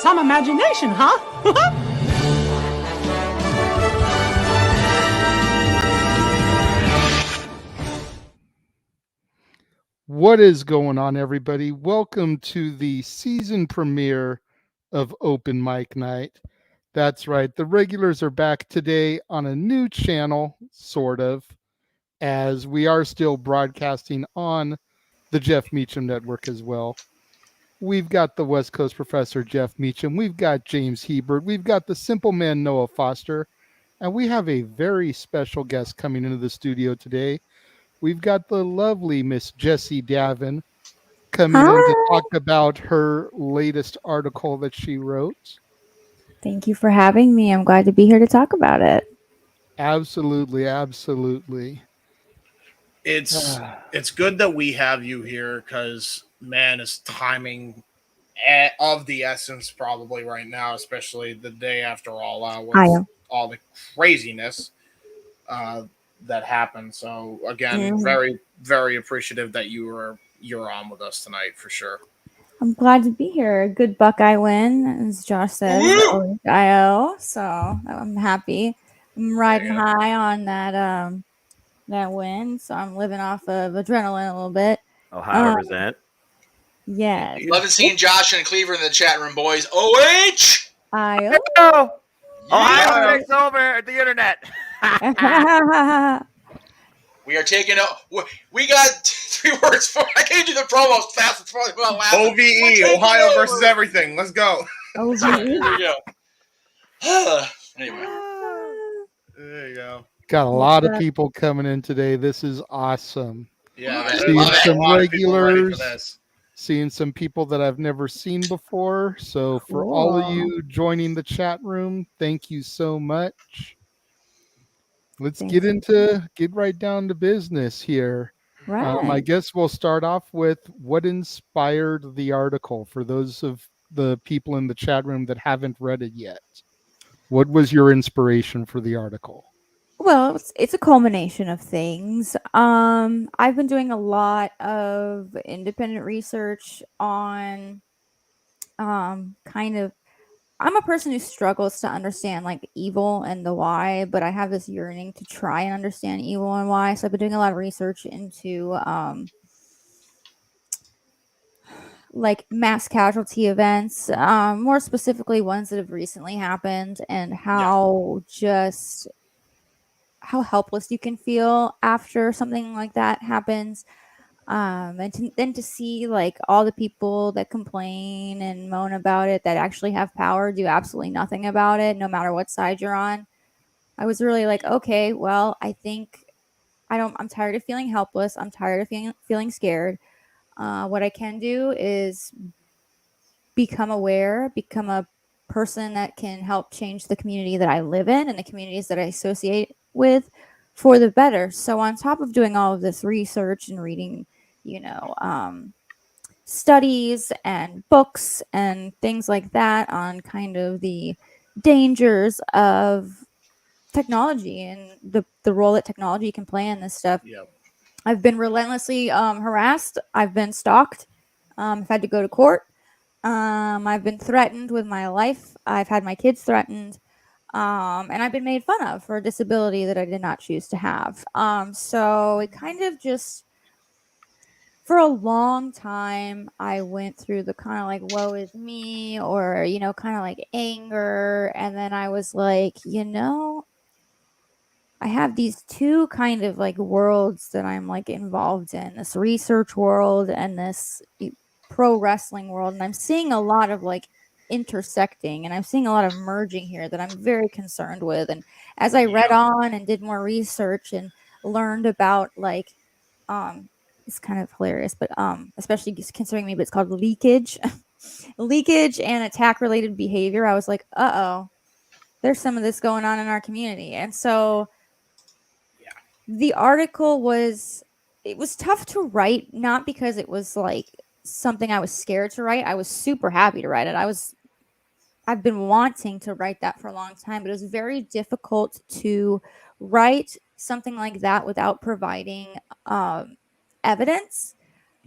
Some imagination, huh? What is going on, everybody? Welcome to the season premiere of Open Mic Night. That's right, the regulars are back today on a new channel, sort of, as we are still broadcasting on the Jeff Meacham Network as well. We've got the West Coast professor, Jeff Meacham. We've got James Hebert. We've got the simple man, Noah Foster. And we have a very special guest coming into the studio today. We've got the lovely Miss Jessi Davin coming in to talk about her latest article that she wrote. Thank you for having me. I'm glad to be here to talk about it. Absolutely, absolutely. It's good that we have you here because, man, it's timing of the essence probably right now, especially the day after All Out with all the craziness that happened. So again, very, very appreciative that you're on with us tonight for sure. I'm glad to be here. A good Buckeye win, as Josh says. IO. So I'm happy. I'm riding high on that win. So I'm living off of adrenaline a little bit. 100%. Yes. Loving seeing Josh and Cleaver in the chat room, boys. OH! IO. Ohio takes over at the internet. We are taking we got 3 words for I can't do the promos fast. It's probably about last. OVE, Ohio versus everything. Let's go. OVE. There you go. Anyway. There you go. Got a lot of people coming in today. This is awesome. Yeah, seeing some regulars, seeing some people that I've never seen before. So for all of you joining the chat room, thank you so much. Let's get right down to business here. Right. I guess we'll start off with what inspired the article for those of the people in the chat room that haven't read it yet. What was your inspiration for the article? Well, it's a culmination of things. I've been doing a lot of independent research on I'm a person who struggles to understand like evil and the why, but I have this yearning to try and understand evil and why. So I've been doing a lot of research into like mass casualty events, more specifically ones that have recently happened, and how helpless you can feel after something like that happens. And then to see like all the people that complain and moan about it that actually have power do absolutely nothing about it, no matter what side you're on. I was really like, okay, well, I think I'm tired of feeling helpless. I'm tired of feeling scared. What I can do is become aware, become a person that can help change the community that I live in and the communities that I associate with for the better. So on top of doing all of this research and reading, studies and books and things like that on kind of the dangers of technology and the role that technology can play in this stuff. Yep. I've been relentlessly harassed. I've been stalked. I've had to go to court. I've been threatened with my life. I've had my kids threatened. And I've been made fun of for a disability that I did not choose to have. So it kind of just, for a long time, I went through the kind of like, woe is me, or, kind of like anger. And then I was like, I have these two kind of like worlds that I'm like involved in, this research world and this pro wrestling world. And I'm seeing a lot of like intersecting, and I'm seeing a lot of merging here that I'm very concerned with. And as I read on and did more research and learned about like it's kind of hilarious, but especially considering maybe it's called leakage and attack related behavior, I was like, there's some of this going on in our community. And so the article was tough to write, not because it was like something I was scared to write. I was super happy to write it. I've been wanting to write that for a long time, but it was very difficult to write something like that without providing evidence.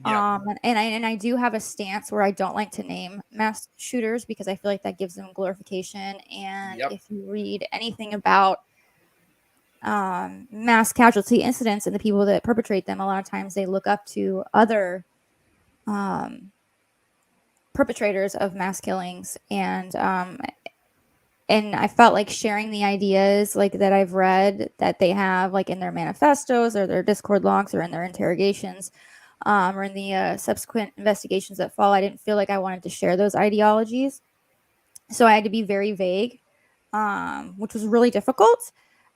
Yeah. And I do have a stance where I don't like to name mass shooters because I feel like that gives them glorification. And Yep. if you read anything about mass casualty incidents and the people that perpetrate them, a lot of times they look up to other perpetrators of mass killings. And I felt like sharing the ideas like that I've read that they have like in their manifestos or their Discord logs or in their interrogations, or in the subsequent investigations that follow. I didn't feel like I wanted to share those ideologies, so I had to be very vague, which was really difficult.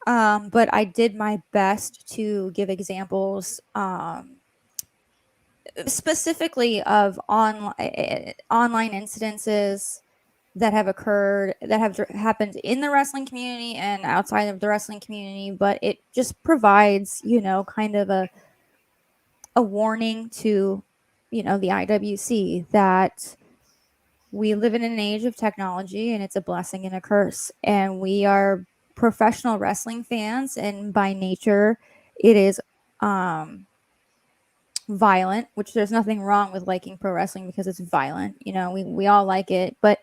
But I did my best to give examples, specifically of online incidences that have occurred, that have happened in the wrestling community and outside of the wrestling community. But it just provides, kind of a warning to, the IWC that we live in an age of technology and it's a blessing and a curse. And we are professional wrestling fans, and by nature, it is violent, which there's nothing wrong with liking pro wrestling because it's violent. We all like it. But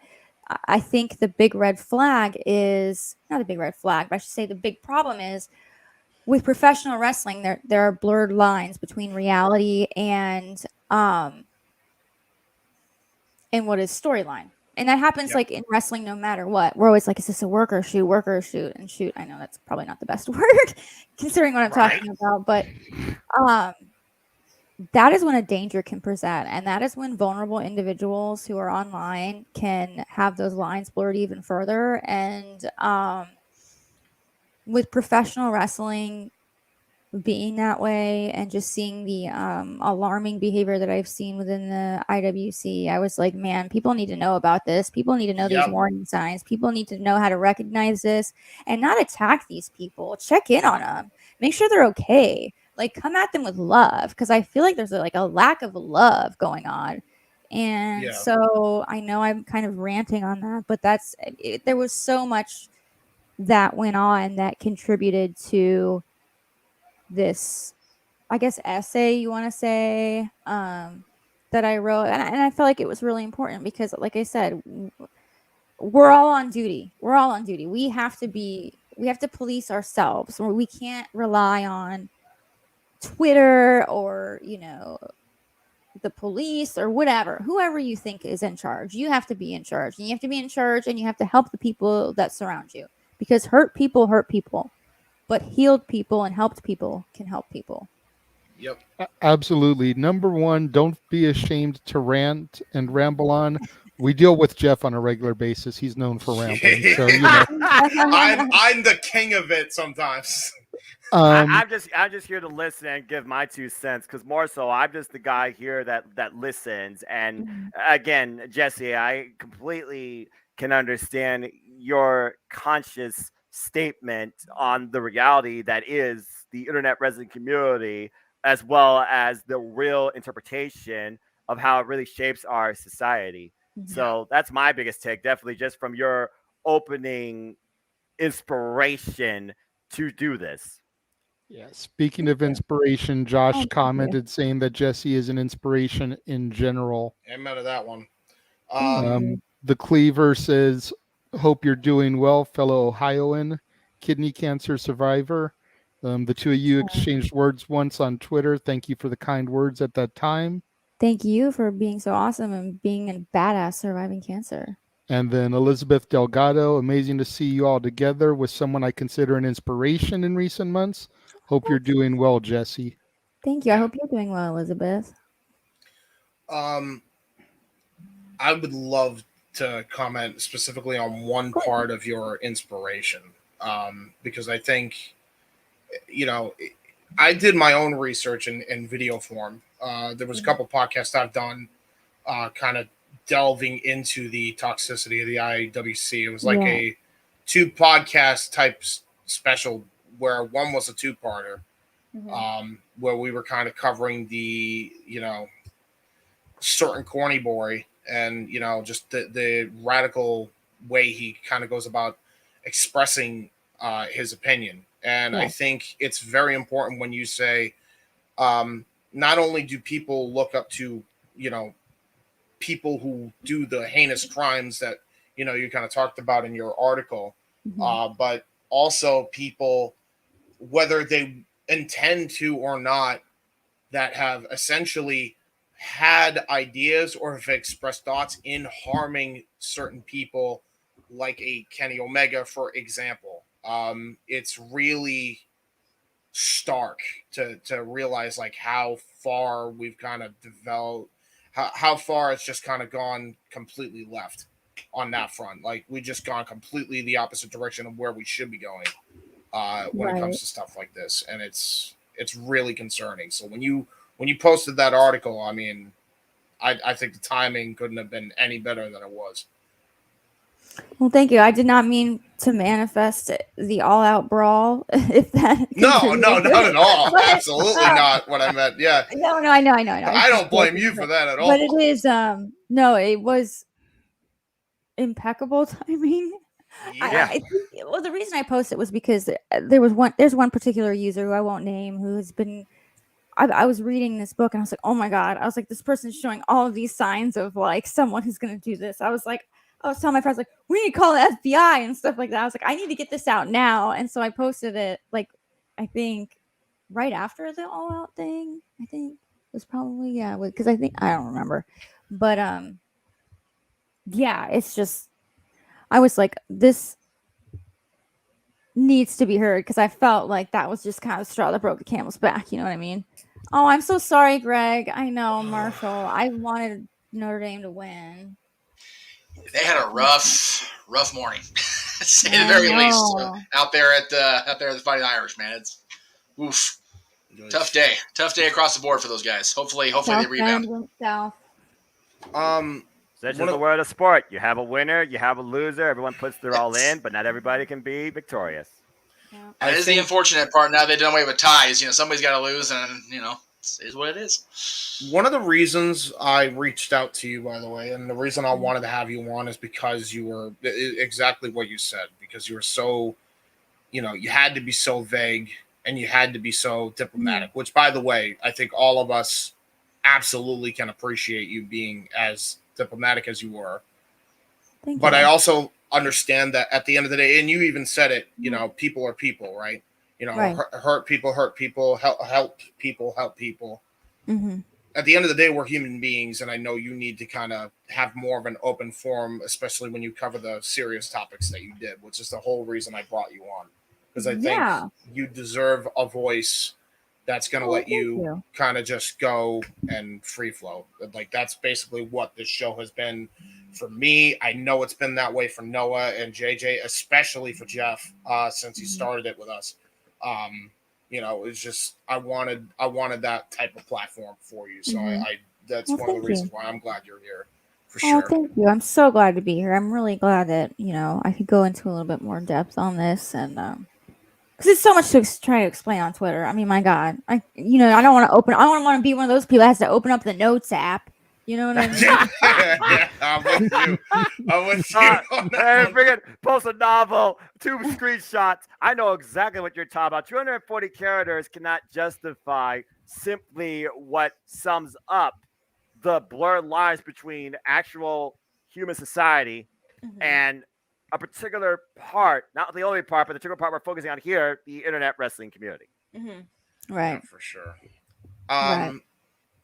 I think the big red flag is not the big red flag, but I should say the big problem is with professional wrestling, there are blurred lines between reality and what is storyline. And that happens like in wrestling no matter what. We're always like, is this a work or shoot, work or shoot? And shoot, I know that's probably not the best word considering what I'm talking about, but that is when a danger can present, and that is when vulnerable individuals who are online can have those lines blurred even further. And with professional wrestling being that way and just seeing the alarming behavior that I've seen within the IWC, I was like, man, people need to know about this. People need to know these warning signs. People need to know how to recognize this and not attack these people. Check in on them. Make sure they're okay. Like, come at them with love, because I feel like there's a lack of love going on. And so I know I'm kind of ranting on that, but there was so much that went on that contributed to this, I guess, essay you want to say, that I wrote. And I felt like it was really important because, like I said, we're all on duty. We have to police ourselves. We can't rely on Twitter or, the police or whoever you think is in charge. You have to be in charge, and you have to be in charge, and you have to help the people that surround you, because hurt people, but healed people and helped people can help people. Yep. Absolutely. Number one, don't be ashamed to rant and ramble on. We deal with Jeff on a regular basis. He's known for rambling. So, I'm the king of it sometimes. I'm just here to listen and give my 2 cents, because more so I'm just the guy here that listens. And again, Jessi, I completely can understand your conscious statement on the reality that is the internet resident community, as well as the real interpretation of how it really shapes our society. So that's my biggest take, definitely, just from your opening inspiration to do this. Yeah. Speaking of inspiration, Josh commented saying that Jessi is an inspiration in general. Amen to that one. The Cleaver says, "Hope you're doing well, fellow Ohioan kidney cancer survivor. The two of you exchanged words once on Twitter. Thank you for the kind words at that time." Thank you for being so awesome and being a badass surviving cancer. And then Elizabeth Delgado, "Amazing to see you all together with someone I consider an inspiration in recent months. Hope you're doing well, Jessi." Thank you. I hope you're doing well, Elizabeth. I would love to comment specifically on one part of your inspiration, because I think, I did my own research in video form. There was a couple podcasts I've done, kind of delving into the toxicity of the IWC. It was like a 2 podcast type special where one was a 2-parter, where we were kind of covering the, certain corny boy and, just the radical way he kind of goes about expressing his opinion. And I think it's very important when you say, not only do people look up to, people who do the heinous crimes that, you kind of talked about in your article, but also people, whether they intend to or not, that have essentially had ideas or have expressed thoughts in harming certain people, like a Kenny Omega, for example. It's really stark to realize like how far we've kind of developed, how far it's just kind of gone completely left on that front. Like we just gone completely the opposite direction of where we should be going when it comes to stuff like this, and it's really concerning. So when you posted that article, I mean, I think the timing couldn't have been any better than it was. Well, thank you. I did not mean to manifest the all-out brawl. If that no, not at all. But, absolutely not what I meant. Yeah. No, I know. I don't blame you for that at all. But it is no, it was impeccable timing. Yeah. I think, well, the reason I posted was because there's one particular user who I won't name who has been. I was reading this book and I was like, oh my god! I was like, this person's showing all of these signs of like someone who's going to do this. I was telling my friends like, we need to call the FBI and stuff like that. I was like, I need to get this out now, and so I posted it like, I think, right after the all out thing. I think it was probably because I don't remember, but yeah, it's just I was like, this needs to be heard because I felt like that was just kind of the straw that broke the camel's back. You know what I mean? Oh, I'm so sorry, Greg. I know, Marshall. I wanted Notre Dame to win. They had a rough morning, to say the very least, out there at the Fighting Irish, man. It's oof, tough day across the board for those guys. Hopefully they rebound. Such is the word of sport. You have a winner, you have a loser. Everyone puts their all in, but not everybody can be victorious. Yeah. That is the unfortunate part. Now they've done away with ties. Somebody's got to lose, and it is what it is. One of the reasons I reached out to you, by the way, and the reason I wanted to have you on is because you were exactly what you said. Because you were so, you had to be so vague and you had to be so diplomatic. Which, by the way, I think all of us absolutely can appreciate you being as diplomatic as you were. But I also understand that at the end of the day, and you even said it, people are people, right? Right. Hurt people, help people. Mm-hmm. At the end of the day, we're human beings, and I know you need to kind of have more of an open forum, especially when you cover the serious topics that you did, which is the whole reason I brought you on. Because I think you deserve a voice that's going to let you kind of just go and free flow. Like, that's basically what this show has been for me. I know it's been that way for Noah and JJ, especially for Jeff, since he started it with us. It's just I wanted that type of platform for you. So I that's one of the reasons why I'm glad you're here. For sure. Thank you. I'm so glad to be here. I'm really glad that I could go into a little bit more depth on this, and because there's so much to try to explain on Twitter. I mean, my God, I don't want to be one of those people that has to open up the notes app. You know what I mean? Yeah, I'm with you. Post a novel, 2 screenshots. I know exactly what you're talking about. 240 characters cannot justify simply what sums up the blurred lines between actual human society and a particular part, not the only part, but the particular part we're focusing on here, the internet wrestling community. Right. Yeah, for sure. Right.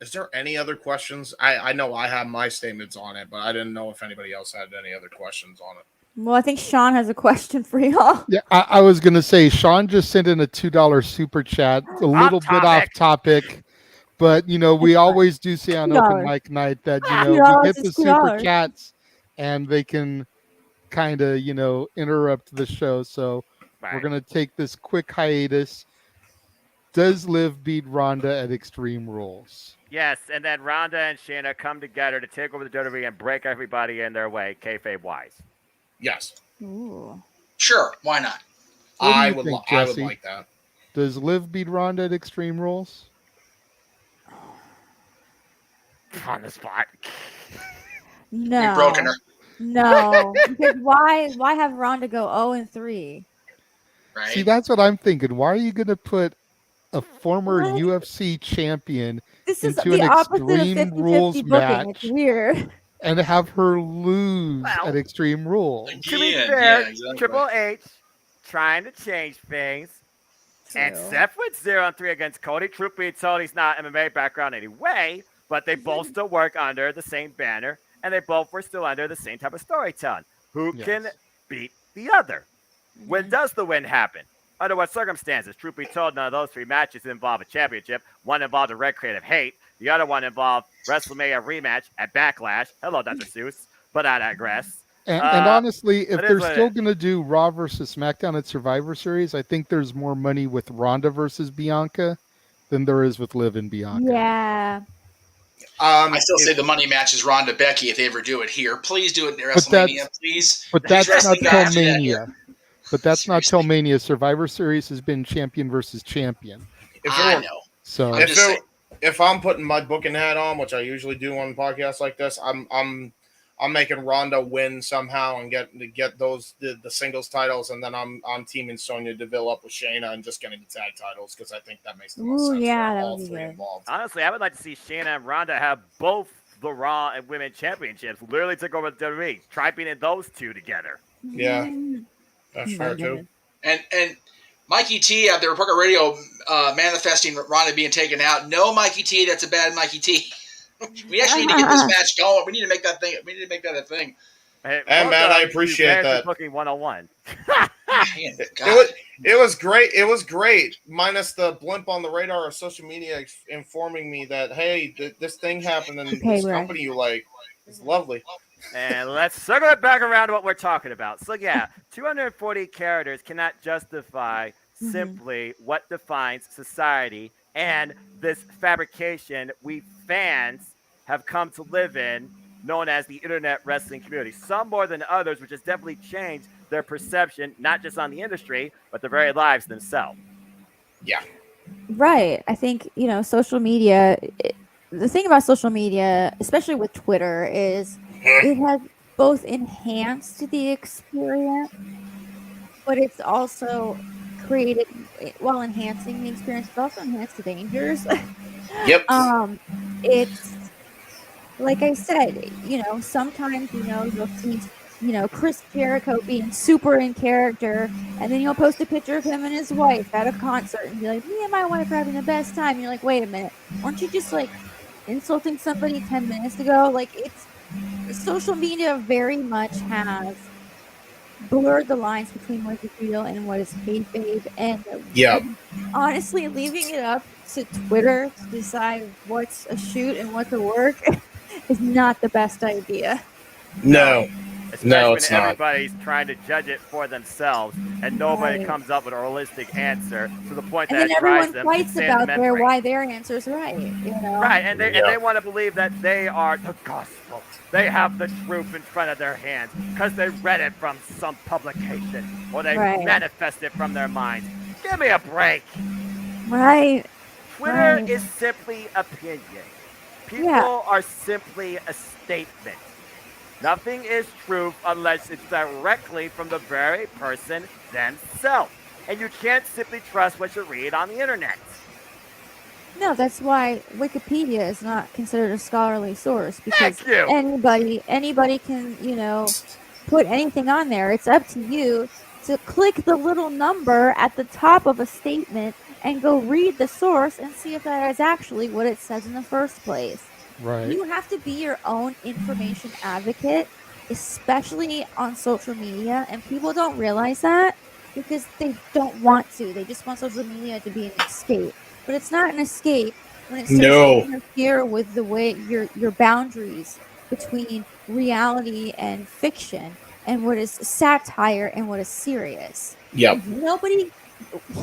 Is there any other questions? I know I have my statements on it, but I didn't know if anybody else had any other questions on it. Well, I think Sean has a question for y'all. Yeah, I was going to say, Sean just sent in a $2 super chat, a little bit off topic, but, we always do say on Open Mic Night that, we get the super chats and they can kind of, interrupt the show. So we're going to take this quick hiatus. Does Liv beat Ronda at Extreme Rules? Yes, and then Ronda and Shayna come together to take over the WWE and break everybody in their way, kayfabe-wise. Yes. Ooh. Sure, why not? I would like that. Does Liv beat Ronda at Extreme Rules? On the spot. No. We've broken her. No. Because why have Ronda go 0-3? Right. See, that's what I'm thinking. Why are you going to put a former UFC champion This is into the an opposite of Extreme 50-50 Rules booking. match It's weird. and have her lose Well, at Extreme Rules. To be Again, fair, yeah, exactly. Triple H trying to change things. And True. Seth went 0-3 against Cody. Truth be told, he's not MMA background anyway, but they both still work under the same banner, and they both were still under the same type of storytelling. Who can beat the other? When does the win happen? Under what circumstances? Truth be told, none of those 3 matches involve a championship. One involved a Red Creative Hate. The other one involved WrestleMania rematch at Backlash. Hello, Dr. Seuss, but I digress. And honestly, if it is they're what it still is. going to do Raw versus SmackDown at Survivor Series, I think there's more money with Ronda versus Bianca than there is with Liv and Bianca. Yeah. I still say the money match is Ronda Becky if they ever do it here. Please do it in WrestleMania, please. But that's not wrestling till guys do that here. Mania. But that's not till Seriously. Mania. Survivor Series has been champion versus champion. I know. So I'm just saying. If I'm putting my booking hat on, which I usually do on podcasts like this, I'm making Ronda win somehow and get those the singles titles, and then I'm teaming Sonya Deville up with Shayna and just getting the tag titles because I think that makes the most sense for that all would be 3 good. involved. Honestly, I would like to see Shayna and Ronda have both the Raw and Women Championships. Literally took over the WWE. Try beating those 2 together. Yeah, that's fair too. And Mikey T at the Report Radio manifesting Ronda being taken out. No, Mikey T, that's a bad Mikey T. We actually need to get this match going. We need to make that thing. We need to make that a thing. Hey, man, I appreciate that. Booking 101. It was great. It was great, minus the blimp on the radar of social media informing me that hey, this thing happened in this company you like. It's lovely. And let's circle it back around to what we're talking about. So yeah, 240 characters cannot justify simply what defines society and this fabrication we fans have come to live in, known as the internet wrestling community. Some more than others, which has definitely changed their perception, not just on the industry, but their very lives themselves. Yeah. Right. I think, social media, the thing about social media, especially with Twitter, is it has both enhanced the experience, but it's also created, while enhancing the experience, it's also enhanced the dangers. Yep. It's, like I said, sometimes, you'll see, Chris Jericho being super in character, and then you'll post a picture of him and his wife at a concert and be like, me and my wife are having the best time. And you're like, wait a minute, weren't you just insulting somebody 10 minutes ago? Social media very much has blurred the lines between what is real and what is kayfabe, and honestly, leaving it up to Twitter to decide what's a shoot and what's a work is not the best idea. No. Especially it's when not. everybody's trying to judge it for themselves, and nobody comes up with a realistic answer to the point and that then drives everyone them fights about why their answer's right. Right, and they want to believe that they are the gospel. They have the truth in front of their hands because they read it from some publication or they manifest it from their minds. Give me a break. Right. Twitter is simply opinion. People are simply a statement. Nothing is truth unless it's directly from the very person themselves. And you can't simply trust what you read on the internet. No, that's why Wikipedia is not considered a scholarly source, because Thank you. anybody can, put anything on there. It's up to you to click the little number at the top of a statement and go read the source and see if that is actually what it says in the first place. Right. You have to be your own information advocate, especially on social media, and people don't realize that because they don't want to. They just want social media to be an escape. But it's not an escape when it starts to interfere with the way your boundaries between reality and fiction and what is satire and what is serious. Yep.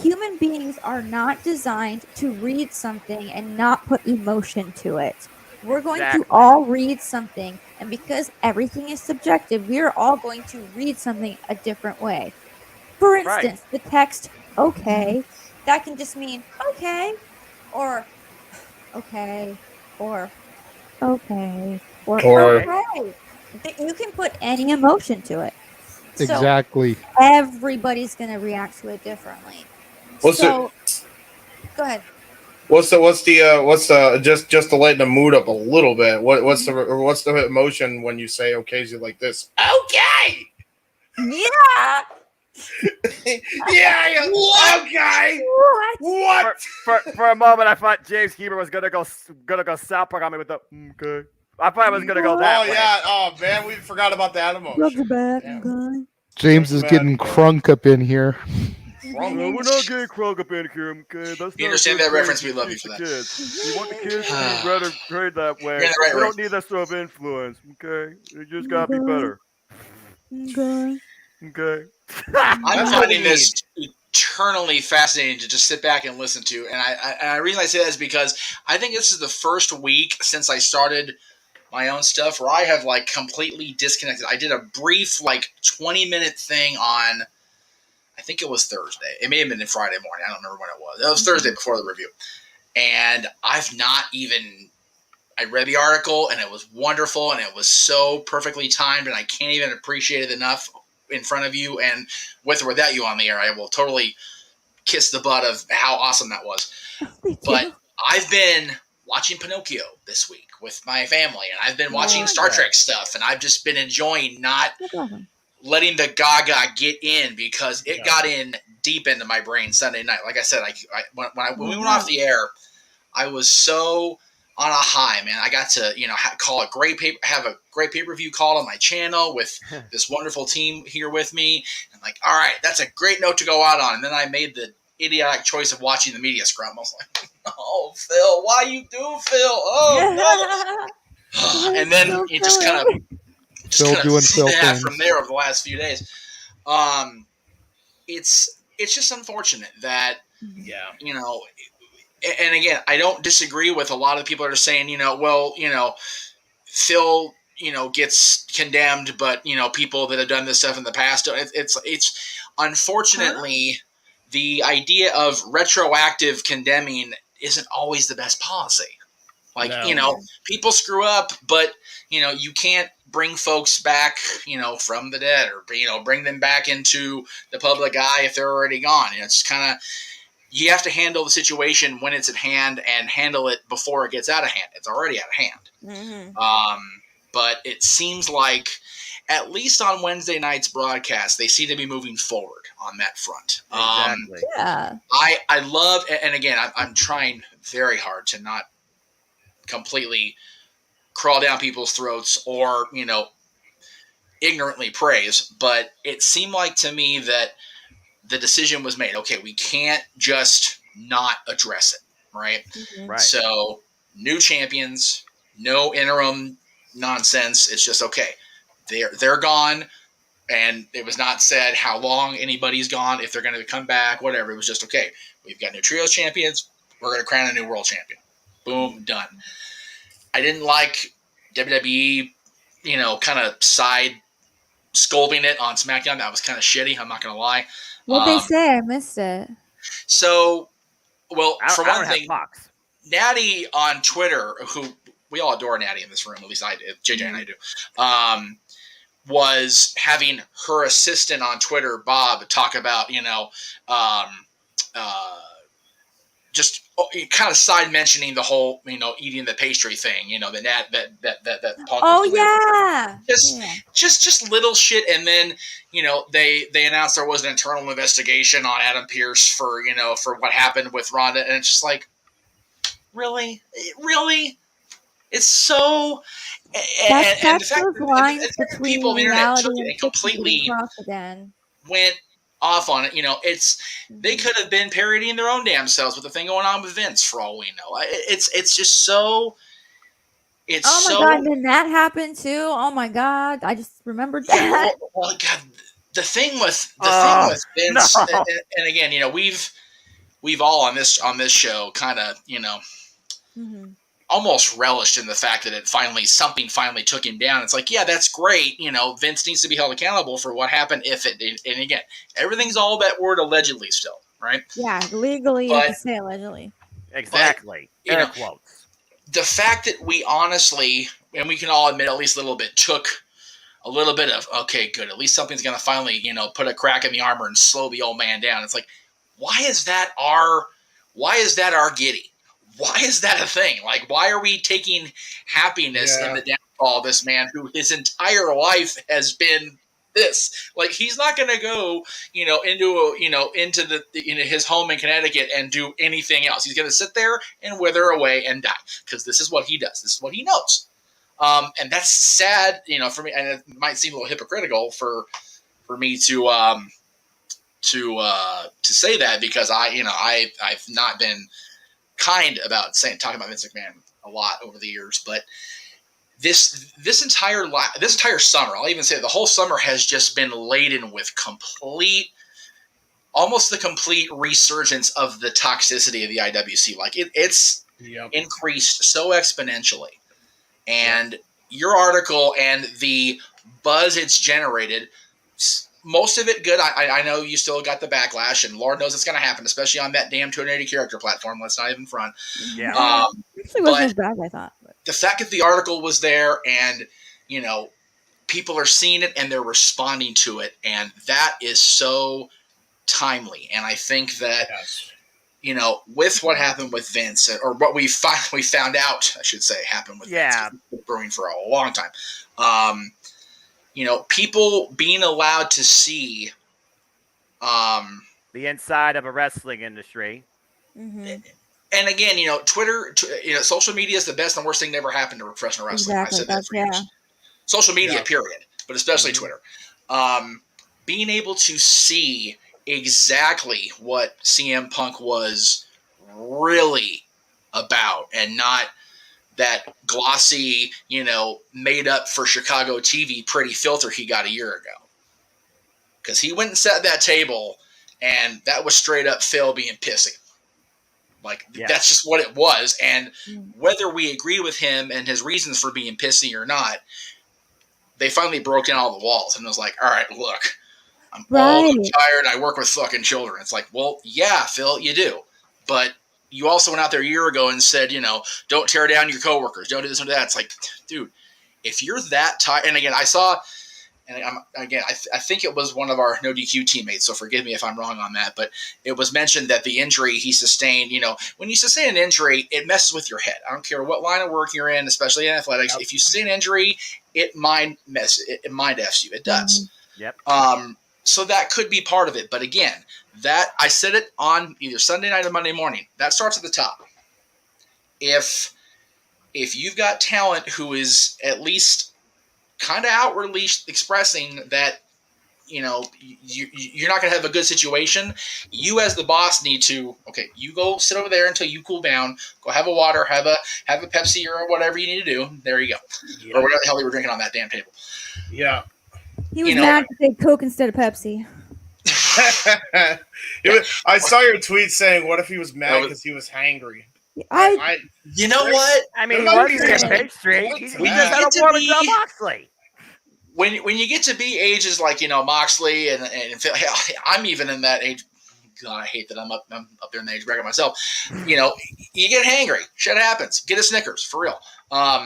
Human beings are not designed to read something and not put emotion to it. We're going to all read something, and because everything is subjective, we're all going to read something a different way. For instance, the text, okay, that can just mean, okay, or okay, or okay, or okay. You can put any emotion to it. Exactly. So everybody's going to react to it differently. Well, Go ahead. What's just to lighten the mood up a little bit? What's the emotion when you say occasionally like this? Okay. Yeah. Yeah. Okay. What? For a moment, I thought James Hebert was gonna go South Park on me with the okay. I thought I was gonna go that way. Yeah. Oh man, we forgot about that emotion. Damn. James is getting crunk up in here. We're not getting crunk up in here, okay? That's You not understand good that reference? grade We love you teach for the that. kids. You want the kids to be better grade that way. You're in the right We room. don't need that sort of influence, okay? You just gotta be better. Okay. I'm That's what finding we this eternally fascinating to just sit back and listen to, and the reason I say that is because I think this is the first week since I started my own stuff where I have like completely disconnected. I did a brief like 20-minute thing on, I think it was Thursday. It may have been Friday morning. I don't remember when it was. It was Thursday before the review, and I've not even. I read the article and it was wonderful and it was so perfectly timed and I can't even appreciate it enough in front of you and with or without you on the air. I will totally kiss the butt of how awesome that was. But I've been watching Pinocchio this week with my family and I've been watching Star Trek stuff and I've just been enjoying not letting the gaga get in because it got in deep into my brain Sunday night. Like I said, when we went off the air, I was so on a high, man. I got to, have a great pay-per-view call on my channel with this wonderful team here with me. I'm like, all right, that's a great note to go out on. And then I made the idiotic choice of watching the media scrum. I was like, oh, Phil, why you do, Phil? Oh, no. And then it just kind of doing Phil things from there over the last few days. It's just unfortunate that, and again, I don't disagree with a lot of people that are saying, Phil, gets condemned, but, people that have done this stuff in the past, it's unfortunately the idea of retroactive condemning isn't always the best policy. Like, people screw up, but, you can't bring folks back, from the dead or, bring them back into the public eye if they're already gone. It's kind of, you have to handle the situation when it's at hand and handle it before it gets out of hand. It's already out of hand. Mm-hmm. But it seems like, at least on Wednesday night's broadcast, they seem to be moving forward on that front. Exactly. I love, and again, I'm trying very hard to not completely crawl down people's throats or, ignorantly praise, but it seemed like to me that the decision was made. Okay, we can't just not address it, right? Mm-hmm. Right. So, new champions, no interim nonsense. It's just okay. They're gone, and it was not said how long anybody's gone, if they're going to come back, whatever. It was just okay. We've got new trios champions. We're going to crown a new world champion. Boom, done. I didn't like WWE, kind of side sculpting it on SmackDown. That was kind of shitty. I'm not going to lie. What they say? I missed it. So, well, for one thing, Fox. Natty on Twitter, who we all adore Natty in this room, at least I do, JJ and I do, was having her assistant on Twitter, Bob, talk about, just kind of side mentioning the whole, eating the pastry thing, that Punk was doing. Yeah. Just little shit. And then, they announced there was an internal investigation on Adam Pearce for what happened with Ronda. And it's just like, really? It's so, and the fact that people on the internet took it and completely went off on it. They could have been parodying their own damn selves with the thing going on with Vince for all we know. It's just so. God! Did that happen too? Oh my God! I just remembered that. Well, God, the thing with Vince, no. and again, we've all on this show kind of almost relished in the fact that something finally took him down. It's like, yeah, that's great. Vince needs to be held accountable for what happened if it did. And again, everything's all that word allegedly still, right? Yeah, legally you have to say allegedly. Exactly. Air quotes. The fact that we honestly, and we can all admit at least a little bit, took a little bit of, okay, good, at least something's going to finally, put a crack in the armor and slow the old man down. It's like, why is that Why is that our giddy? Why is that a thing? Like, why are we taking happiness in the downfall of this man who his entire life has been this? Like, he's not going to go, into his home in Connecticut and do anything else. He's going to sit there and wither away and die because this is what he does. This is what he knows. And that's sad, for me. And it might seem a little hypocritical for me to say that because I've not been kind about talking about Vince McMahon a lot over the years, but this entire summer, I'll even say the whole summer has just been laden with almost the complete resurgence of the toxicity of the IWC. Like it's increased so exponentially, and your article and the buzz it's generated. Most of it good. I know you still got the backlash, and Lord knows it's going to happen, especially on that damn 280 character platform. Let's not even front. Yeah. It actually wasn't as bad as I thought. But. The fact that the article was there and, people are seeing it and they're responding to it, and that is so timely. And I think that, with what happened with Vince, or what we found out, I should say, happened with Vince, been brewing for a long time. People being allowed to see the inside of a wrestling industry. Mm-hmm. And again, Twitter, social media is the best and worst thing that ever happened to professional wrestling. Exactly. I've said that for years. Social media, period, but especially Twitter. Being able to see exactly what CM Punk was really about and not that glossy, made up for Chicago TV pretty filter he got a year ago. Because he went and sat at that table, and that was straight up Phil being pissy. Like, that's just what it was. And whether we agree with him and his reasons for being pissy or not, they finally broke in all the walls and was like, all right, look, I'm old, I'm tired, I work with fucking children. It's like, well, yeah, Phil, you do. But you also went out there a year ago and said, don't tear down your coworkers, don't do this or that. It's like, dude, if you're that tired, and again, I saw, and I think it was one of our No DQ teammates, so forgive me if I'm wrong on that, but it was mentioned that the injury he sustained, when you sustain an injury, it messes with your head. I don't care what line of work you're in, especially in athletics. If you sustain an injury, it mind F's you. It does. Yep. So that could be part of it. But again, that I said it on either Sunday night or Monday morning. That starts at the top. If you've got talent who is at least kind of outwardly expressing that, you're not going to have a good situation, you as the boss need to, you go sit over there until you cool down, go have a water, have a Pepsi or whatever you need to do. There you go. Yeah. Or whatever the hell you were drinking on that damn table. Yeah. He was mad to say Coke instead of Pepsi. I saw your tweet saying, what if he was mad because he was hangry? You know what? I mean, he wasn't page straight. He just had a war with John Moxley. When you get to be ages like Moxley and I'm even in that age. God, I hate that I'm up there in the age bracket myself. You get hangry. Shit happens. Get a Snickers for real. I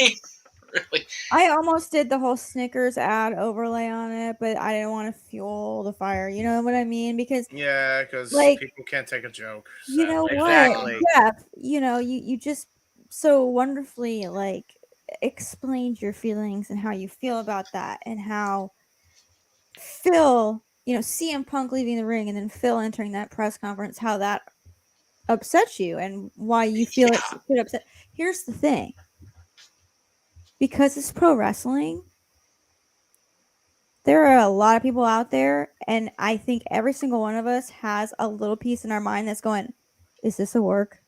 mean, really. I almost did the whole Snickers ad overlay on it, but I didn't want to fuel the fire. You know what I mean? Because people can't take a joke. So. You know what, Jeff? You just so wonderfully explained your feelings and how you feel about that, and how Phil, CM Punk leaving the ring and then Phil entering that press conference, how that upsets you and why you feel it should upset. Here's the thing. Because it's pro wrestling, there are a lot of people out there, and I think every single one of us has a little piece in our mind that's going, is this a work?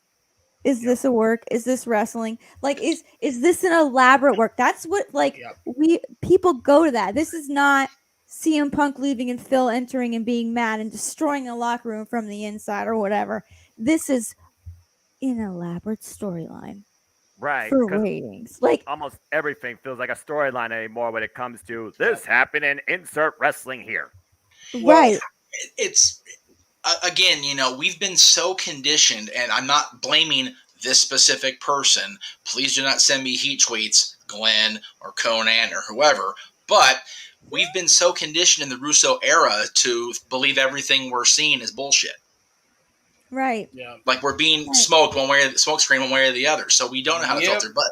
Is this a work? Is this wrestling? Is this an elaborate work? That's what people go to that. This is not CM Punk leaving and Phil entering and being mad and destroying the locker room from the inside or whatever. This is an elaborate storyline. Right. For ratings. Almost everything feels like a storyline anymore when it comes to this happened and insert wrestling here. Right. Well, it's again, we've been so conditioned, and I'm not blaming this specific person. Please do not send me heat tweets, Glenn or Conan or whoever, but we've been so conditioned in the Russo era to believe everything we're seeing is bullshit. Right. Yeah. Like we're being Right. smoked smoke screen one way or the other. So we don't know how to Yep. filter. But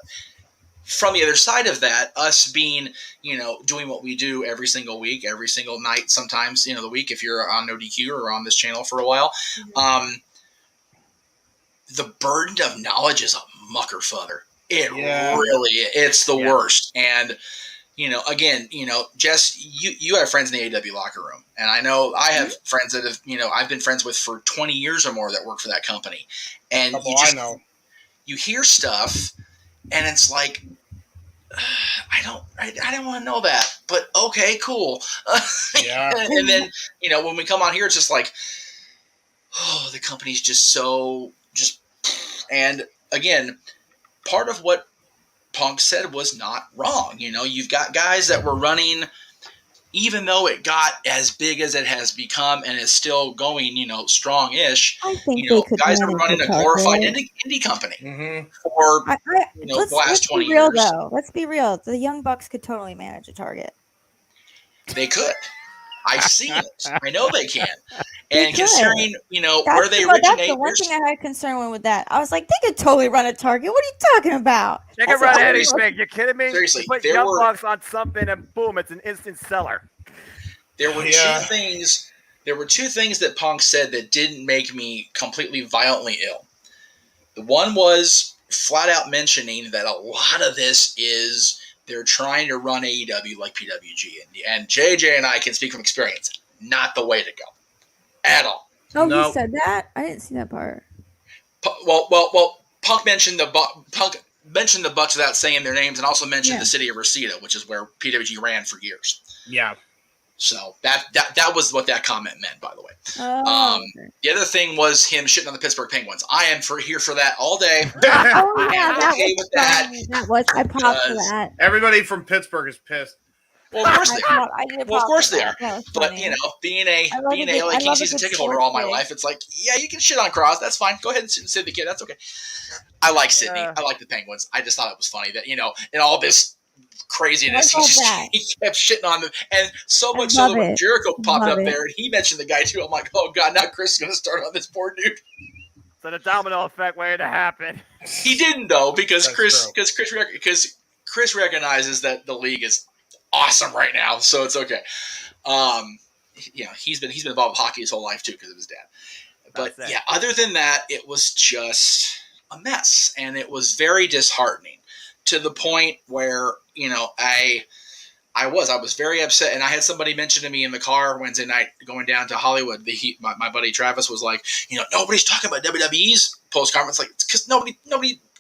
from the other side of that, us being, doing what we do every single week, every single night, sometimes, the week, if you're on No DQ or on this channel for a while, the burden of knowledge is a mucker fudder. It's the worst. And, again, Jess, you have friends in the AW locker room. And I know I have friends that have, I've been friends with for 20 years or more that work for that company. And you hear stuff and it's like, I don't want to know that, but okay, cool. Yeah. And then, when we come on here, it's just like, oh, the company's just and again, part of what Punk said was not wrong. You've got guys that were running, even though it got as big as it has become and is still going, strong-ish. I think they could guys are running a glorified indie company for the last 20 years. Though. Let's be real. The Young Bucks could totally manage a Target. They could. I've seen it. I know they can. And considering, where they originate. That's the one thing I had concern with that. I was like, they could totally run a Target. What are you talking about? They can run anything. You kidding me? Seriously. You put Young Bucks on something and boom, it's an instant seller. There were two things. There were two things that Punk said that didn't make me completely violently ill. The one was flat out mentioning that a lot of this is they're trying to run AEW like PWG. And JJ and I can speak from experience. Not the way to go. At all. Oh, no. He said that? I didn't see that part. Well, Punk mentioned the Bucks without saying their names and also mentioned the city of Reseda, which is where PWG ran for years. Yeah. So that was what that comment meant, by the way. The other thing was him shitting on the Pittsburgh Penguins. I am here for that all day. I'm okay with that. I popped for that. Everybody from Pittsburgh is pissed. Well, of course they are. Of course they are. But being a LA Kings season ticket holder all my life, it's like, yeah, you can shit on Cross. That's fine. Go ahead and sit the kid. That's okay. I like Sydney. I like the Penguins. I just thought it was funny that in all this craziness, he kept shitting on them, and so much so that when Jericho popped up there and he mentioned the guy too, I'm like, oh god, now Chris is going to start on this poor dude. So the domino effect waiting to happen. He didn't though, because Chris recognizes that the league is awesome right now, so it's okay. He's been involved with hockey his whole life too because of his dad. But other than that, it was just a mess, and it was very disheartening to the point where I was very upset, and I had somebody mention to me in the car Wednesday night going down to Hollywood. My buddy Travis was like, nobody's talking about WWE's post conference, like it's because nobody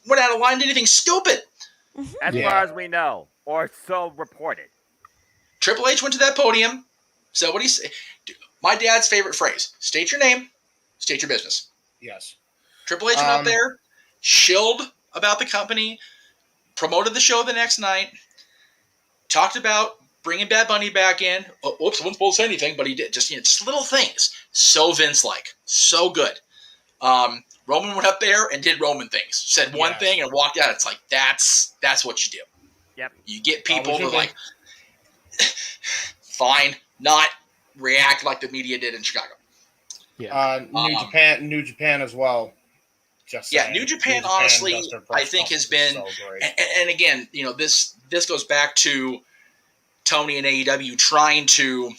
went out of line, did anything stupid. As far as we know, or so reported. Triple H went to that podium. So what he said, my dad's favorite phrase: state your name, state your business. Yes. Triple H went up there, shilled about the company, promoted the show the next night, talked about bringing Bad Bunny back in. Oh, whoops, I wasn't supposed to say anything, but he did. Just little things. So Vince-like. So good. Roman went up there and did Roman things. Said one thing and walked out. It's like, that's what you do. Yep. You get people to like, fine, not react like the media did in Chicago. Yeah. New Japan as well. New Japan honestly, I think has been, and again, this goes back to Tony and AEW trying to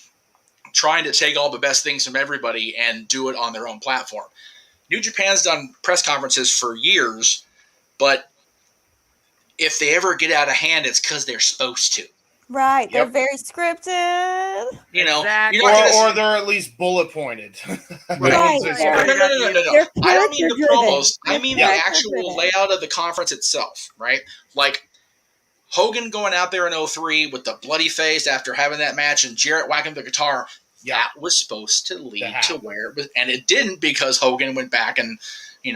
take all the best things from everybody and do it on their own platform. New Japan's done press conferences for years, but if they ever get out of hand, it's because they're supposed to. Right, they're very scripted. Or they're at least bullet pointed. No. I don't mean the promos. I mean the actual layout of the conference itself, right? Like Hogan going out there in 2003 with the bloody face after having that match and Jarrett whacking the guitar. That was supposed to lead to where it was, and it didn't because Hogan went back and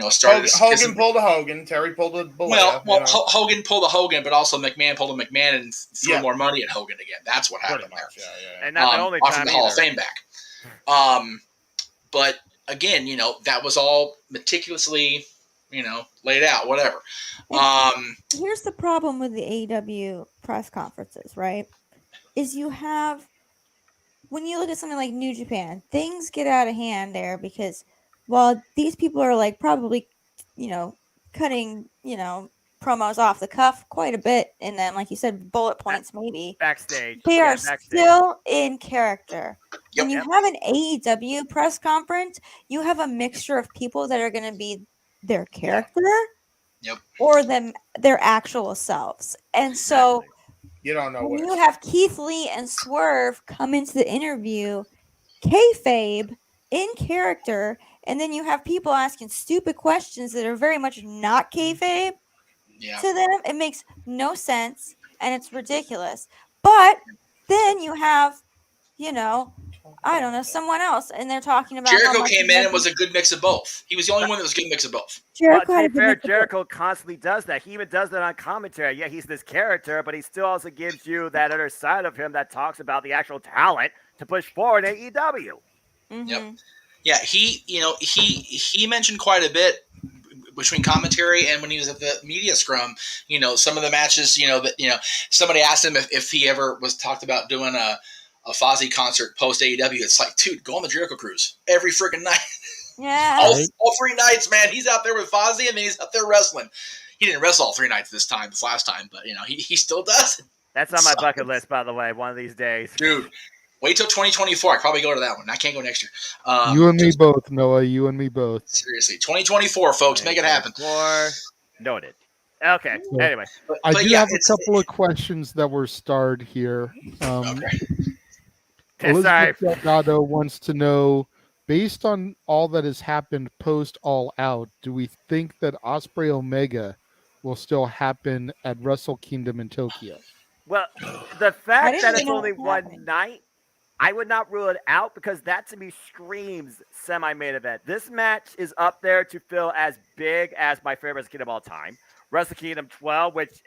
started. Hogan pulled a Hogan. Terry pulled a Bollea, Hogan pulled a Hogan, but also McMahon pulled a McMahon and threw more money at Hogan again. That's what happened there. And not the only time from the Hall of Fame back. But again, that was all meticulously, laid out. Whatever. Here's the problem with the AEW press conferences, right? Is you have, when you look at something like New Japan, things get out of hand there because well, these people are like probably, cutting, promos off the cuff quite a bit, and then, like you said, bullet points maybe. Backstage. They Yeah, are backstage. still in character. When you Yep. have an AEW press conference, you have a mixture of people that are going to be their character or their actual selves. And so you don't know when which. you have Keith Lee and Swerve come into the interview, kayfabe in character, and then you have people asking stupid questions that are very much not kayfabe to them. It makes no sense and it's ridiculous. But then you have, I don't know, someone else, and they're talking about Jericho came in and was a good mix of both. He was the only one that was a good mix of both. Jericho, to be fair, Jericho constantly does that. He even does that on commentary. Yeah, he's this character, but he still also gives you that other side of him that talks about the actual talent to push forward AEW. Mm-hmm. Yep. Yeah, he mentioned quite a bit between commentary and when he was at the media scrum. Some of the matches. Somebody asked him if he ever was talked about doing a Fozzy concert post AEW. It's like, dude, go on the Jericho cruise every freaking night. Yeah. all 3 nights, man. He's out there with Fozzy, and then he's out there wrestling. He didn't wrestle all 3 nights this last time, but he still does it. That's on my bucket list, by the way. One of these days, dude. Wait till 2024. I can probably go to that one. I can't go next year. You and me both, Noah. You and me both. Seriously, 2024, folks, make it happen. Noted. Okay. So, anyway, I do have a couple of questions that were starred here. Elizabeth Delgado wants to know, based on all that has happened post All Out, do we think that Ospreay Omega will still happen at Wrestle Kingdom in Tokyo? Well, the fact that it's only one night, I would not rule it out, because that to me screams semi-main event. This match is up there to feel as big as my favorite Wrestle Kingdom of all time, Wrestle Kingdom 12, which,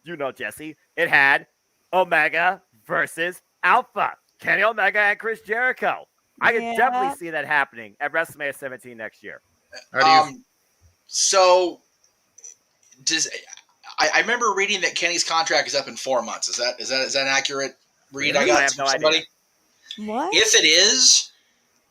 Jessi, it had Omega versus Alpha, Kenny Omega and Chris Jericho. I can definitely see that happening at WrestleMania 17 next year. So, I remember reading that Kenny's contract is up in 4 months. Is that an accurate read? Really? I got I have no somebody. idea. What? If it is,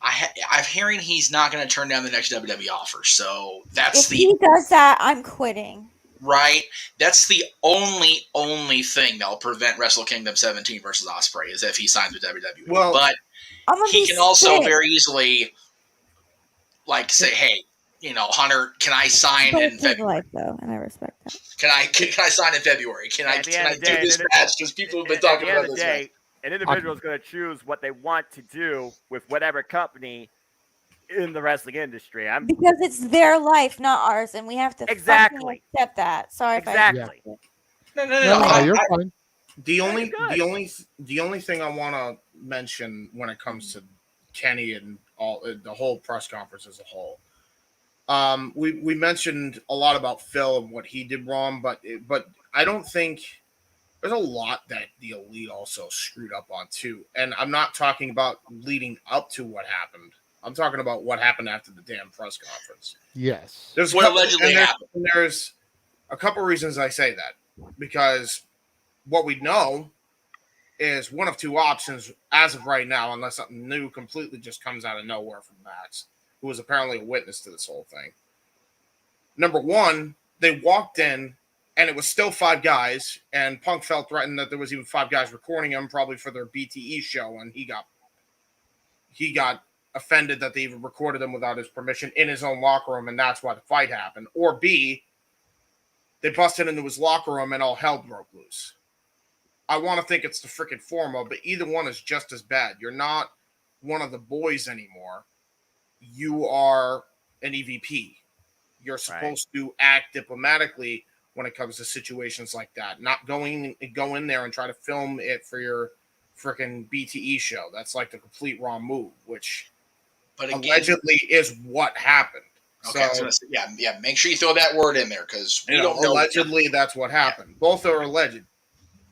I'm hearing he's not going to turn down the next WWE offer. So if he does that, I'm quitting. Right? That's the only thing that'll prevent Wrestle Kingdom 17 versus Ospreay is if he signs with WWE. Well, but he can also very easily say, hey, Hunter, can I sign in February? Though, and I respect that. Can I sign in February? Can I do this match? Because people have been talking about this match. An individual is going to choose what they want to do with whatever company in the wrestling industry. Because it's their life, not ours, and we have to accept that. Sorry, exactly. No, you're fine. The only thing I want to mention when it comes to Kenny and all the whole press conference as a whole, we mentioned a lot about Phil and what he did wrong, but I don't think. There's a lot that the Elite also screwed up on too. And I'm not talking about leading up to what happened. I'm talking about what happened after the damn press conference. Yes. There's a couple reasons I say that. Because what we know is one of 2 options as of right now, unless something new completely just comes out of nowhere from Max, who was apparently a witness to this whole thing. Number 1, they walked in, and it was still 5 guys, and Punk felt threatened that there was even 5 guys recording him, probably for their BTE show, and he got offended that they even recorded him without his permission in his own locker room, and that's why the fight happened. Or B, they busted into his locker room and all hell broke loose. I want to think it's the freaking former, but either one is just as bad. You're not one of the boys anymore. You are an EVP. You're supposed to act diplomatically when it comes to situations like that. Not go in there and try to film it for your freaking BTE show. That's like the complete wrong move, which allegedly is what happened. Okay, so, I was gonna say, make sure you throw that word in there because we don't know. Allegedly, that's what happened. Both are alleged.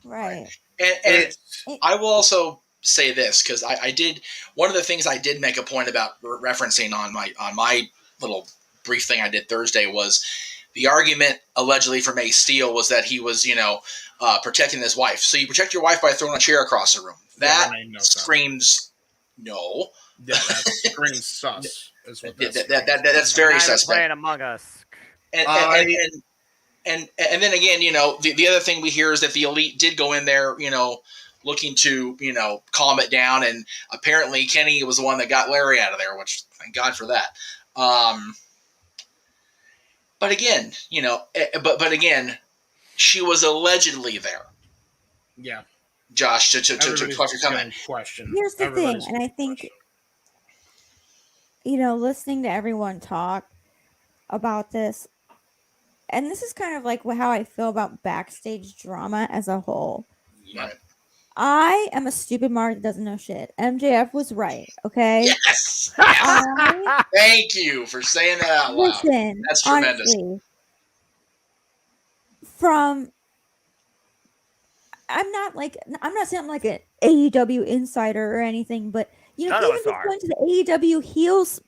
Right. And I will also say this because I did one of the things I did make a point about referencing on my little brief thing I did Thursday was the argument allegedly from Ace Steel was that he was, protecting his wife. So you protect your wife by throwing a chair across the room. That screams no. Yeah, that screams sus. Is what that's that's very Not even suspect. playing Among Us. And then again, the other thing we hear is that the Elite did go in there, looking to, calm it down. And apparently Kenny was the one that got Larry out of there, which thank God for that. But again, but again, she was allegedly there. Yeah. Josh, to come in. Question. Here's the thing, and I think, listening to everyone talk about this, and this is kind of like how I feel about backstage drama as a whole. Right. I am a stupid mark that doesn't know shit. MJF was right, okay? Yes. Thank you for saying that out loud. Listen, that's tremendous. Honestly, I'm not saying I'm like an AEW insider or anything, but even just going to the AEW heels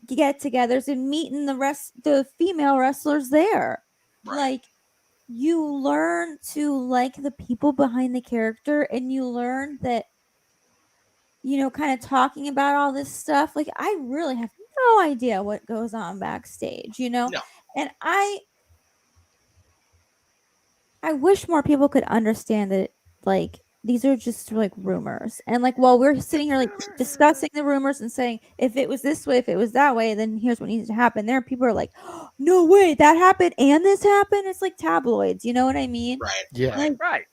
get-togethers and meeting the female wrestlers there, right. You learn to like the people behind the character, and you learn that, kind of talking about all this stuff. I really have no idea what goes on backstage, No. And I wish more people could understand that, these are just rumors. And while we're sitting here discussing the rumors and saying, if it was this way, if it was that way, then here's what needs to happen. There are people who are like, oh, no way, that happened and this happened. It's like tabloids, you know what I mean? Right. Yeah. Right.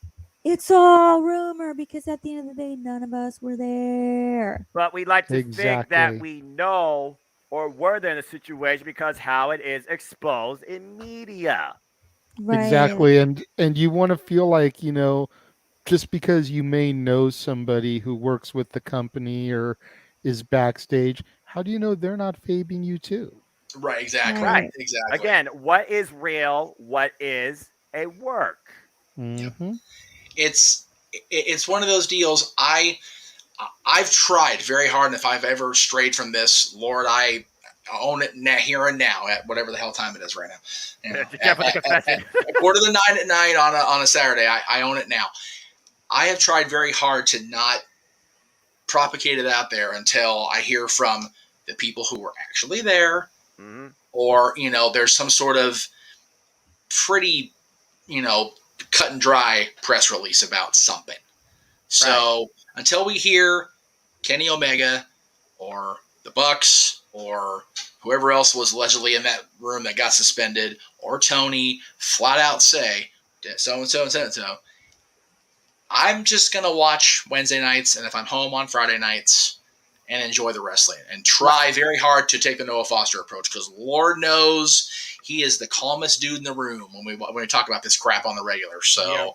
It's all rumor because at the end of the day, none of us were there. But we like to think that we know or were there in a situation because how it is exposed in media. Right. Exactly. And you want to feel like, just because you may know somebody who works with the company or is backstage, how do you know they're not fabing you too? Right, exactly. Right. Exactly. Again, what is real? What is a work? Mm-hmm. It's one of those deals. I've tried very hard, and if I've ever strayed from this, Lord, I own it here and now at whatever the hell time it is right now. At 8:45 on a Saturday, I own it now. I have tried very hard to not propagate it out there until I hear from the people who were actually there, or there's some sort of pretty, cut and dry press release about something. So until we hear Kenny Omega or the Bucks or whoever else was allegedly in that room that got suspended, or Tony flat out say so and so and so and so, I'm just going to watch Wednesday nights, and if I'm home on Friday nights, and enjoy the wrestling and try very hard to take the Noah Foster approach, because Lord knows he is the calmest dude in the room when we talk about this crap on the regular. So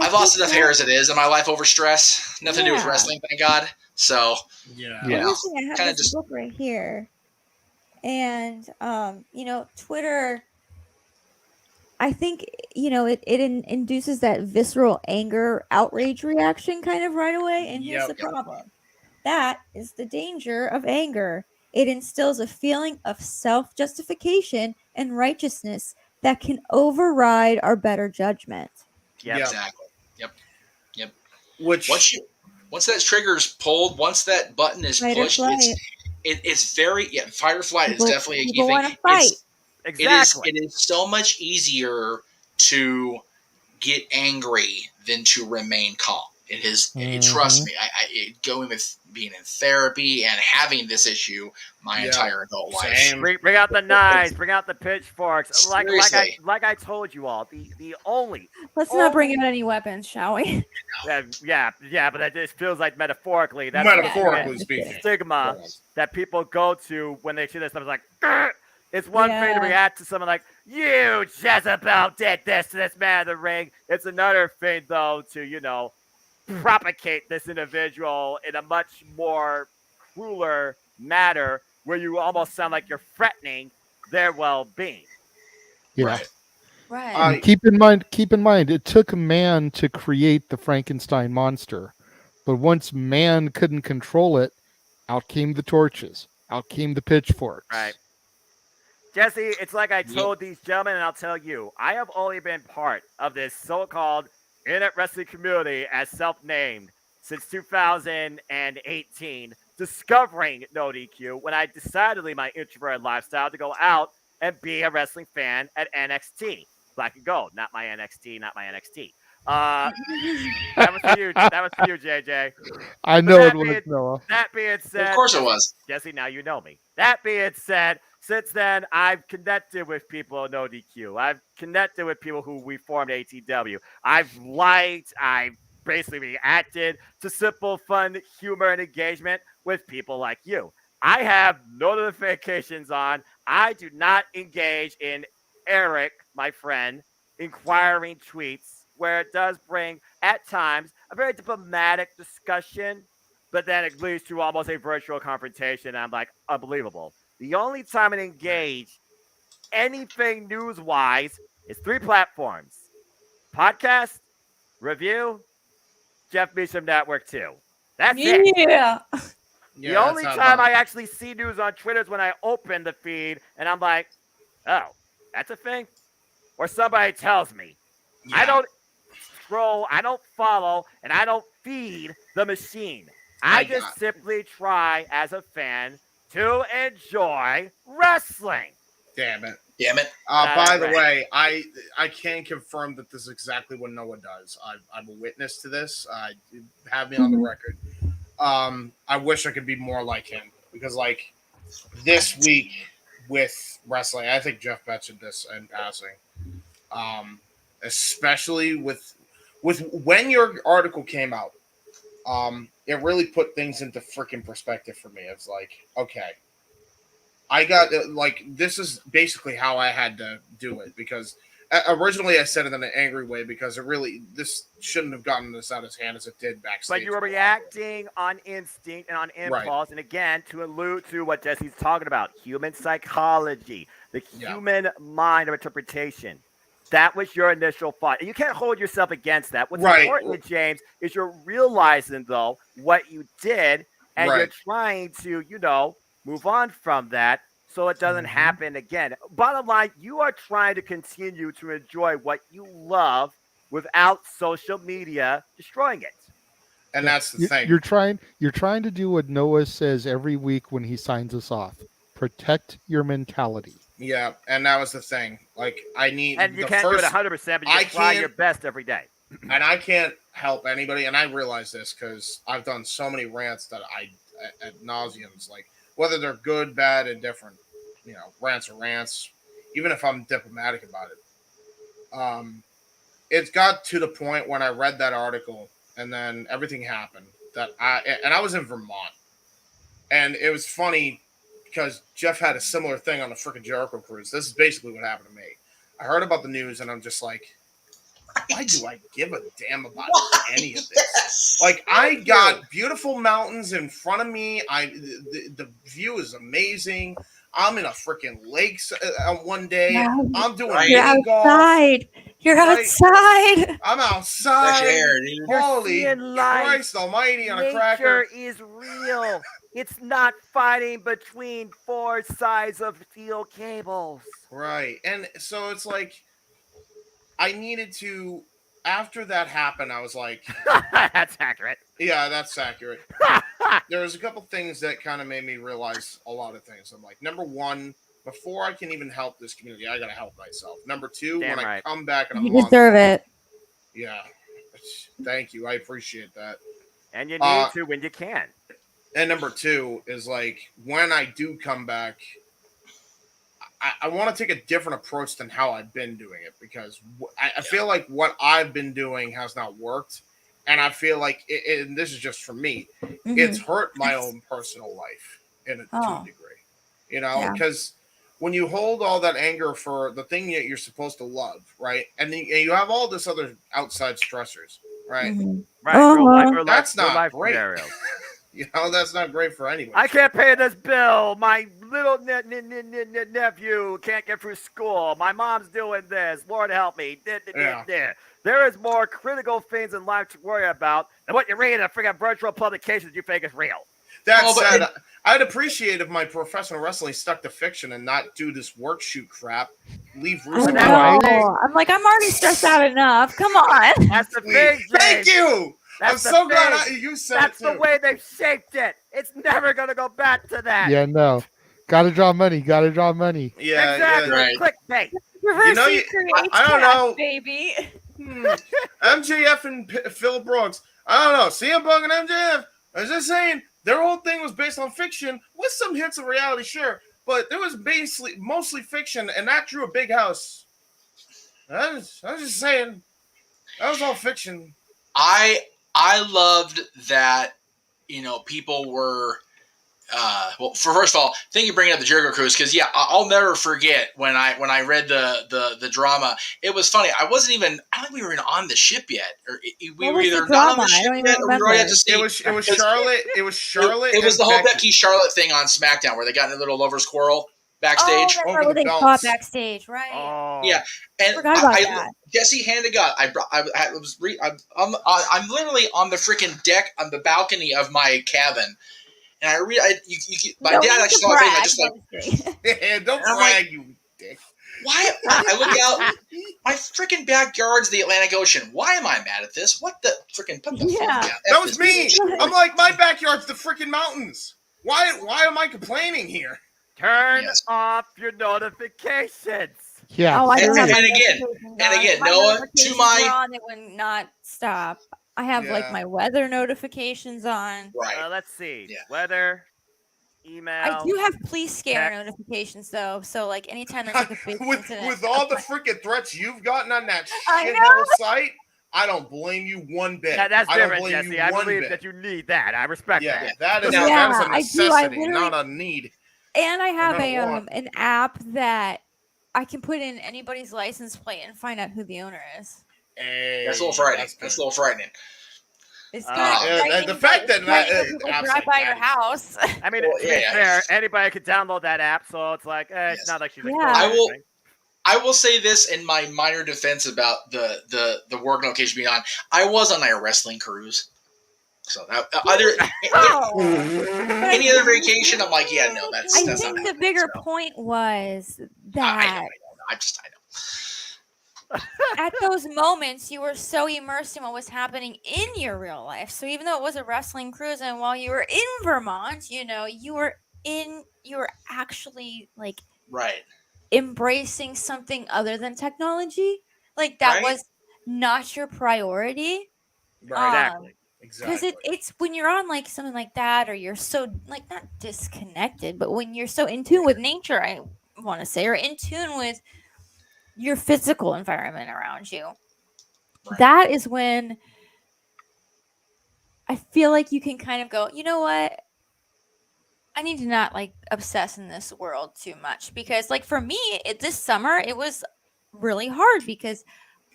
I've lost enough hair as it is in my life over stress. Nothing to do with wrestling, thank God. So I have this book right here, and Twitter, I think, it induces that visceral anger, outrage reaction kind of right away. And here's the problem. That is the danger of anger. It instills a feeling of self-justification and righteousness that can override our better judgment. Yeah, exactly. Yep. Once that trigger's pulled, once that button is pushed, it's very fight or flight. It's definitely a key thing. Want to fight. Exactly. It is so much easier to get angry than to remain calm. It is. Trust me. Going with being in therapy and having this issue my entire adult life. Bring out the knives. Bring out the pitchforks. Like I told you all. The only. Let's not bring out any weapons, shall we? Yeah. But that just feels like metaphorically. That's metaphorically speaking. Stigma that people go to when they see this stuff. It's like. Grr! It's one thing to react to someone like, you, Jezebel, did this to this man in the ring. It's another thing, though, to, propagate this individual in a much more crueler manner where you almost sound like you're threatening their well-being. Yeah. Right. Keep in mind, it took man to create the Frankenstein monster. But once man couldn't control it, out came the torches. Out came the pitchforks. Right. Jessi, it's like I told these gentlemen, and I'll tell you, I have only been part of this so-called internet wrestling community as self-named since 2018 discovering No DQ when I decided to leave my introverted lifestyle to go out and be a wrestling fan at NXT. Black and Gold, not my NXT, not my NXT. That was for you. That was for you, JJ. I know it was, Noah. That being said, of course it was. Jessi, now you know me. That being said, since then, I've connected with people in No DQ. I've connected with people who we formed ATW. I've liked, I've basically reacted to simple, fun humor and engagement with people like you. I have no notifications on. I do not engage in Eric, my friend, inquiring tweets where it does bring, at times, a very diplomatic discussion, but then it leads to almost a virtual confrontation. And I'm like, unbelievable. The only time I engage anything news-wise is 3 platforms: podcast, review, Jeff Meacham Network 2. That's it. Yeah. The only time I actually see news on Twitter is when I open the feed and I'm like, oh, that's a thing? Or somebody tells me. Yeah. I don't scroll, I don't follow, and I don't feed the machine. I just simply try as a fan to enjoy wrestling. Damn it. Damn it. By the way, I can confirm that this is exactly what Noah does. I'm a witness to this. Have me on the record. I wish I could be more like him because, like, this week with wrestling, I think Jeff mentioned this in passing. Especially with when your article came out, it really put things into freaking perspective for me. It's like, okay, I got like this is basically how I had to do it because originally I said it in an angry way because this shouldn't have gotten this out of hand as it did backstage. But you were reacting on instinct and on impulse, right. And again, to allude to what Jesse's talking about, human psychology, the human mind of interpretation. That was your initial thought. And you can't hold yourself against that. What's important, James, is you're realizing, though, what you did, and you're trying to, move on from that so it doesn't happen again. Bottom line, you are trying to continue to enjoy what you love without social media destroying it. And that's the thing. You're trying to do what Noah says every week when he signs us off. Protect your mentality. Yeah, and that was the thing. Like, I need... And you can't do it 100%, but you try your best every day. And I can't help anybody, and I realize this because I've done so many rants that at nauseums, like, whether they're good, bad, and different, rants are rants, even if I'm diplomatic about it. It's got to the point when I read that article, and then everything happened, that I was in Vermont, and it was funny because Jeff had a similar thing on the freaking Jericho cruise. This is basically what happened to me. I heard about the news, and I'm just like, why do I give a damn about any of this? Yes. Like, I got beautiful mountains in front of me. The view is amazing. I'm in a freaking lake one day. No, I'm doing you're outside. Golf. You're outside. I'm outside. Fresh air, dude. Holy Christ almighty on a cracker. Nature is real. It's not fighting between 4 sides of steel cables. Right. And so it's like, I needed to, after that happened, I was like... That's accurate. Yeah, that's accurate. There was a couple things that kind of made me realize a lot of things. I'm like, number one, before I can even help this community, I got to help myself. Number two, I come back and I'm... You deserve it. Yeah. Thank you. I appreciate that. And you need to when you can. And number two is, like, when I do come back... I want to take a different approach than how I've been doing it because I feel like what I've been doing has not worked. And I feel like, and this is just for me, it's hurt my own personal life to a degree, because when you hold all that anger for the thing that you're supposed to love, right? And then you have all this other outside stressors, right? Right. That's not great. That's not great for anyone. I can't pay this bill. My little nephew can't get through school. My mom's doing this. Lord help me. There is more critical things in life to worry about than what you read in a freaking virtual publications you think is real. That said, I'd appreciate if my professional wrestling stuck to fiction and not do this work shoot crap. Leave room. I'm like, I'm already stressed out enough. Come on. That's the thing. Thank you. I'm so glad you said That's it too. the way they've shaped it. It's never gonna go back to that. Yeah, no. Gotta draw money. Gotta draw money. Yeah, exactly. Right. Clickbait. Reverse know, I don't know. baby. MJF and Phil Brooks. I don't know. CM Punk and MJF. I was just saying, their whole thing was based on fiction with some hints of reality, sure, but there was basically mostly fiction, and that drew a big house. I was just saying, that was all fiction. I loved that, people were. Well, first of all, thank you for bringing up the Jericho Cruise, because I'll never forget when I read the drama. It was funny. I don't think we were even on the ship yet, or we were either not on the ship yet, or we were already at the state. It was Charlotte. It was Charlotte. It was the whole Becky Charlotte thing on SmackDown where they got in a little lovers quarrel backstage. Oh, that's where they fought backstage, right? Oh. Yeah, and I forgot about that. Jesse, hand to God, I'm literally on the freaking deck on the balcony of my cabin. And my dad actually saw my face. I just don't brag, you dick. Why? I look out. My freaking backyard's the Atlantic Ocean. Why am I mad at this? What the freaking? Put the phone down. That was me. I'm like, my backyard's the freaking mountains. Why am I complaining here? Turn off your notifications. Yeah. Oh, and again, Noah, to my. It would not stop. I have my weather notifications on. Right. Let's see. Yeah. Weather, email. I do have police scanner notifications though, so like anytime there's like a big incident, with all the freaking threats you've gotten on that I shithole site, I don't blame you one bit. That's different, Jesse. I believe that you need that. I respect that. That is a necessity, not a need. And I have an app that I can put in anybody's license plate and find out who the owner is. Hey, that's a little frightening. That's a little frightening. It's kind of the fact that drive by your house. I mean, to be fair, anybody could download that app, so it's like it's not like she's. I will say this in my minor defense about the work location being on. I was on a wrestling cruise, so any other vacation, I'm like, that's. I think the bigger point was that I know. at those moments, you were so immersed in what was happening in your real life. So even though it was a wrestling cruise, and while you were in Vermont, you were actually like embracing something other than technology. Like that was not your priority. Right. Exactly. Because it's when you're on like something like that, or you're so like not disconnected, but when you're so in tune with nature, I want to say, or in tune with your physical environment around you. Right. That is when I feel like you can kind of go, you know what? I need to not like obsess in this world too much, because like for me, this summer, it was really hard because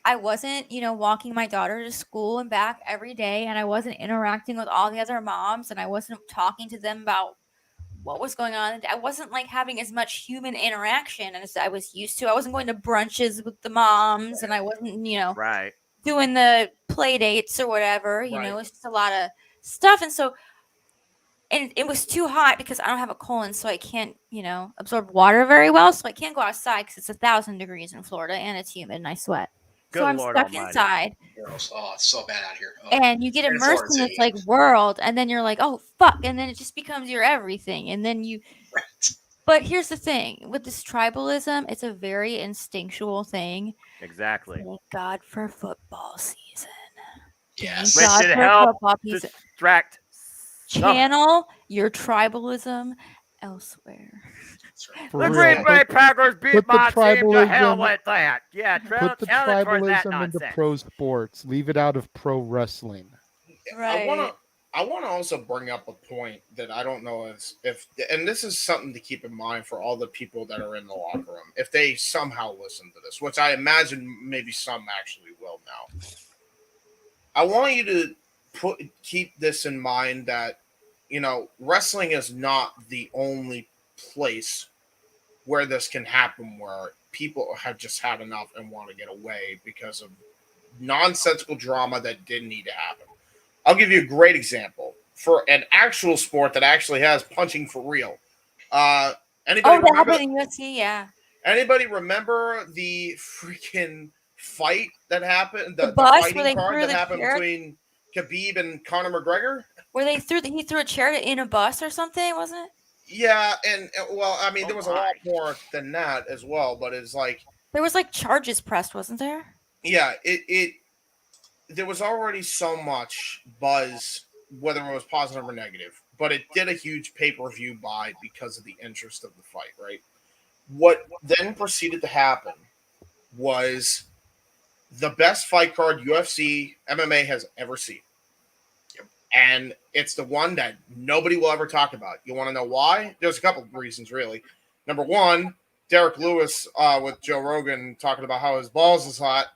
I wasn't, walking my daughter to school and back every day, and I wasn't interacting with all the other moms, and I wasn't talking to them about what was going on. I wasn't like having as much human interaction as I was used to. I wasn't going to brunches with the moms, and I wasn't, doing the play dates or whatever. You know, it's just a lot of stuff. And so, and it was too hot because I don't have a colon, so I can't, absorb water very well. So I can't go outside because it's 1,000 degrees in Florida and it's humid and I sweat. Good so I'm Lord stuck Almighty. Inside. Oh, it's so bad out here. Oh. And you get immersed in this like world, and then you're like, oh fuck, and then it just becomes your everything. And then you But here's the thing, with this tribalism, it's a very instinctual thing. Exactly. Thank God for football season. Yes. Which should help distract. Channel your tribalism elsewhere. The Green Bay Packers beat my team to hell with that. Yeah, put the tribalism into pro sports. Leave it out of pro wrestling. Right. I want to also bring up a point that I don't know if, and this is something to keep in mind for all the people that are in the locker room, if they somehow listen to this, which I imagine maybe some actually will now. I want you to keep this in mind that, wrestling is not the only place where this can happen, where people have just had enough and want to get away because of nonsensical drama that didn't need to happen. I'll give you a great example for an actual sport that actually has punching for real. Anybody that happened in UFC, yeah. Anybody remember the freaking fight that happened? The bus fighting where they card threw that the happened chair? between Khabib and Conor McGregor. Where he threw a chair in a bus or something, wasn't it? Yeah, and well, I mean, there was a lot more than that as well, but it's like there was like charges pressed, wasn't there? Yeah, there was already so much buzz, whether it was positive or negative, but it did a huge pay-per-view buy because of the interest of the fight, right? What then proceeded to happen was the best fight card UFC MMA has ever seen. And it's the one that nobody will ever talk about. You want to know why? There's a couple of reasons, really. Number one, Derek Lewis with Joe Rogan talking about how his balls is hot.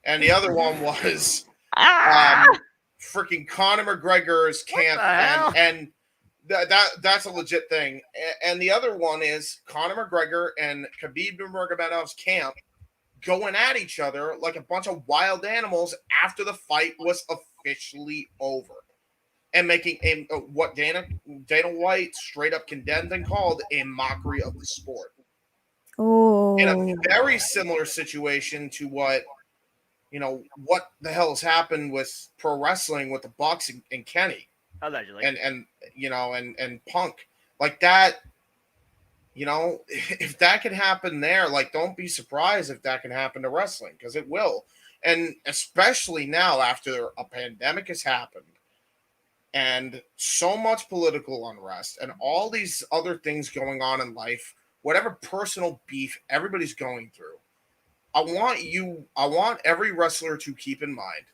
And the other one was freaking Conor McGregor's camp. And that's a legit thing. And the other one is Conor McGregor and Khabib Nurmagomedov's camp going at each other like a bunch of wild animals after the fight was officially over. And making what Dana White straight up condemned and called a mockery of the sport. Oh, In a very similar situation to what the hell has happened with pro wrestling with the Bucks and Kenny, allegedly, and Punk, like that. If that can happen there, like, don't be surprised if that can happen to wrestling, because it will, and especially now after a pandemic has happened. And so much political unrest and all these other things going on in life, whatever personal beef everybody's going through. I want every wrestler to keep in mind,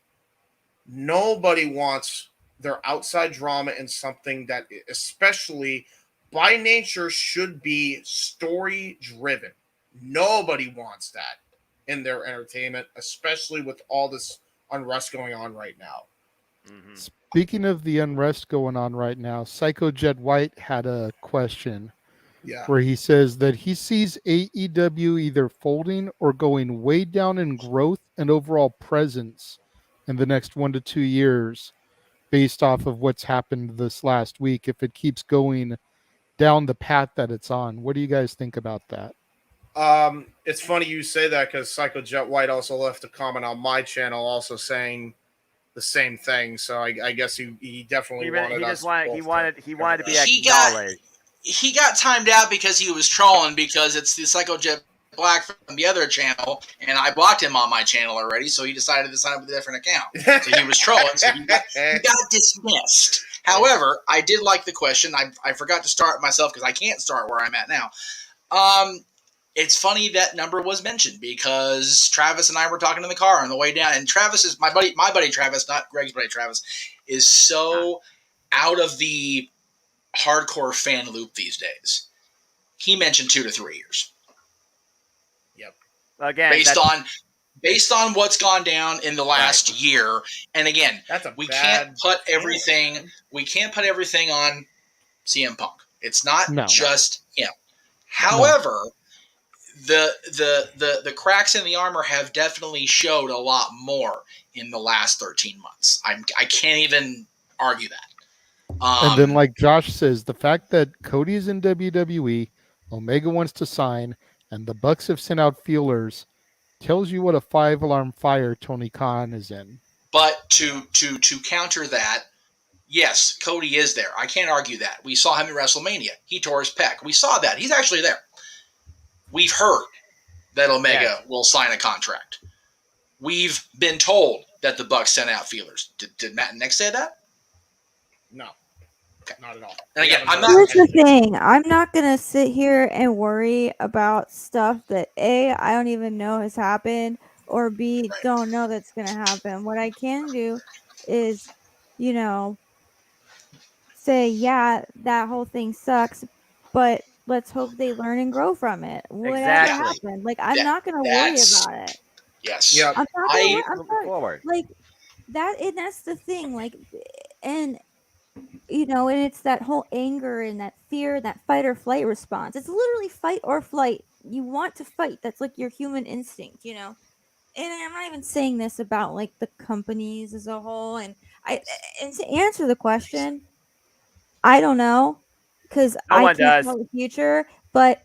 nobody wants their outside drama in something that, especially by nature, should be story driven. Nobody wants that in their entertainment, especially with all this unrest going on right now. Mm-hmm. Speaking of the unrest going on right now, Psycho Jet White had a question where he says that he sees AEW either folding or going way down in growth and overall presence in the next 1 to 2 years based off of what's happened this last week if it keeps going down the path that it's on. What do you guys think about that? It's funny you say that because Psycho Jet White also left a comment on my channel also saying the same thing, so I guess he definitely wanted to be acknowledged. He got timed out because he was trolling because it's the Psycho Jet Black from the other channel, and I blocked him on my channel already, so he decided to sign up with a different account. So he was trolling, so he got dismissed. However, I did like the question. I forgot to start myself because I can't start where I'm at now. It's funny that number was mentioned because Travis and I were talking in the car on the way down, and Travis is my buddy Travis, not Greg's buddy Travis, is so out of the hardcore fan loop these days. He mentioned 2 to 3 years. Yep. Again, based on what's gone down in the last year, and again, can't put everything on CM Punk. It's not just him. However, the cracks in the armor have definitely showed a lot more in the last 13 months. I can't even argue that. And then, like Josh says, the fact that Cody is in WWE, Omega wants to sign, and the Bucks have sent out feelers tells you what a 5-alarm fire Tony Khan is in. But to counter that, yes, Cody is there. I can't argue that. We saw him in WrestleMania. He tore his pec. We saw that. He's actually there. We've heard that Omega will sign a contract. We've been told that the Bucks sent out feelers. Did Matt and Nick say that? No. Okay. Not at all. And again, here's the thing. I'm not going to sit here and worry about stuff that A, I don't even know has happened, or B, don't know that's going to happen. What I can do is, say, yeah, that whole thing sucks, but let's hope they learn and grow from it. Whatever happened. Like, I'm not going to worry about it. Yes. Yeah. I'm not forward. Like, that, and that's the thing. Like, and it's that whole anger and that fear, that fight or flight response. It's literally fight or flight. You want to fight. That's like your human instinct, And I'm not even saying this about like the companies as a whole. And to answer the question, I don't know, because I can't tell the future. But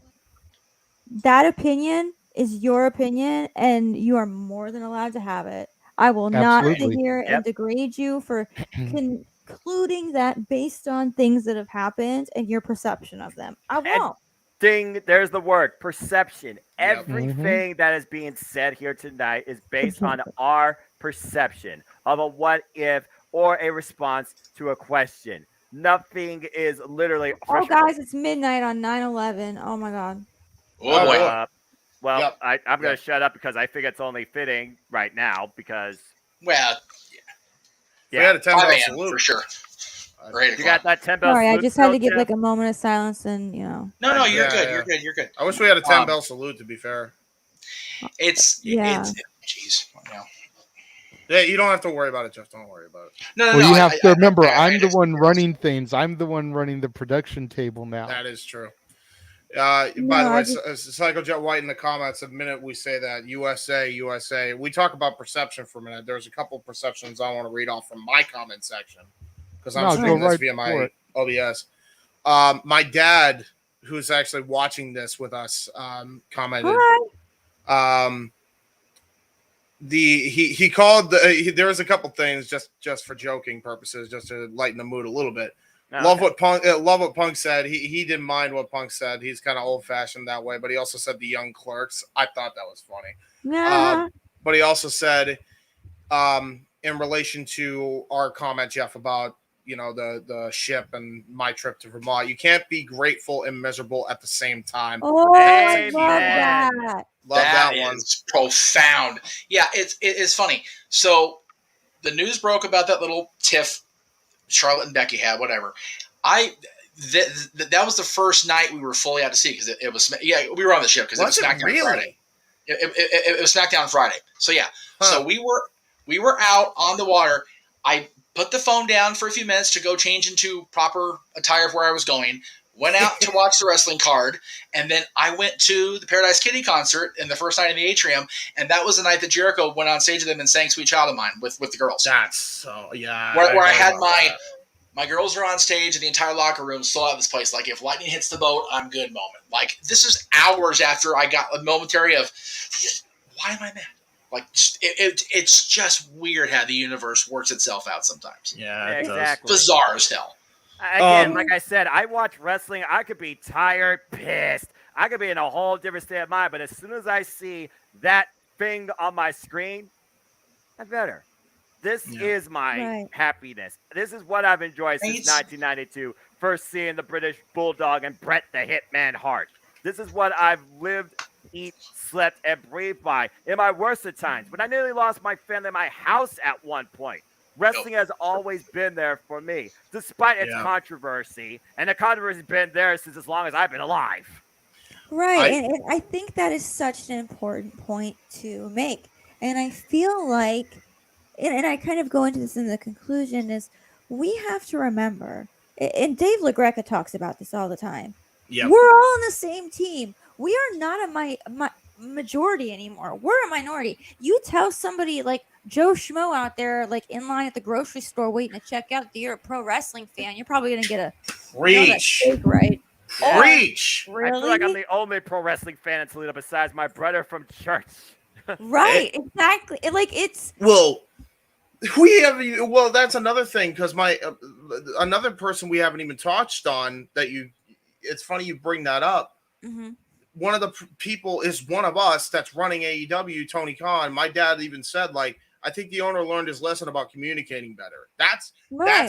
that opinion is your opinion, and you are more than allowed to have it. I will not sit Absolutely. here and degrade you for concluding that based on things that have happened and your perception of them. I won't. There's the word perception. Yep. Everything that is being said here tonight is based on our perception of a what if or a response to a question. Nothing is literally. Oh, guys, it's midnight on 9/11. Oh my God. Oh boy. Well, Yep. I'm going to shut up because I think it's only fitting right now because. Well, we had a 10 bell 5 a.m. salute for sure. Or 8 You got that 10 bell Sorry, I salute just had to still, give like a moment of silence and, you know. No, you're Yeah, good. yeah. You're good. I wish we had a 10 bell salute, to be fair. It's jeez. Yeah, you don't have to worry about it, Jeff. Don't worry about it. No. Well, you have to remember, I'm the just- one running things. I'm the one running the production table now. That is true. By the way, Psycho Jet White in the comments, the minute we say that USA, we talk about perception for a minute. There's a couple of perceptions I want to read off from my comment section because I'm streaming this via my OBS. My dad, who's actually watching this with us, commented. He called there was a couple things just for joking purposes, just to lighten the mood a little bit. Love what Punk said. He didn't mind what Punk said. He's kind of old fashioned that way, but he also said the young clerks. I thought that was funny. Yeah. But he also said, in relation to our comment, Jeff, about the ship and my trip to Vermont, you can't be grateful and miserable at the same time. Oh, I love that. Love that one. Is profound. Yeah, it's funny. So the news broke about that little tiff Charlotte and Becky had, whatever. That was the first night we were fully out to sea because it was we were on the ship because it was SmackDown Friday. It was SmackDown Friday. So so we were out on the water. I put the phone down for a few minutes to go change into proper attire of where I was going. Went out to watch the wrestling card, and then I went to the Paradise Kitty concert in the first night in the atrium, and that was the night that Jericho went on stage with them and sang "Sweet Child of Mine" with the girls. That's so Where I had my girls are on stage, and the entire locker room sold out this place. Like, if lightning hits the boat, I'm good moment. Like, this is hours after I got a momentary of, why am I mad? Like, it's just weird how the universe works itself out sometimes. Yeah, exactly. Bizarre as hell. Again, like I said, I watch wrestling. I could be tired, pissed. I could be in a whole different state of mind. But as soon as I see that thing on my screen, I'm better. This is my happiness. This is what I've enjoyed since 1992. First seeing the British Bulldog and Bret the Hitman Hart. This is what I've lived, eat, slept, and breathed by in my worst of times. When I nearly lost my family, my house at one point. Wrestling has always been there for me, despite its controversy. And the controversy has been there since as long as I've been alive. Right. And I think that is such an important point to make. And I feel like, and I kind of go into this in the conclusion, is we have to remember, and Dave LaGreca talks about this all the time. Yep. We're all on the same team. We are not a majority anymore. We're a minority. You tell somebody like Joe Schmo out there, like in line at the grocery store waiting to check out that you're a pro wrestling fan, you're probably going to get a steak, right? Reach. Really? I feel like I'm the only pro wrestling fan in Toledo besides my brother from church. Right, exactly. It's that's another thing because another person we haven't even touched on that it's funny you bring that up. Mm-hmm. One of the people is one of us that's running AEW, Tony Khan. My dad even said, like, I think the owner learned his lesson about communicating better. That's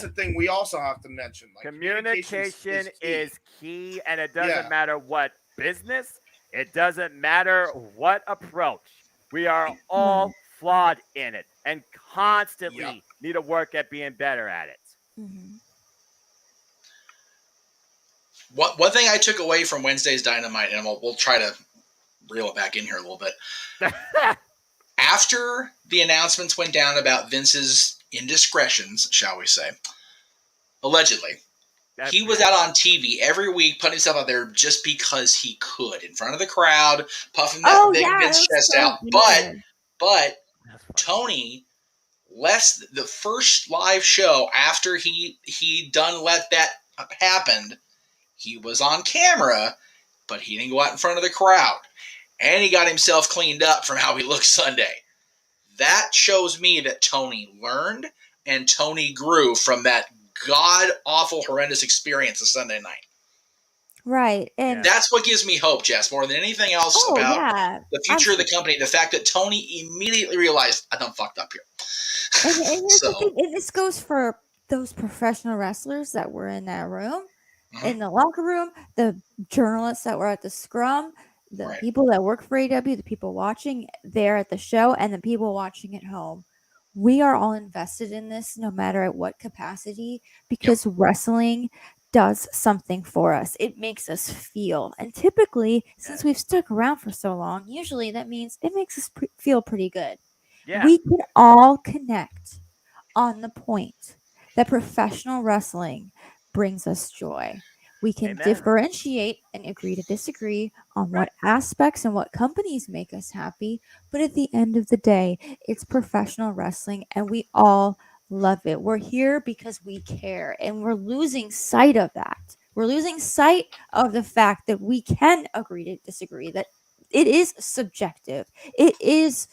a thing we also have to mention. Like, communication is key, and it doesn't matter what business. It doesn't matter what approach. We are all flawed in it and constantly need to work at being better at it. Mm-hmm. One thing I took away from Wednesday's Dynamite, and we'll try to reel it back in here a little bit. After the announcements went down about Vince's indiscretions, shall we say, allegedly, he was out on TV every week putting himself out there just because he could, in front of the crowd, puffing that big Vince chest out. But Tony left the first live show after he done let that happen. He was on camera, but he didn't go out in front of the crowd. And he got himself cleaned up from how he looked Sunday. That shows me that Tony learned and Tony grew from that god-awful, horrendous experience of Sunday night. Right. And that's what gives me hope, Jess, more than anything else about the future of the company. The fact that Tony immediately realized, I done fucked up here. And this goes for those professional wrestlers that were in that room, in the locker room, the journalists that were at the scrum, the people that work for AW, the people watching there at the show, and the people watching at home. We are all invested in this no matter at what capacity, because wrestling does something for us. It makes us feel. And typically, since we've stuck around for so long, usually that means it makes us feel pretty good. Yeah. We can all connect on the point that professional wrestling brings us joy. We can differentiate and agree to disagree on what aspects and what companies make us happy. But at the end of the day, it's professional wrestling and we all love it. We're here because we care, and we're losing sight of that. We're losing sight of the fact that we can agree to disagree, that it is subjective. It is,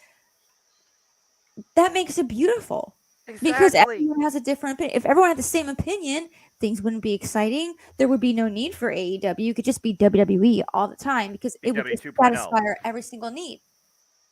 that makes it beautiful. Because everyone has a different opinion. If everyone had the same opinion, things wouldn't be exciting. There would be no need for AEW. It could just be WWE all the time, because it would just satisfy every single need.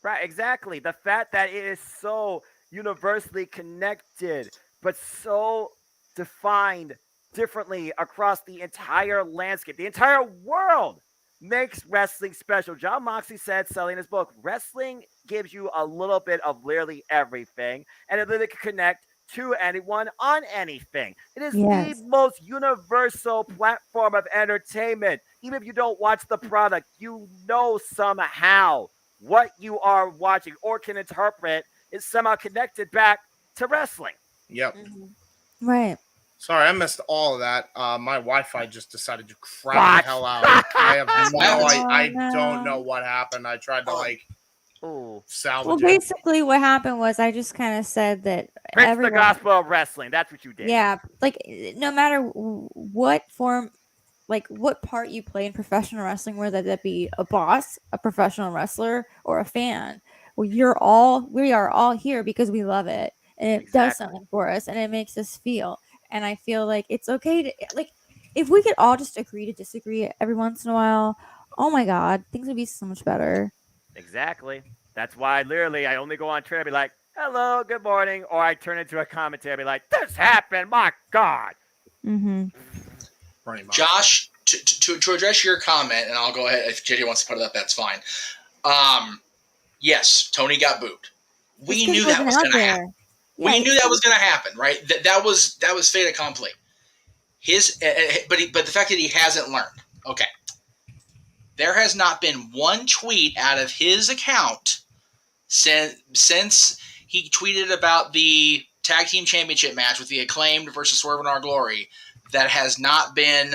Right, exactly. The fact that it is so universally connected, but so defined differently across the entire landscape, the entire world, makes wrestling special. John Moxley said, selling his book, wrestling gives you a little bit of literally everything, and it literally can connect to anyone on anything. It is the most universal platform of entertainment. Even if you don't watch the product, you know somehow what you are watching or can interpret is somehow connected back to wrestling. Yep. Right. Sorry, I missed all of that. My Wi-Fi just decided to crap the hell out. I have I don't know what happened. I tried to salvage Well, basically what happened was I just kind of said that preach the gospel of wrestling. That's what you did. Yeah, like no matter what form, like what part you play in professional wrestling, whether that be a boss, a professional wrestler, or a fan, we are all here because we love it, and it does something for us, and it makes us feel. And I feel like it's okay to, like, if we could all just agree to disagree every once in a while, oh my God, things would be so much better. Exactly. That's why literally I only go on Twitter and be like, hello, good morning. Or I turn into a commentary and be like, this happened, my God. Josh, to address your comment, and I'll go ahead, if JJ wants to put it up, that's fine. Yes, Tony got booed. We knew that was going to happen. We knew that was going to happen, right? That was fait accompli. But the fact that he hasn't learned. Okay. There has not been one tweet out of his account since he tweeted about the tag team championship match with the Acclaimed versus Swerve in Our Glory that has not been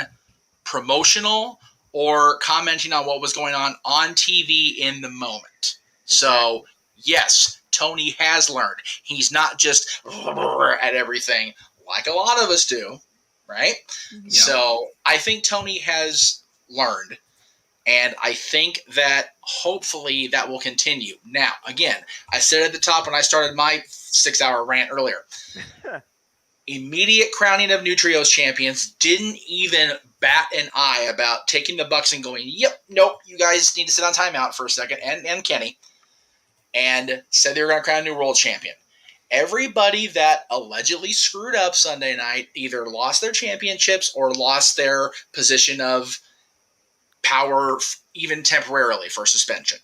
promotional or commenting on what was going on TV in the moment. So, yes, Tony has learned. He's not just at everything like a lot of us do, right? Yeah. So, I think Tony has learned. And I think that hopefully that will continue. Now, again, I said at the top when I started my 6-hour rant earlier, immediate crowning of New Trios champions, didn't even bat an eye about taking the Bucks and going, yep, nope, you guys need to sit on timeout for a second, and Kenny, and said they were going to crown a new world champion. Everybody that allegedly screwed up Sunday night either lost their championships or lost their position of power, even temporarily, for suspension.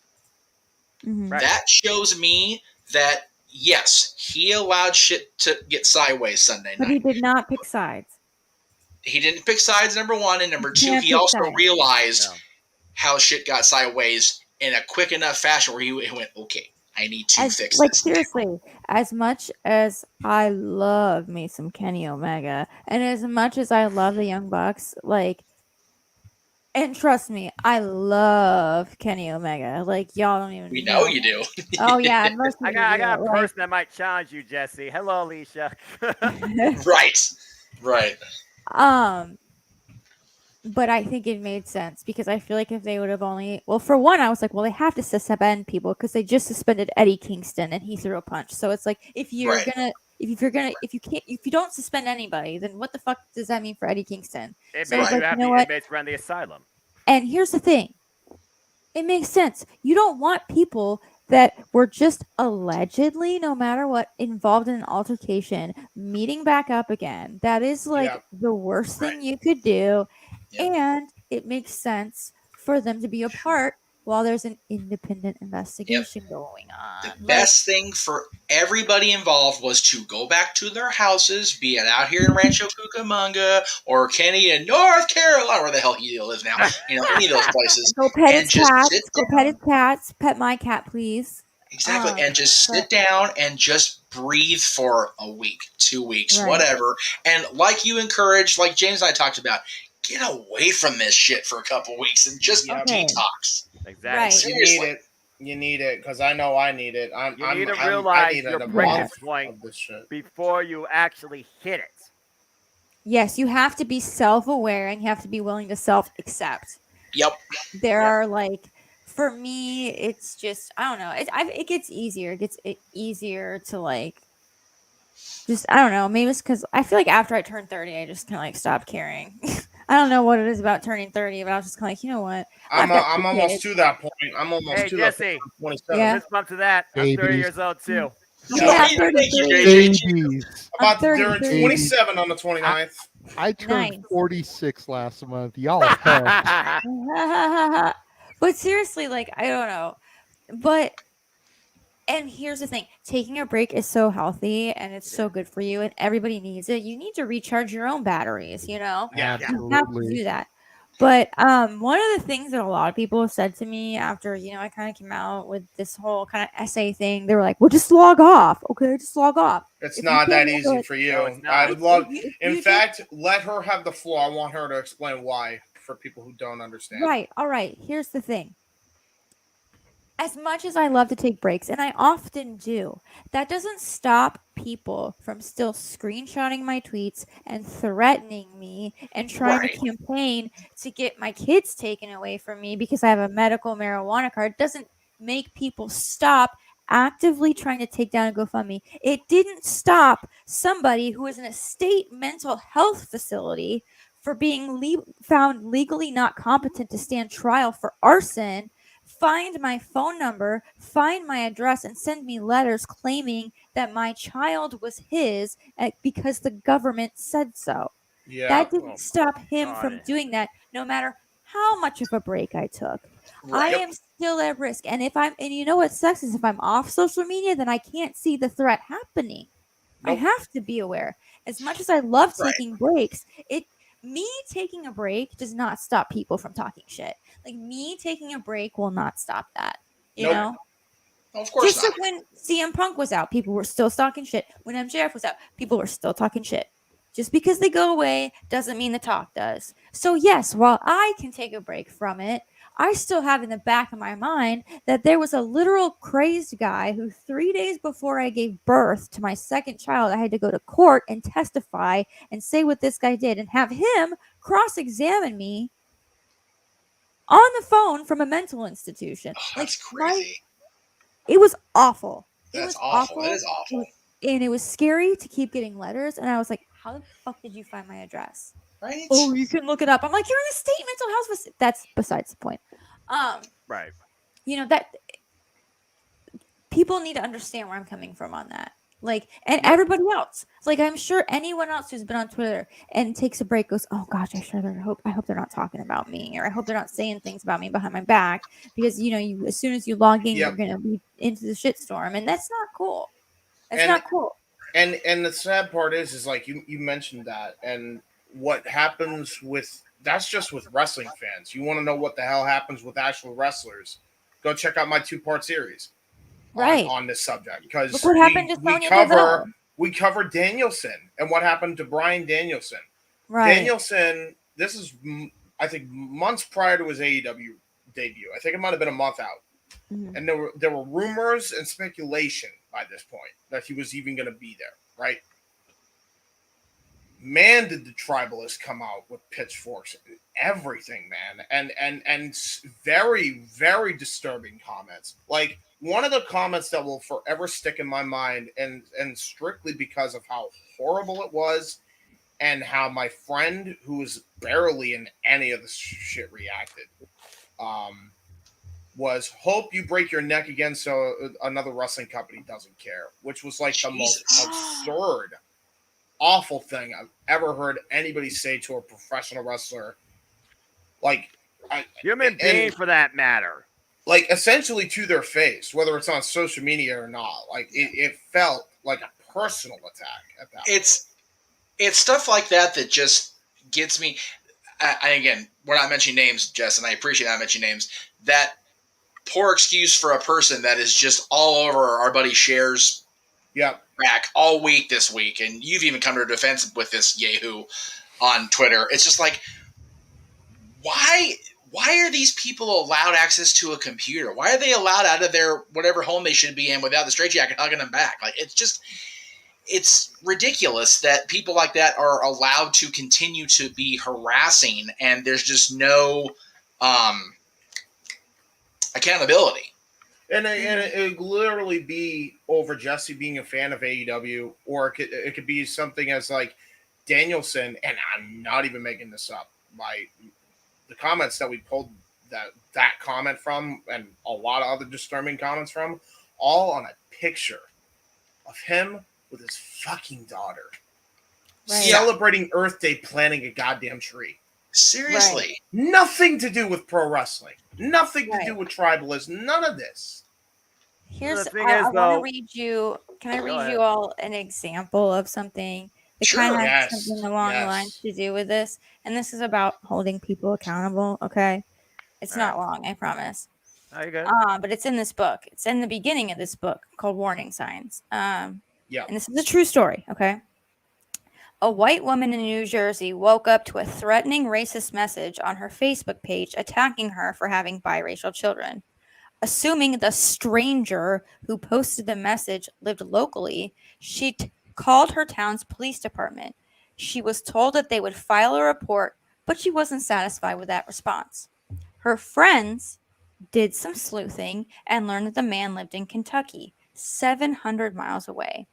That shows me that, yes, he allowed shit to get sideways Sunday night. But he did not pick sides. He didn't pick sides, number one. And number two, he also realized how shit got sideways in a quick enough fashion where he went, okay, I need to fix like, this. Seriously, as much as I love me some Kenny Omega, and as much as I love the Young Bucks, like, and trust me, I love Kenny Omega. Like, y'all don't even We know you do. Oh, yeah. I got a person that might challenge you, Jessi. Hello, Alicia. Right. But I think it made sense because I feel like if they would have only, well, for one, I was like, well, they have to suspend people because they just suspended Eddie Kingston and he threw a punch. So it's like if you don't suspend anybody, then what the fuck does that mean for Eddie Kingston? It So makes it's like, you have you know the what? inmates run the asylum. And here's the thing. It makes sense. You don't want people that were just allegedly, no matter what, involved in an altercation, meeting back up again. That is like the worst thing you could do. Yep. And it makes sense for them to be apart while there's an independent investigation going on. The best thing for everybody involved was to go back to their houses, be it out here in Rancho Cucamonga or Kenny in North Carolina, where the hell he lives now, any of those places. Go pet and his just cats. sit Go down. pet his cats. Pet my cat, please. Exactly. And just sit down and just breathe for a week, 2 weeks, whatever. And like you encouraged, like James and I talked about, get away from this shit for a couple weeks and just detox. Exactly. Right. You need it because I know I need it. You need to realize your breaking point before you actually hit it. Yes, you have to be self-aware and you have to be willing to self-accept. Yep. There are like, for me, it's just, I don't know. It gets easier. It gets easier to like, just, I don't know. Maybe it's because I feel like after I turned 30, I just kind of like stopped caring. I don't know what it is about turning 30, but I was just kind of like, you know what? I'm almost to that point. I'm almost to that point. 27. Yeah. Fist bump to that. I'm 30 years old too. Yeah, I'm 33. About 27 on the 29th. I turned 46 last month. Y'all have. But seriously, like, I don't know. But, and here's the thing. Taking a break is so healthy and it's so good for you and everybody needs it. You need to recharge your own batteries, you know? Yeah. You have to do that. But one of the things that a lot of people have said to me after, I kind of came out with this whole kind of essay thing, they were like, well, just log off. Okay, just log off. It's not that easy for you. I would love, in fact, let her have the floor. I want her to explain why for people who don't understand. Right. All right. Here's the thing. As much as I love to take breaks, and I often do, that doesn't stop people from still screenshotting my tweets and threatening me and trying to campaign to get my kids taken away from me because I have a medical marijuana card. It doesn't make people stop actively trying to take down a GoFundMe. It didn't stop somebody who is in a state mental health facility for being found legally not competent to stand trial for arson, find my phone number, find my address, and send me letters claiming that my child was his because the government said so. Yeah. That didn't stop him from doing that, no matter how much of a break I took. I am still at risk. And you know what sucks is if I'm off social media, then I can't see the threat happening. I have to be aware. As much as I love taking breaks, me taking a break does not stop people from talking shit. Like, me taking a break will not stop that. You know? Of course Just like when CM Punk was out, people were still talking shit. When MJF was out, people were still talking shit. Just because they go away doesn't mean the talk does. So yes, while I can take a break from it, I still have in the back of my mind that there was a literal crazed guy who 3 days before I gave birth to my second child, I had to go to court and testify and say what this guy did and have him cross-examine me on the phone from a mental institution. That's crazy. It was awful. That's awful. It is awful. And it was scary to keep getting letters. And I was like, how the fuck did you find my address? Right. Oh, you can look it up. I'm like, you're in a state mental health. That's besides the point. Right. That people need to understand where I'm coming from on that. Like, and everybody else. Like, I'm sure anyone else who's been on Twitter and takes a break goes, oh gosh, I hope they're not talking about me, or I hope they're not saying things about me behind my back, because you as soon as you log in, you're gonna be into the shitstorm, and that's not cool. It's not cool. And the sad part is like you mentioned that, and what happens that's just with wrestling fans. You want to know what the hell happens with actual wrestlers? Go check out my 2-part series. On this subject, because look what happened to Sonya Deville. We cover Danielson and what happened to Bryan Danielson. Right. Danielson, this is I think months prior to his AEW debut. I think it might have been a month out, and there were rumors and speculation by this point that he was even going to be there. Right? Man, did the Tribalists come out with pitchforks everything, man, and very, very disturbing comments. Like one of the comments that will forever stick in my mind, and strictly because of how horrible it was, and how my friend who was barely in any of this shit reacted. Was hope you break your neck again so another wrestling company doesn't care, which was like the most absurd, awful thing I've ever heard anybody say to a professional wrestler. Like, human being for that matter. Like, essentially to their face, whether it's on social media or not. Like, it felt like a personal attack at that point. It's stuff like that that just gets me. Again, we're not mentioning names, Jess, and I appreciate not mentioning names. That poor excuse for a person that is just all over our buddy Cher's back all week this week, and you've even come to a defense with this yahoo on Twitter. It's just like, why are these people allowed access to a computer? Why are they allowed out of their whatever home they should be in without the straitjacket hugging them back? Like, it's ridiculous that people like that are allowed to continue to be harassing, and there's just no accountability. And it would literally be over Jessi being a fan of AEW, or it could be something as like Danielson, and I'm not even making this up. The comments that we pulled that comment from, and a lot of other disturbing comments from, all on a picture of him with his fucking daughter celebrating Earth Day, planting a goddamn tree. Seriously. Nothing to do with pro wrestling. Nothing to do with tribalism. None of this. Here's I want to read you. Can I read you all an example of something that kind of has something along the lines to do with this? And this is about holding people accountable. Okay, it's not long, I promise. Oh, you're good. But it's in this book. It's in the beginning of this book called Warning Signs. And Yeah. this is a true story. Okay. A white woman in New Jersey woke up to a threatening racist message on her Facebook page attacking her for having biracial children. Assuming the stranger who posted the message lived locally, she called her town's police department. She was told that they would file a report, but she wasn't satisfied with that response. Her friends did some sleuthing and learned that the man lived in Kentucky, 700 miles away.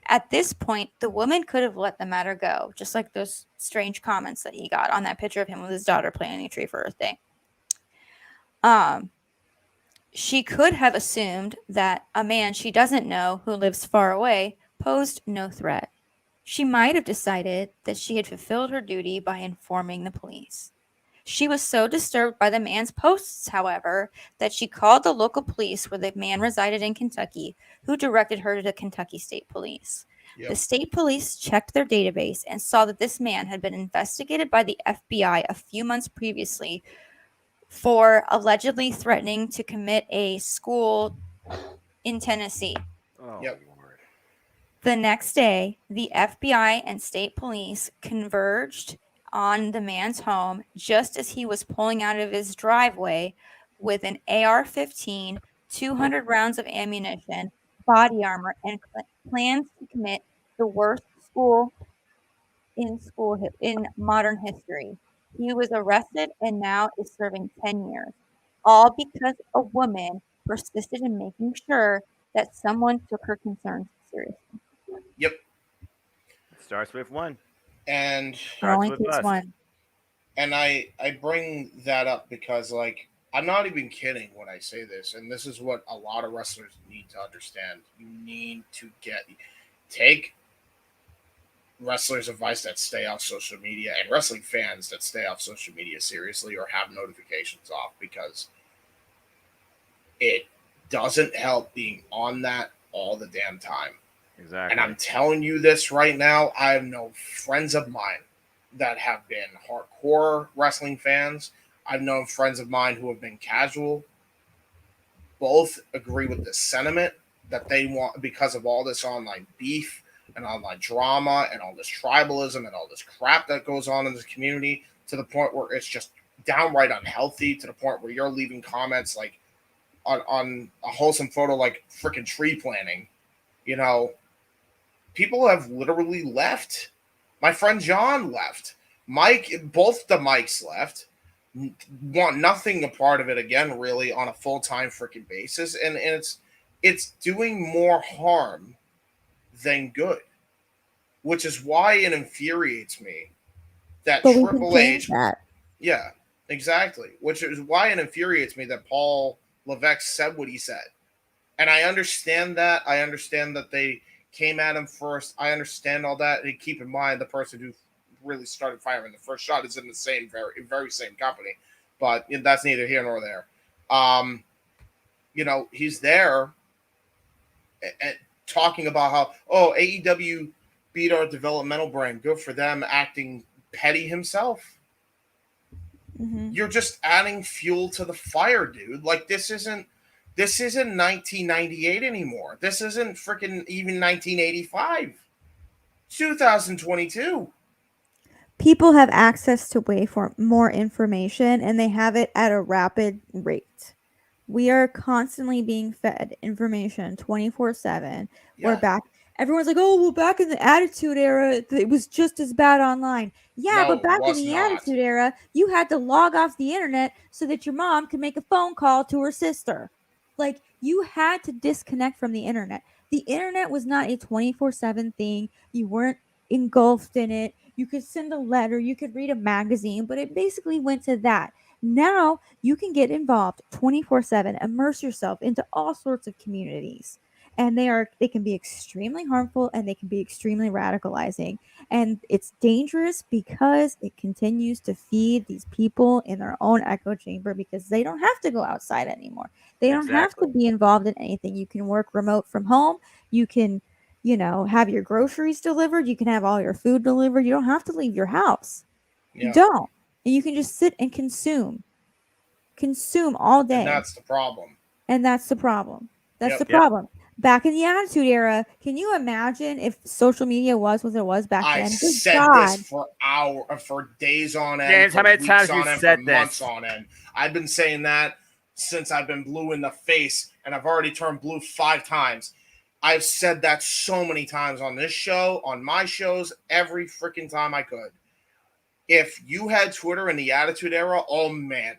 At this point, the woman could have let the matter go, just like those strange comments that he got on that picture of him with his daughter planting a tree for Earth Day. She could have assumed that a man she doesn't know who lives far away posed no threat. She might have decided that she had fulfilled her duty by informing the police. She was so disturbed by the man's posts, however, that she called the local police where the man resided in Kentucky, who directed her to the Kentucky State Police. Yep. The state police checked their database and saw that this man had been investigated by the FBI a few months previously for allegedly threatening to commit a school in Tennessee. Oh, yep. Lord. The next day, the FBI and state police converged on the man's home just as he was pulling out of his driveway with an AR-15, 200 rounds of ammunition, body armor, and plans to commit the worst school in modern history. He was arrested and now is serving 10 years, all because a woman persisted in making sure that someone took her concerns seriously. Yep. It starts with one. And only takes one. And I bring that up because, like, I'm not even kidding when I say this, and this is what a lot of wrestlers need to understand. You need to take wrestlers' advice that stay off social media, and wrestling fans that stay off social media seriously, or have notifications off, because it doesn't help being on that all the damn time. Exactly. And I'm telling you this right now, I have no friends of mine that have been hardcore wrestling fans. I've known friends of mine who have been casual. Both agree with the sentiment that they want, because of all this online beef and online drama and all this tribalism and all this crap that goes on in this community, to the point where it's just downright unhealthy, to the point where you're leaving comments like on a wholesome photo like freaking tree planting. You know, people have literally left. My friend John left. Mike, both the Mikes left. want nothing a part of it again, really, on a full-time freaking basis, and it's doing more harm than good, which is why it infuriates me that But we can Triple change H, that. yeah, exactly, which is why it infuriates me that Paul Levesque said what he said. And I understand that. I understand that they came at him first. I understand all that. And keep in mind, the person who really started firing the first shot is in the same very same company, but that's neither here nor there. He's there and talking about how AEW beat our developmental brand. Good for them, acting petty himself. Mm-hmm. You're just adding fuel to the fire, dude. Like this isn't 1998 anymore. This isn't freaking even 1985. 2022. People have access to way more information, and they have it at a rapid rate. We are constantly being fed information 24/7. We're back. Everyone's like, oh, well, back in the Attitude Era, it was just as bad online. Yeah, No, but back in was the not. Attitude Era, you had to log off the internet so that your mom could make a phone call to her sister. Like, you had to disconnect from the internet. The internet was not a 24/7 thing. You weren't engulfed in it. You could send a letter, you could read a magazine, but it basically went to that. Now you can get involved 24/7, immerse yourself into all sorts of communities. And they can be extremely harmful, and they can be extremely radicalizing. And it's dangerous because it continues to feed these people in their own echo chamber, because they don't have to go outside anymore. They don't have to be involved in anything. You can work remote from home. You can, have your groceries delivered. You can have all your food delivered. You don't have to leave your house. Yeah. You don't. And you can just sit and consume all day. And that's the problem. That's the problem. Back in the Attitude Era, can you imagine if social media was what it was back then? I said this for days on end. James, how many times you said this? Months on end. I've been saying that since I've been blue in the face, and I've already turned blue 5 times. I've said that so many times on this show, on my shows, every freaking time I could. If you had Twitter in the Attitude Era, oh man,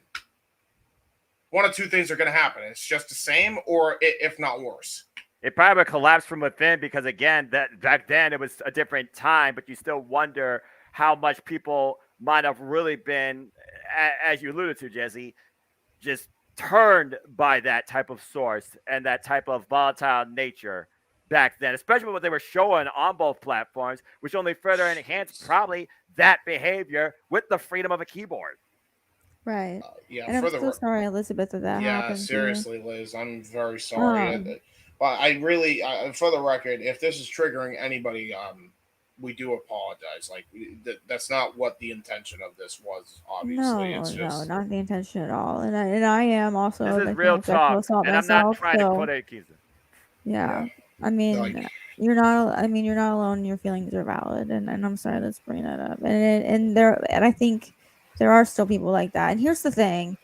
one of two things are going to happen. It's just the same, or if not worse. It probably would collapse from within, because again, that back then it was a different time, but you still wonder how much people might have really been, as you alluded to, Jessi, just turned by that type of source and that type of volatile nature back then, especially what they were showing on both platforms, which only further enhanced probably that behavior with the freedom of a keyboard. Right. Yeah. And I'm so sorry, Elizabeth, that happened. Yeah, seriously, Liz, I'm very sorry. But I really, for the record, if this is triggering anybody, we do apologize. Like, that's not what the intention of this was. Obviously, no, not the intention at all. And I am also. This is real talk, and I'm not trying to put a accusation. Yeah. I mean, you're not alone. Your feelings are valid, and I'm sorry. Let's bring that up. And I think there are still people like that. And here's the thing.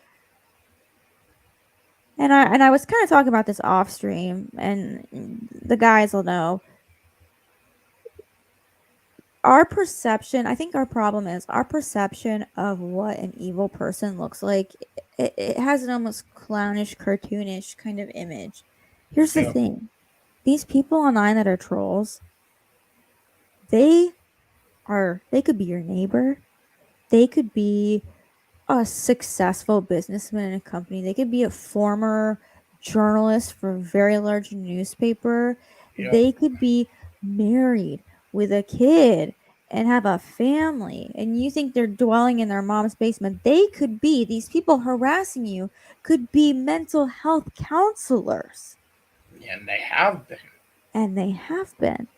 And I was kind of talking about this off stream, and the guys will know. Our perception, I think our problem is our perception of what an evil person looks like. It has an almost clownish, cartoonish kind of image. Here's the thing. These people online that are trolls, they could be your neighbor. They could be a successful businessman in a company. They could be a former journalist for a very large newspaper. Yep. They could be married with a kid and have a family, and you think they're dwelling in their mom's basement. They could be, these people harassing you could be mental health counselors. And they have been.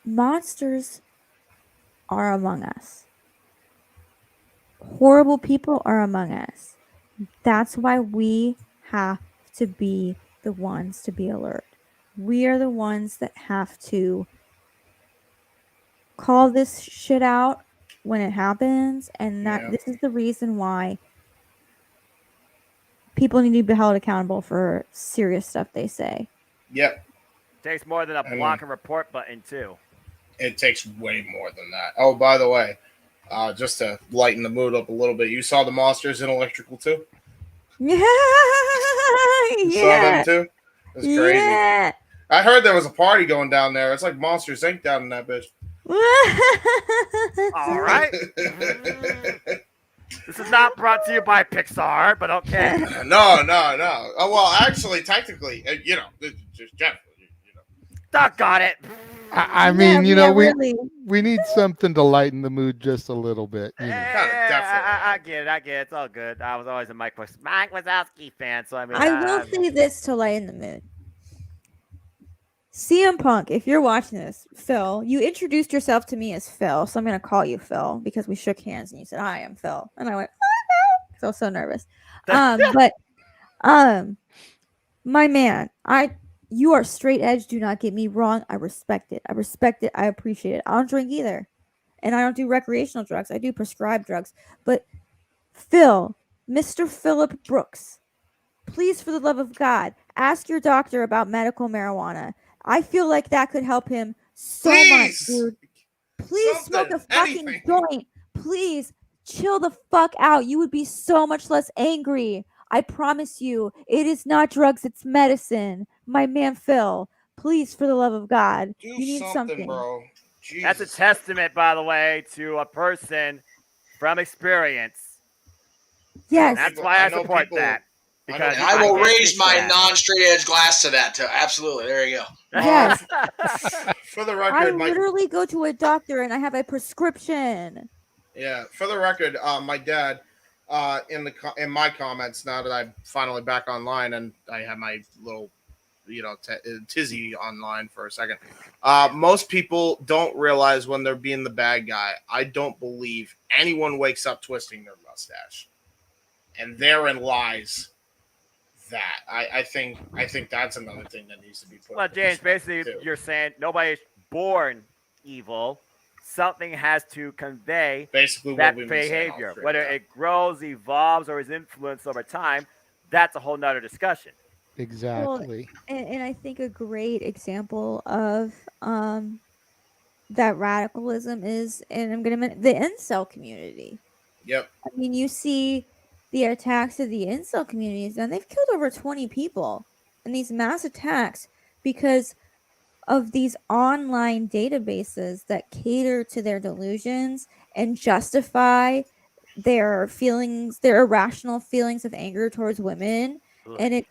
Monsters are among us. Horrible people are among us. That's why we have to be the ones to be alert. We are the ones that have to call this shit out when it happens, and this is the reason why people need to be held accountable for serious stuff they say. Yep. Takes more than a block and report button too. It takes way more than that. Oh, by the way, just to lighten the mood up a little bit. You saw the monsters in Electrical too? Yeah. You saw them too? It's crazy. Yeah. I heard there was a party going down there. It's like Monsters Inc. down in that bitch. All right. This is not brought to you by Pixar, but okay. No. Oh, well, actually, technically, just Jeff. Doc got it. I mean, really. we need something to lighten the mood just a little bit. I get it. It's all good. I was always a Mike Wazowski fan, so I mean, I will say this to lighten the mood. CM Punk, if you're watching this, Phil, you introduced yourself to me as Phil, so I'm going to call you Phil because we shook hands and you said, "Hi, I'm Phil," and I went, "Hi, Phil," because I was so nervous. My man, you are straight edge. Do not get me wrong. I respect it. I appreciate it. I don't drink either, and I don't do recreational drugs. I do prescribed drugs. But Phil, Mr. Philip Brooks, please, for the love of God, ask your doctor about medical marijuana. I feel like that could help him so much, dude. Please smoke a fucking joint. Please chill the fuck out. You would be so much less angry. I promise you, it is not drugs, it's medicine. My man Phil, please, for the love of God, you need something, bro. Jesus. That's a testament, by the way, to a person from experience. Yes. That's why I support that. Because I will raise my non-straight edge glass to that too. Absolutely. There you go. Yes. For the record, I literally go to a doctor and I have a prescription. Yeah, for the record, my dad, in my comments, now that I'm finally back online and I have my little, tizzy online for a second. Most people don't realize when they're being the bad guy. I don't believe anyone wakes up twisting their mustache, and therein lies that. I think that's another thing that needs to be put. Well, James, basically, you're saying nobody's born evil. Something has to convey basically that behavior. Whether it grows, evolves, or is influenced over time, that's a whole nother discussion. Exactly. Well, and I think a great example of that radicalism is, and I'm going to mention the incel community. Yep. I mean, you see the attacks of the incel communities, and they've killed over 20 people in these mass attacks because of these online databases that cater to their delusions and justify their feelings, their irrational feelings of anger towards women. Ugh. And it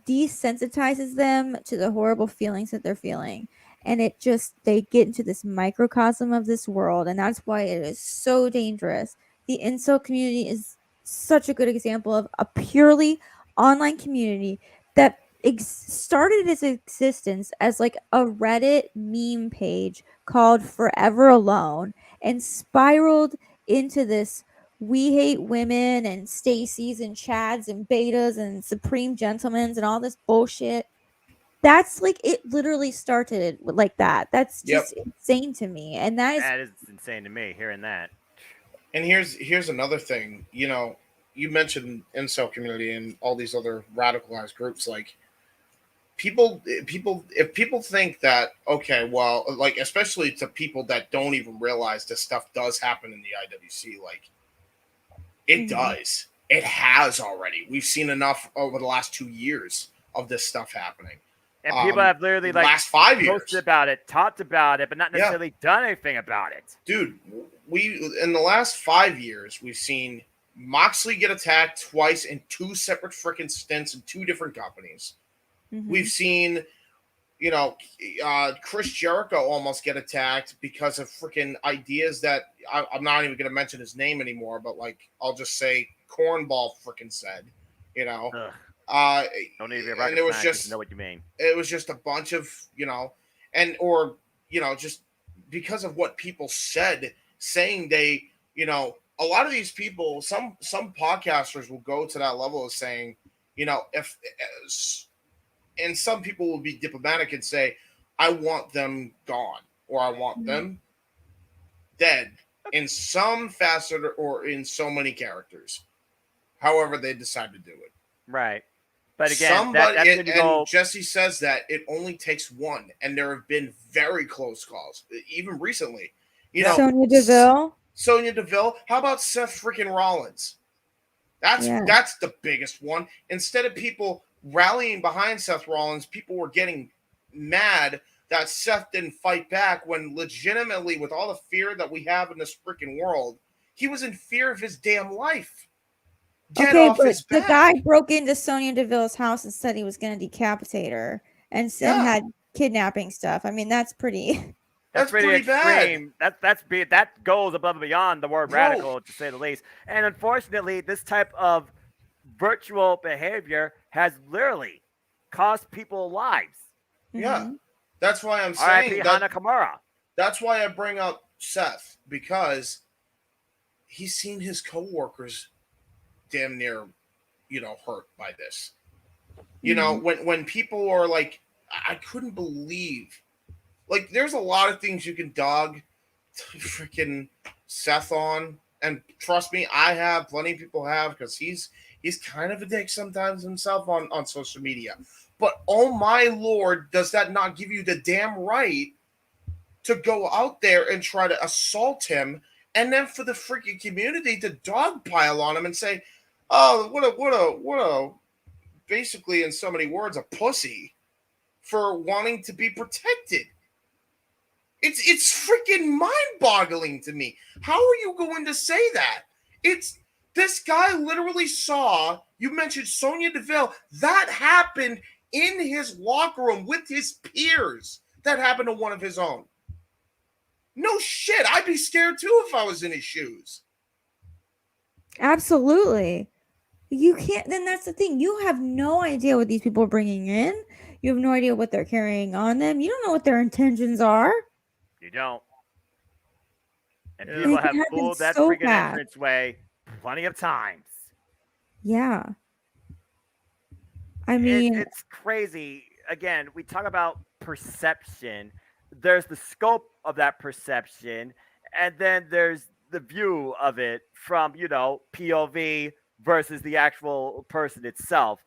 desensitizes them to the horrible feelings that they're feeling. And they get into this microcosm of this world. And that's why it is so dangerous. The incel community is such a good example of a purely online community that started its existence as like a Reddit meme page called Forever Alone and spiraled into this we hate women and Stacy's and Chad's and Betas and Supreme Gentlemen's and all this bullshit. That's like, it literally started like that. That's just insane to me. And that is insane to me, hearing that. And here's another thing. You mentioned incel community and all these other radicalized groups. Like, if people think that, okay, well, like, especially to people that don't even realize this stuff does happen in the IWC, like, it does. It has already. We've seen enough over the last 2 years of this stuff happening. And people have literally, like, last 5 years posted about it, talked about it, but not necessarily done anything about it. Dude, in the last 5 years, we've seen Moxley get attacked twice in 2 separate freaking stints in 2 different companies. Mm-hmm. We've seen, Chris Jericho almost get attacked because of freaking ideas that I'm not even going to mention his name anymore, but, like, I'll just say Cornball freaking said, Don't need to be a rocket scientist to know what you mean. It was just a bunch of, just because of what people said, saying they, a lot of these people, some podcasters will go to that level of saying, and some people will be diplomatic and say, I want them gone, or I want them dead in some facet or in so many characters. However they decide to do it. Right. But again, and Jessi says that it only takes one, and there have been very close calls, even recently. Sonya Deville. Sonya Deville. How about Seth freaking Rollins? That's the biggest one. Instead of people rallying behind Seth Rollins, people were getting mad that Seth didn't fight back when legitimately, with all the fear that we have in this freaking world, he was in fear of his damn life. Get off his back. The guy broke into Sonya Deville's house and said he was going to decapitate her and had kidnapping stuff. I mean, that's pretty... That's pretty extreme. That goes above and beyond the word radical, to say the least. And unfortunately, this type of virtual behavior has literally cost people lives. Yeah, that's why I'm saying Hana Kimura. That's why I bring up Seth, because he's seen his coworkers damn near, hurt by this. When people are like, I couldn't believe. Like, there's a lot of things you can dog freaking Seth on, and trust me, I have, plenty of people have, because he's kind of a dick sometimes himself on social media. But oh my Lord, does that not give you the damn right to go out there and try to assault him, and then for the freaking community to dogpile on him and say, oh, what a basically, in so many words, a pussy for wanting to be protected. It's freaking mind-boggling to me. How are you going to say that? This guy literally saw, you mentioned Sonya Deville, that happened in his locker room with his peers. That happened to one of his own. No shit, I'd be scared too if I was in his shoes. Absolutely. You can't, then that's the thing. You have no idea what these people are bringing in. You have no idea what they're carrying on them. You don't know what their intentions are. You don't. And people have pulled that freaking entranceway plenty of times. Yeah. I mean, it's crazy. Again, we talk about perception. There's the scope of that perception, and then there's the view of it from, POV versus the actual person itself.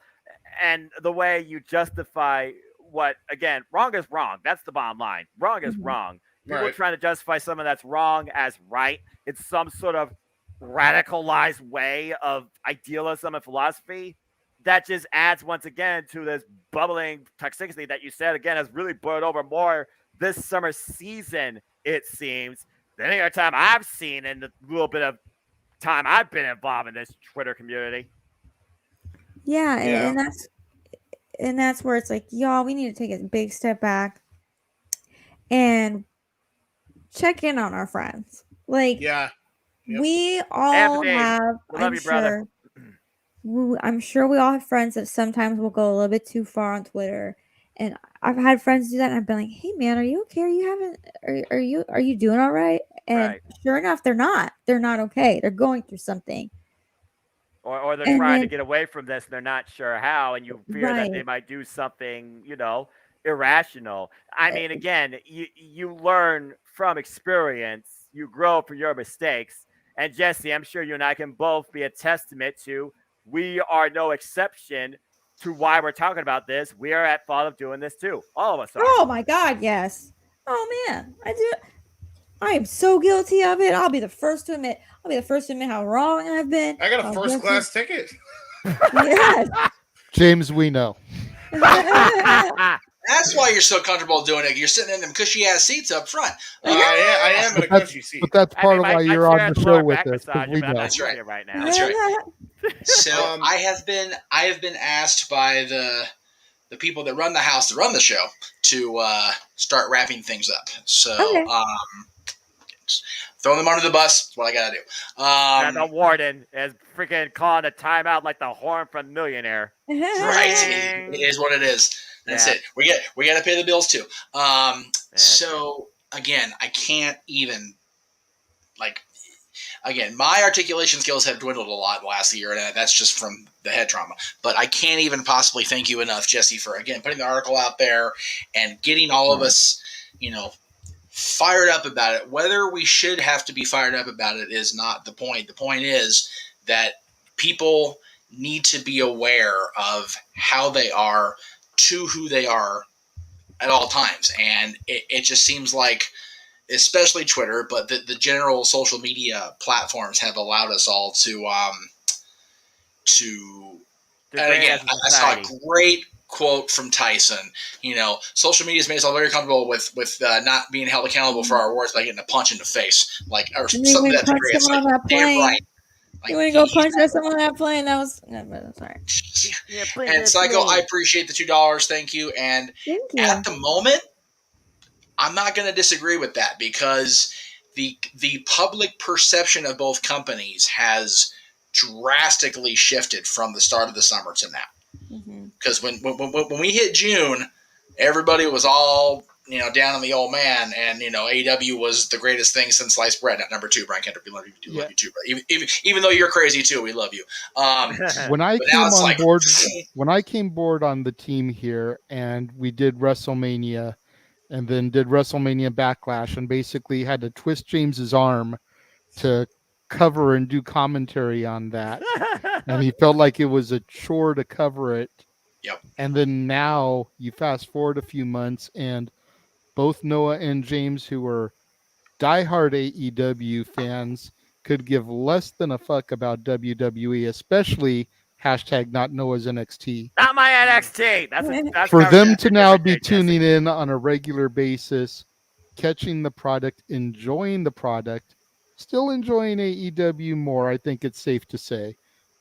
And the way you justify what, again, wrong is wrong. That's the bottom line. Wrong is wrong. People trying to justify something that's wrong as right. It's some sort of radicalized way of idealism and philosophy that just adds, once again, to this bubbling toxicity that you said, again, has really boiled over more this summer season, it seems, than any other time I've seen in the little bit of time I've been involved in this Twitter community. Yeah, and that's where it's like, y'all, we need to take a big step back and check in on our friends. Like, we all Anthony, have. Love you, brother. I'm sure we all have friends that sometimes will go a little bit too far on Twitter, and I've had friends do that, and I've been like, "Hey, man, are you okay? Are you doing all right?" And sure enough, they're not. They're not okay. They're going through something. Or they're trying to get away from this, and they're not sure how, and you fear that they might do something, irrational. I mean, again, you learn from experience. You grow from your mistakes. And Jessi, I'm sure you and I can both be a testament to we are no exception to why we're talking about this. We are at fault of doing this too. All of us are. Oh my God, yes. Oh man, I am so guilty of it. I'll be the first to admit how wrong I've been. I got a first class ticket. Yes. James, we know. That's why you're so comfortable doing it. You're sitting in them cushy ass seats up front. I am in a cushy seat. But that's part of why you're on the show with us. We know. That's right. That's right. So I have been asked by the people that run the house, that run the show, to start wrapping things up. So throw them under the bus. That's what I gotta do. And the warden is freaking calling a timeout like the horn from Millionaire. Right. It is what it is. That's it. We got to pay the bills too. So again, I can't even my articulation skills have dwindled a lot last year, and that's just from the head trauma. But I can't even possibly thank you enough, Jessi, for again putting the article out there and getting all of us, fired up about it. Whether we should have to be fired up about it is not the point. The point is that people need to be aware of how they are to who they are at all times. And it just seems like especially Twitter, but the general social media platforms have allowed us all to and again, I saw a great quote from Tyson. Social media has made us all very comfortable with not being held accountable for our words by getting a punch in the face, or something that's great. It's like, damn right. You want to go punch someone on that plane? That was sorry. And Psycho, I appreciate the $2. Thank you. And Thank you. at the moment, I'm not going to disagrey with that because the public perception of both companies has drastically shifted from the start of the summer to now. Because when we hit June, everybody was all down on the old man, and AEW was the greatest thing since sliced bread. Not number 2, Brian Kendrick. We love you too, bro. Even though you're crazy too, we love you. When I came board on the team here, and we did WrestleMania, and then did WrestleMania Backlash, and basically had to twist James's arm to cover and do commentary on that, and he felt like it was a chore to cover it. Yep. And then now you fast forward a few months, and both Noah and James, who are diehard AEW fans, could give less than a fuck about WWE, especially #not Noah's NXT. Not my NXT. That's for them to now be tuning in on a regular basis, catching the product, enjoying the product, still enjoying AEW more, I think it's safe to say,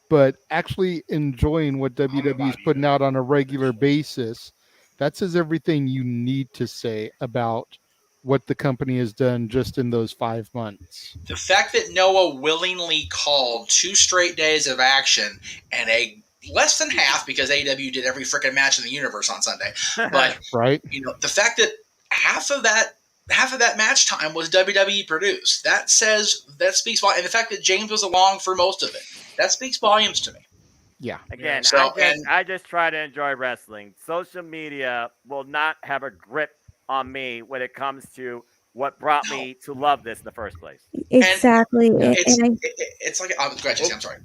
but actually enjoying what WWE is putting out on a regular basis. That says everything you need to say about what the company has done just in those 5 months. The fact that Noah willingly called 2 straight days of action and a less than half, because AEW did every freaking match in the universe on Sunday, but right, the fact that half of that match time was WWE produced, that speaks volumes. And the fact that James was along for most of it, that speaks volumes to me. Yeah. Again, I just try to enjoy wrestling. Social media will not have a grip on me when it comes to what brought me to love this in the first place. Exactly. It's like, I'm sorry.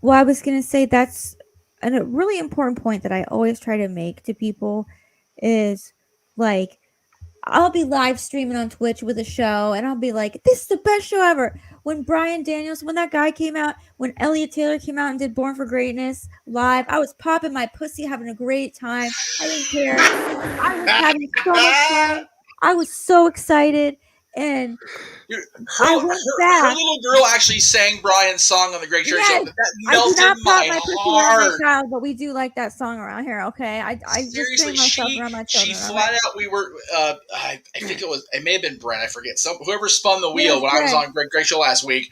Well, I was going to say that's a really important point that I always try to make to people is like, I'll be live streaming on Twitch with a show, and I'll be like, this is the best show ever. When Bryan Danielson, when that guy came out, when Elliot Taylor came out and did Born for Greatness live, I was popping my pussy, having a great time. I didn't care. I was having so much fun. I was so excited. And her little girl actually sang Brian's song on the Great Church Show. That melted my heart. Child, but we do like that song around here, okay? I seriously, just myself around my children. She flat out. We were. I think it may have been Brent. I forget. Whoever spun the wheel when I was on Great Show last week.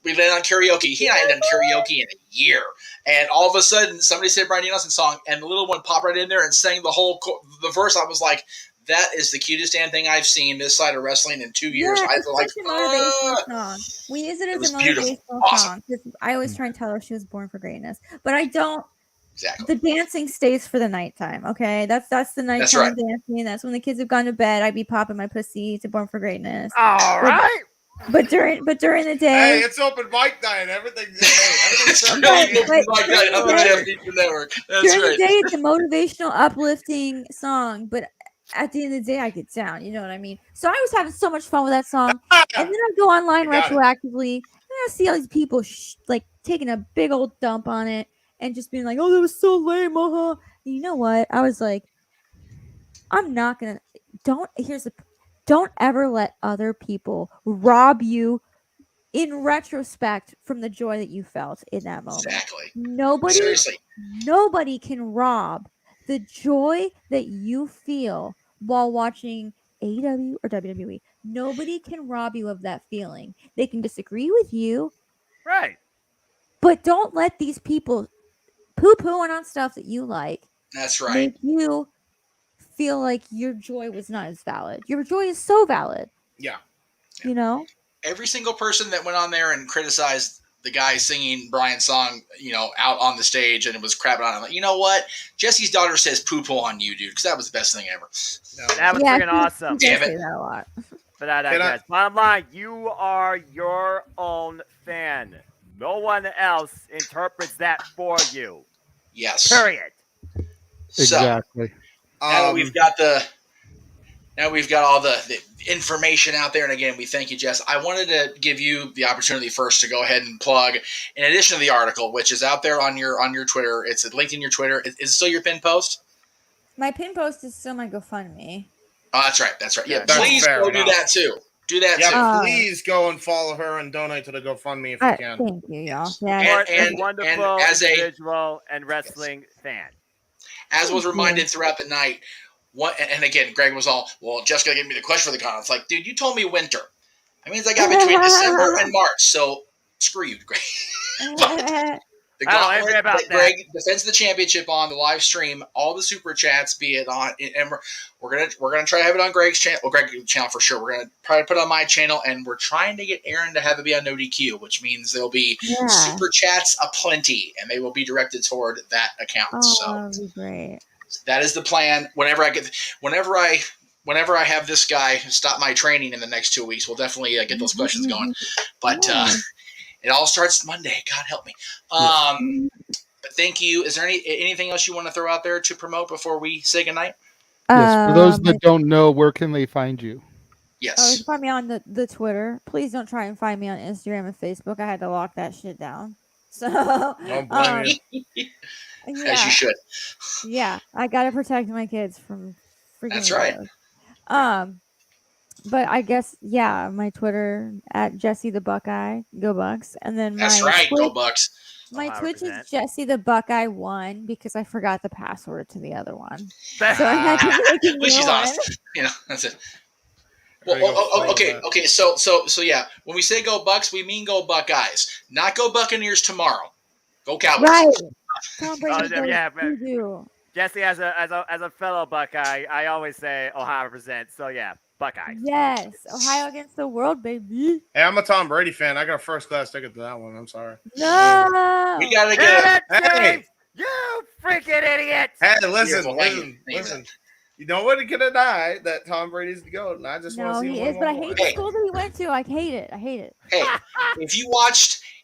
We landed on karaoke. He and I hadn't done karaoke in a year, and all of a sudden, somebody said Brian Danielson's song, and the little one popped right in there and sang the verse. I was like, that is the cutest damn thing I've seen this side of wrestling in 2 years. Yeah, I was like, a motivational song. We use it as a motivational song. I always try and tell her she was born for greatness, but I don't. Exactly. The dancing stays for the nighttime. Okay, that's the nighttime dancing. That's when the kids have gone to bed. I'd be popping my pussy to Born for Greatness. All right. But during the day, hey, it's open mic night. Everything's open mic night on the Jeff Meacham Network. That's during the day, it's a motivational, uplifting song. But at the end of the day, I get down. You know what I mean? So I was having so much fun with that song, and then I go online retroactively, and I see all these people like taking a big old dump on it and just being like, "Oh, that was so lame." And you know what? I was like, I'm not gonna. Don't ever let other people rob you in retrospect from the joy that you felt in that moment. Exactly. Nobody can rob the joy that you feel while watching AEW or WWE. Nobody can rob you of that feeling. They can disagree with you. Right. But don't let these people poo-pooing on stuff that you like. That's right. Make you feel like your joy was not as valid. Your joy is so valid. Yeah. You know? Every single person that went on there and criticized the guy singing Brian's song, out on the stage and it was crapping on him. Like, you know what? Jesse's daughter says poo-poo on you, dude, because that was the best thing ever. No. That was freaking awesome. Damn it. That a lot. But bottom line, you are your own fan. No one else interprets that for you. Yes. Period. Exactly. Now we've got all the information out there. And again, we thank you, Jess. I wanted to give you the opportunity first to go ahead and plug, in addition to the article, which is out there on your Twitter. It's linked in your Twitter. Is it still your pin post? My pin post is still my GoFundMe. Oh, that's right. That's right. Yeah, That's please fair go enough. do that too. Do that Yeah, too. please go and follow her and donate to the GoFundMe if you can. Thank you, y'all. Yes. Yeah, And wonderful as a individual and wrestling fan. as was reminded throughout the night, and again, Greg was all, well, Jessica gave me the question for the con. It's like, dude, you told me winter. That means I got between December and March. So screw you, Greg. The gauntlet that Greg defends the championship on the live stream, all the super chats, be it on, and we're gonna try to have it on Greg's channel, Greg's channel for sure. We're gonna try to put it on my channel, and we're trying to get Aaron to have it be on No DQ, which means there'll be super chats aplenty, and they will be directed toward that account. Oh, so that would be great. that is the plan. Whenever I have this guy stop my training in the next 2 weeks, we'll definitely get those questions going. But it all starts Monday. God help me. But thank you. Is there anything else you want to throw out there to promote before we say goodnight? Yes. For those that don't know, where can they find you? You can find me on the Twitter. Please don't try and find me on Instagram and Facebook. I had to lock that shit down. So Don't blame you. As you should. Yeah, I gotta protect my kids from freaking. That's right. But I guess my Twitter at Jessi the Buckeye. Go Bucks. And then that's right. Go Bucks. My Twitch is Jessi the Buckeye 1 because I forgot the password to the other one. So I had to make a new she's one. honest. That's it. Well, okay. So yeah. When we say go Bucks, we mean go Buckeyes, not go Buccaneers tomorrow. Go Cowboys. Right. Tom Brady goes, Jessi, as a fellow Buckeye, I always say Ohio represents. So yeah, Buckeyes. Yes, Ohio against the world, baby. Hey, I'm a Tom Brady fan. I got a first class ticket to that one. I'm sorry. No, we gotta get it. Hey, you freaking idiot! Hey, listen. You know what? He could have died that Tom Brady's the GOAT, and I just want to see him. But I hate the school that he went to. I hate it. Hey,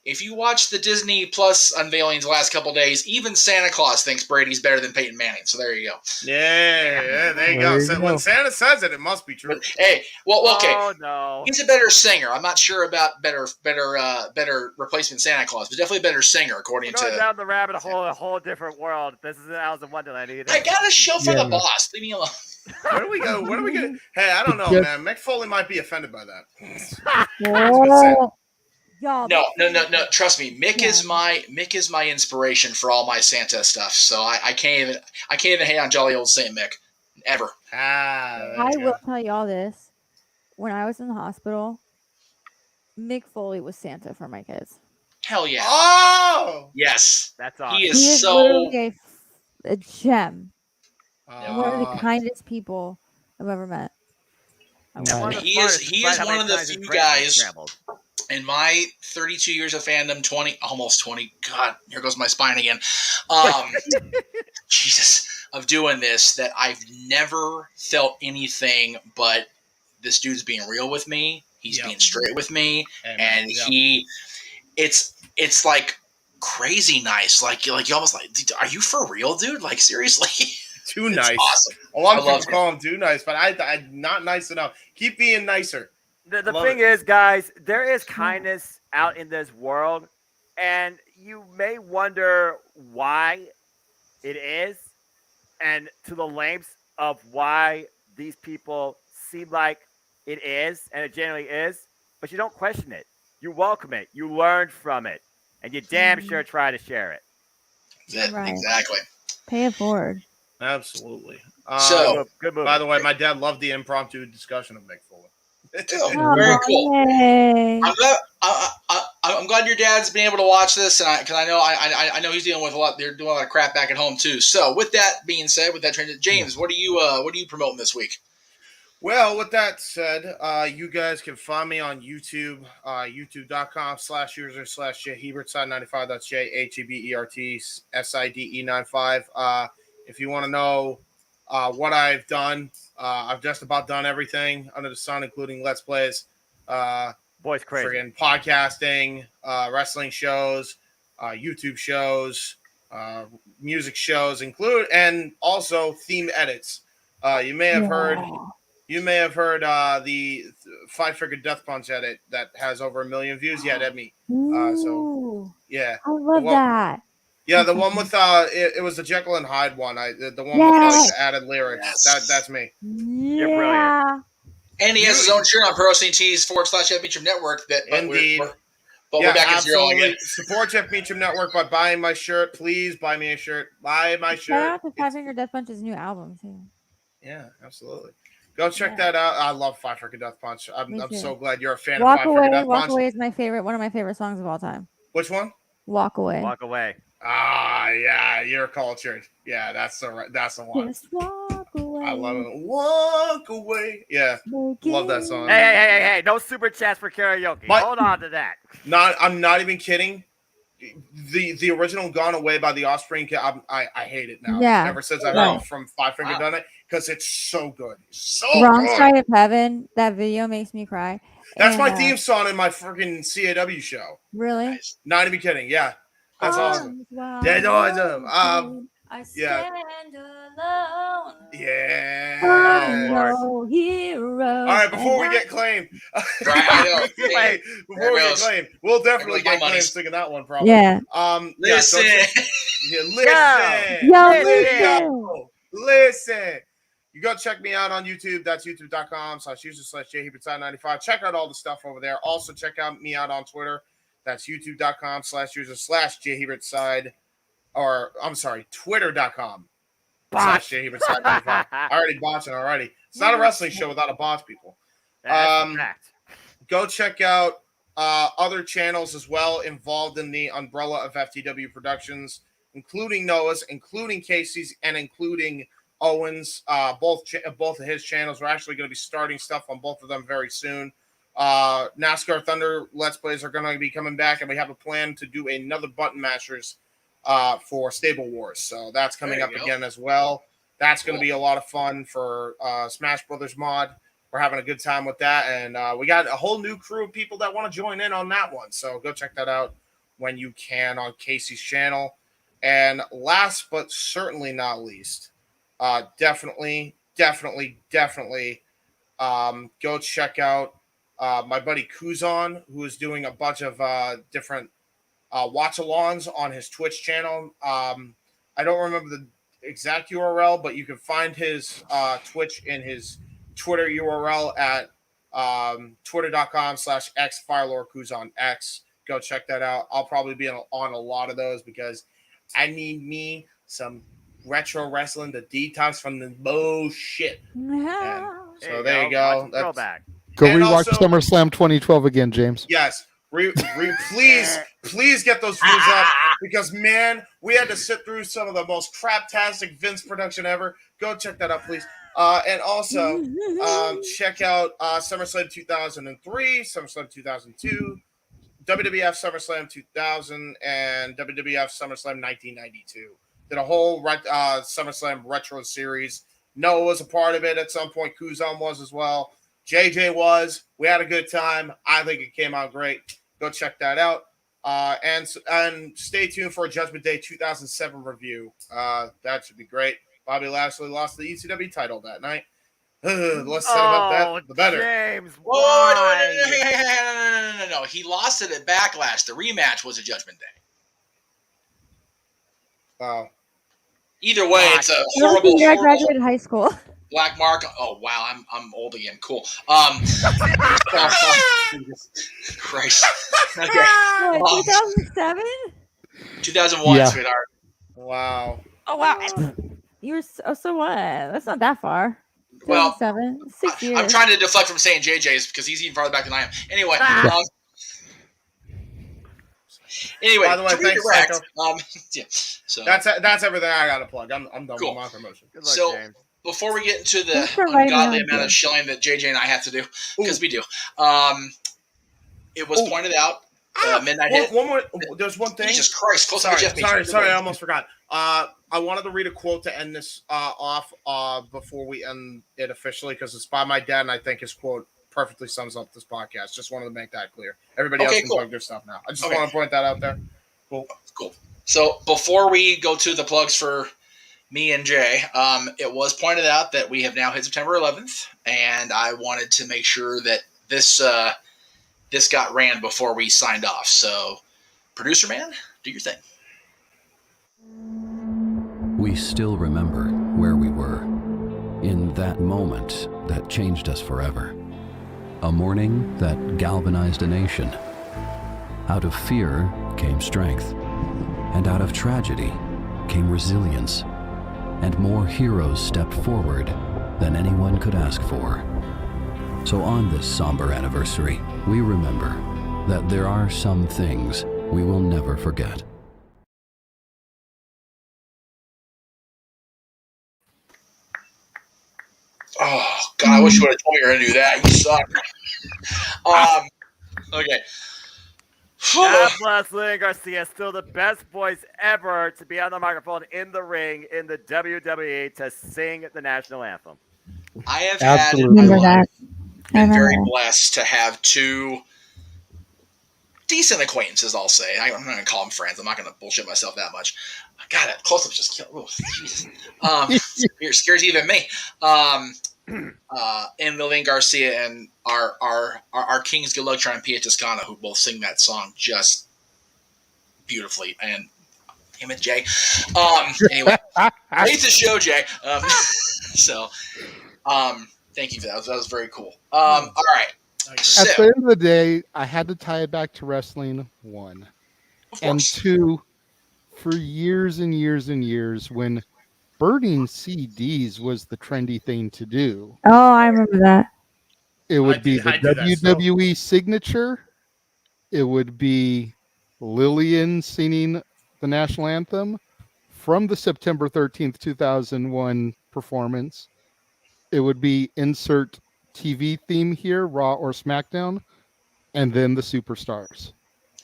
if you watched the Disney Plus unveilings the last couple days, even Santa Claus thinks Brady's better than Peyton Manning. So there you go. Yeah, there you go. So when Santa says it, it must be true. But, hey, well, okay. Oh no, he's a better singer. I'm not sure about better replacement Santa Claus, but definitely a better singer according to. Going down the rabbit hole, a whole different world. This is Alice in Wonderland. Either. I got a show for the boss. Leave me alone. Where do we go? Hey, I don't know, man. Mick Foley might be offended by that. Y'all, no. Trust me, Mick is my inspiration for all my Santa stuff. So I can't even hate on jolly old Saint Mick, ever. I will tell you all this. When I was in the hospital, Mick Foley was Santa for my kids. Hell yeah! Oh, yes, that's awesome. He is so literally a gem. One of the kindest people I've ever met. He is one of the few guys in my 32 years of fandom, almost 20. God, here goes my spine again. Jesus, of doing this, that I've never felt anything but this dude's being real with me. He's being straight with me, and it's like crazy nice. Like you almost like, are you for real, dude? Like seriously. Too nice. Awesome. A lot of people call him too nice, but I'm not nice enough. Keep being nicer. The thing is, guys, there is kindness out in this world, and you may wonder why it is, and to the lengths of why these people seem like it is, and it generally is, but you don't question it. You welcome it. You learn from it, and you damn sure try to share it. Exactly. Pay it forward. Absolutely. So, good movie. By the way, my dad loved the impromptu discussion of Mick Foley. Very cool. Yay. I'm glad your dad's been able to watch this, and because I know he's dealing with a lot. They're doing a lot of crap back at home too. So, with that being said, with that transition, James, what are you promoting this week? Well, with that said, you guys can find me on YouTube, youtube.com/user/Hebert95. That's JHEBERT SIDE95. If you want to know what I've done, I've just about done everything under the sun, including Let's Plays, boys crazy, friggin' podcasting, wrestling shows, YouTube shows, music shows, and also theme edits. You may have heard You may have heard the five-figure death punch edit that has over 1 million views. Yeah, that me. Ooh, Yeah, I love that. Yeah, the That's one with it was the Jekyll and Hyde one. The one with like the added lyrics. Yes. That's me. You're brilliant. And he has his own shirt on ProWrestlingTees/Jeff Meacham Network. Indeed. We're back at zero absolutely. again. Support Jeff Meacham Network by buying my shirt. Please buy me a shirt. Buy my shirt. Shout out to Five Finger Death Punch's new album too. Yeah, absolutely. Go check that out. I love Five Finger Death Punch. I'm so glad you're a fan of Five Finger Death Punch. Walk Away is my favorite. One of my favorite songs of all time. Which one? Walk Away. Walk Away. Ah, yeah, you're cultured. Yeah, that's the one. Just walk away. I love it. Walk away. Yeah, love that song. Hey! No super chats for karaoke. Hold on to that. I'm not even kidding. The original "Gone Away" by the Offspring. I hate it now. Yeah. Ever since I heard from Five Finger done it, because it's so good. So Wrong good. Side of Heaven. That video makes me cry. That's my theme song in my freaking CAW show. Really? Nice. Not even kidding. Yeah, that's awesome. Dead awesome. I stand alone. Yeah. No hero. All right, before we get claimed, we'll definitely get claimed singing that one. Probably. Yeah. Listen. Listen. You go check me out on YouTube. That's youtube.com/user/jhebert95. Check out all the stuff over there. Also check out me out on Twitter. That's youtube.com/user/jhebertside. Or I'm sorry, twitter.com/jhebertside95. I already botched it already. It's not a wrestling show without a bot, people. Go check out other channels as well involved in the umbrella of FTW Productions, including Noah's, including Casey's, and including Owen's. Both of his channels. We're actually going to be starting stuff on both of them very soon. NASCAR Thunder Let's Plays are going to be coming back, and we have a plan to do another Button Mashers for Stable Wars. So that's coming up again as well. That's going to be a lot of fun for Smash Brothers Mod. We're having a good time with that, and we got a whole new crew of people that want to join in on that one. So go check that out when you can on Casey's channel. And last but certainly not least, definitely go check out my buddy Kuzon, who is doing a bunch of different watch-alongs on his Twitch channel. I don't remember the exact URL, but you can find his Twitch in his Twitter URL at twitter.com/xFirelordKuzonX. Go check that out. I'll probably be on a lot of those because I need me some retro wrestling to detox from the bullshit. So there you go. That's throwback. Go rewatch SummerSlam 2012 again, James. Yes. Please get those views up because, man, we had to sit through some of the most craptastic Vince production ever. Go check that out, please. And also check out SummerSlam 2003, SummerSlam 2002, WWF SummerSlam 2000, and WWF SummerSlam 1992. Did a whole SummerSlam retro series. Noah was a part of it at some point. Kuzan was as well. JJ was. We had a good time. I think it came out great. Go check that out. And stay tuned for a Judgment Day 2007 review. That should be great. Bobby Lashley lost the ECW title that night. The less said about that, the better. James, no. He lost it at Backlash. The rematch was a Judgment Day. Wow. Either way, it's a horrible. I graduated high school. Black mark. Oh wow, I'm old again. Cool. Christ. Okay. What, 2007? 2001, sweetheart. Wow. Oh wow. You're so what? That's not that far. Well, 6 years. I'm trying to deflect from saying JJ's because he's even farther back than I am. Anyway. Anyway, by the way, thanks, direct, yeah. So that's everything I got to plug. I'm done with my promotion. Good luck, so James. Before we get into the ungodly amount of shilling that JJ and I have to do, because we do, it was pointed out midnight hit. One more. There's one thing. Jesus Christ! Sorry, I almost forgot. I wanted to read a quote to end this off before we end it officially because it's by my dad, and I think his quote perfectly sums up this podcast. Just wanted to make that clear. Everybody else can plug their stuff now. I just want to point that out there. Cool. So before we go to the plugs for me and Jay, it was pointed out that we have now hit September 11th, and I wanted to make sure that this got ran before we signed off. So, producer man, do your thing. We still remember where we were in that moment that changed us forever. A morning that galvanized a nation. Out of fear came strength, and out of tragedy came resilience, and more heroes stepped forward than anyone could ask for. So on this somber anniversary, we remember that there are some things we will never forget. Oh, God, I wish you would have told me you were going to do that. You suck. Okay. God bless Lillian Garcia, still the best voice ever to be on the microphone in the ring in the WWE to sing the national anthem. I have Absolutely. had in my Remember life that. been very blessed to have two decent acquaintances, I'll say. I'm not going to call them friends. I'm not going to bullshit myself that much. God, that close-up just killed. Oh, Jesus. Scares even me. And Lillian Garcia and our Kings Good Luck Charm Pia Toscana, who both sing that song just beautifully. And damn it, Jay. Anyway, great to show, Jay. Thank you for that. That was very cool. All right. So, At the end of the day, I had to tie it back to wrestling, one. of And course. two, for years and years and years, when burning CDs was the trendy thing to do, Oh, I remember that. it would be I the do that still. WWE signature. It would be Lillian singing the national anthem from the September 13th, 2001 performance. It would be insert TV theme here, Raw or SmackDown, and then the superstars.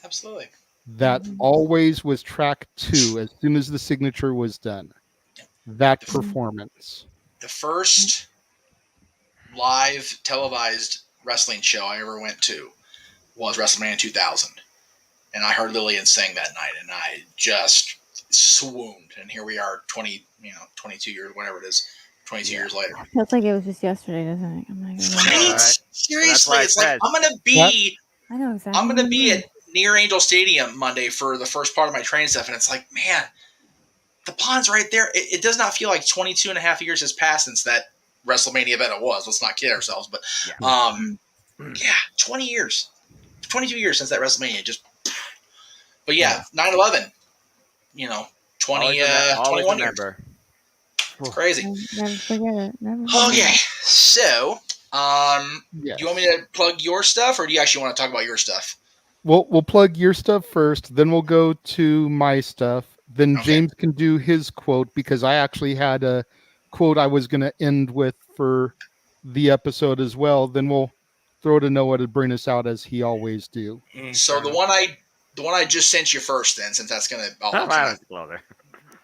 Absolutely. That always was track 2 as soon as the signature was done. That performance. The first live televised wrestling show I ever went to was WrestleMania 2000. And I heard Lillian sing that night, and I just swooned. And here we are 22 years, whatever it is, 22 years later. Feels like it was just yesterday, doesn't it? I'm not gonna lie. Right? Right. Seriously, That's it's why I like said- I know exactly. I'm gonna what be you mean. at Near Angel Stadium Monday for the first part of my training stuff, and it's like, man, the pond's right there. It does not feel like 22 and a half years has passed since that WrestleMania event it was. Let's not kid ourselves, but 20 years, 22 years since that WrestleMania. But 9/11, 20, always 21 years. remember. It's crazy. Never forget it. Never. Okay, so Yes. do you want me to plug your stuff, or do you actually want to talk about your stuff? We'll plug your stuff first, then we'll go to my stuff. Then Okay. James can do his quote, because I actually had a quote I was going to end with for the episode as well. Then we'll throw to Noah to bring us out as he always do. So the one I just sent you first, then, since that's gonna kind of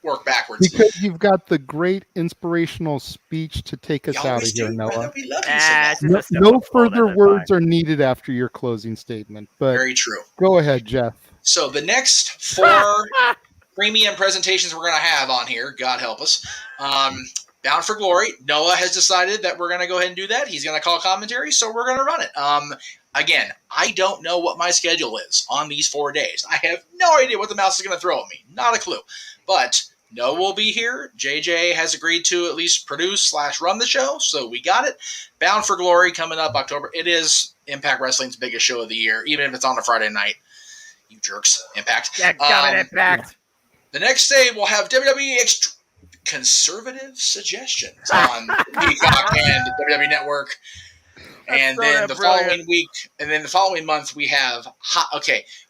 work backwards. Because you've got the great inspirational speech to take us You out of always here, do, Noah. brother. We love you so much. It's just a No simple quote, further that's words fine. are needed after your closing statement. But Very true. go ahead, Jeff. So the next 4 premium presentations we're going to have on here, God help us, Bound for Glory. Noah has decided that we're going to go ahead and do that. He's going to call commentary, so we're going to run it. Again, I don't know what my schedule is on these 4 days. I have no idea what the mouse is going to throw at me. Not a clue. But Noah will be here. JJ has agreed to at least produce/run the show, so we got it. Bound for Glory coming up October. It is Impact Wrestling's biggest show of the year, even if it's on a Friday night. You jerks. Impact. Impact. The next day, we'll have WWE Conservative Suggestions on Peacock and WWE Network. And then the following week, and then the following month, we have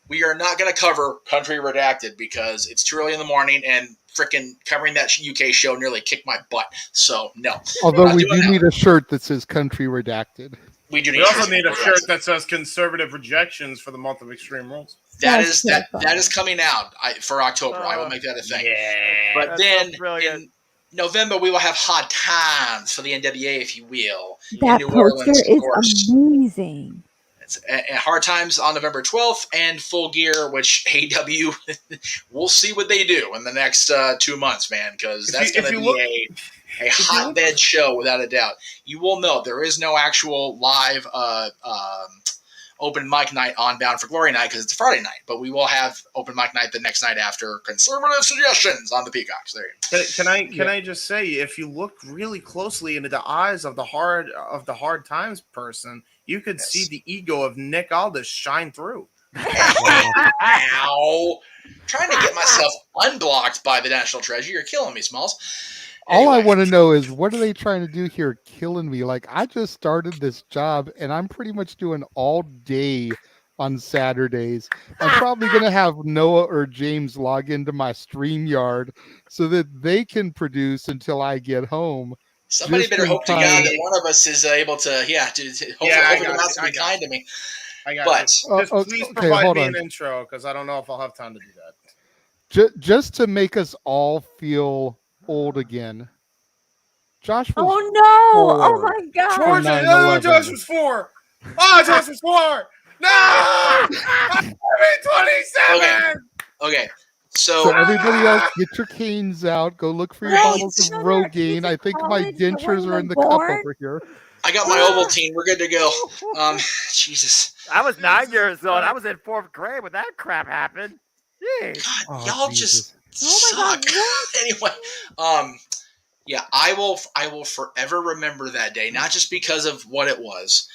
we are not going to cover Country Redacted because it's too early in the morning, and freaking covering that UK show nearly kicked my butt. So no. Although we do need a shirt that says Country Redacted. We also need a shirt that says Conservative Rejections for the month of Extreme Rules. That is coming out for October. I will make that a thing. Yeah, but then in November we will have Hot Times for the NWA, if you will. That in New poster Orleans, of is course. amazing. Hard Times on November 12th, and Full Gear, which AEW, we'll see what they do in the next 2 months, man, because that's going to be a hotbed show without a doubt. You will know there is no actual live open mic night on Bound for Glory night because it's a Friday night, but we will have open mic night the next night after Conservative Suggestions on the Peacocks. There you go. Can I just say, if you look really closely into the eyes of the Hard Times person, you could see the ego of Nick Aldis shine through. Ow. Trying to get myself unblocked by the National Treasure. You're killing me, Smalls. All I want to know is, what are they trying to do here, killing me? Like, I just started this job, and I'm pretty much doing all day on Saturdays. I'm probably going to have Noah or James log into my StreamYard so that they can produce until I get home. Somebody better hope to God that one of us is able to, hopefully the mouse will be kind to me. I got you. Please provide me an intro, because I don't know if I'll have time to do that. Just to make us all feel old again. Josh was 4. Oh my God. Josh was 4. Oh, Josh was 4. No! I'm 27! Okay. So everybody else, get your canes out. Go look for your bottles of Rogaine. I think my dentures are in the cup over here. I got my Ovaltine. We're good to go. Jesus. I was 9 years old. I was in 4th grade when that crap happened. Jeez. God, y'all Jesus. Just suck. Anyway, yeah, I will forever remember that day, not just because of what it was,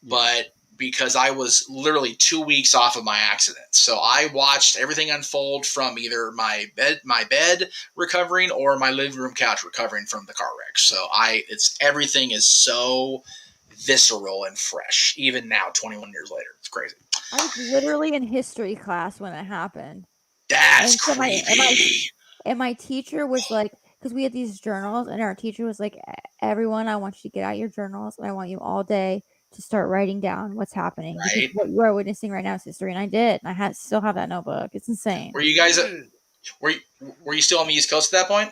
but because I was literally 2 weeks off of my accident. So I watched everything unfold from either my bed recovering or my living room couch recovering from the car wreck. So everything is so visceral and fresh, even now, 21 years later. It's crazy. I was literally in history class when it happened. That's creepy. And my teacher was like, because we had these journals, and our teacher was like, everyone, I want you to get out your journals, and I want you all day to start writing down what's happening. Right. Because what you are witnessing right now is history. And I did. And I still have that notebook. It's insane. Were you guys were you still on the East Coast at that point?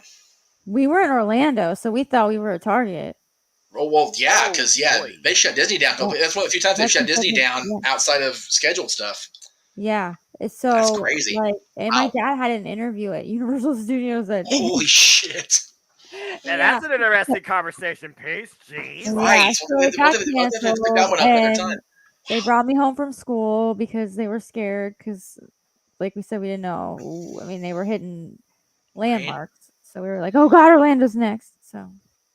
We were in Orlando, so we thought we were at Target. Oh, well, yeah, because they shut Disney down. Yeah. That's one of the few times they've shut Disney down outside of scheduled stuff. Yeah. So that's crazy. My dad had an interview at Universal Studios that day. Holy shit. And that's an interesting conversation piece. Jeez. Right. So they brought me home from school because they were scared because, like we said, we didn't know. I mean, they were hitting landmarks. So we were like, oh, God, Orlando's next. So.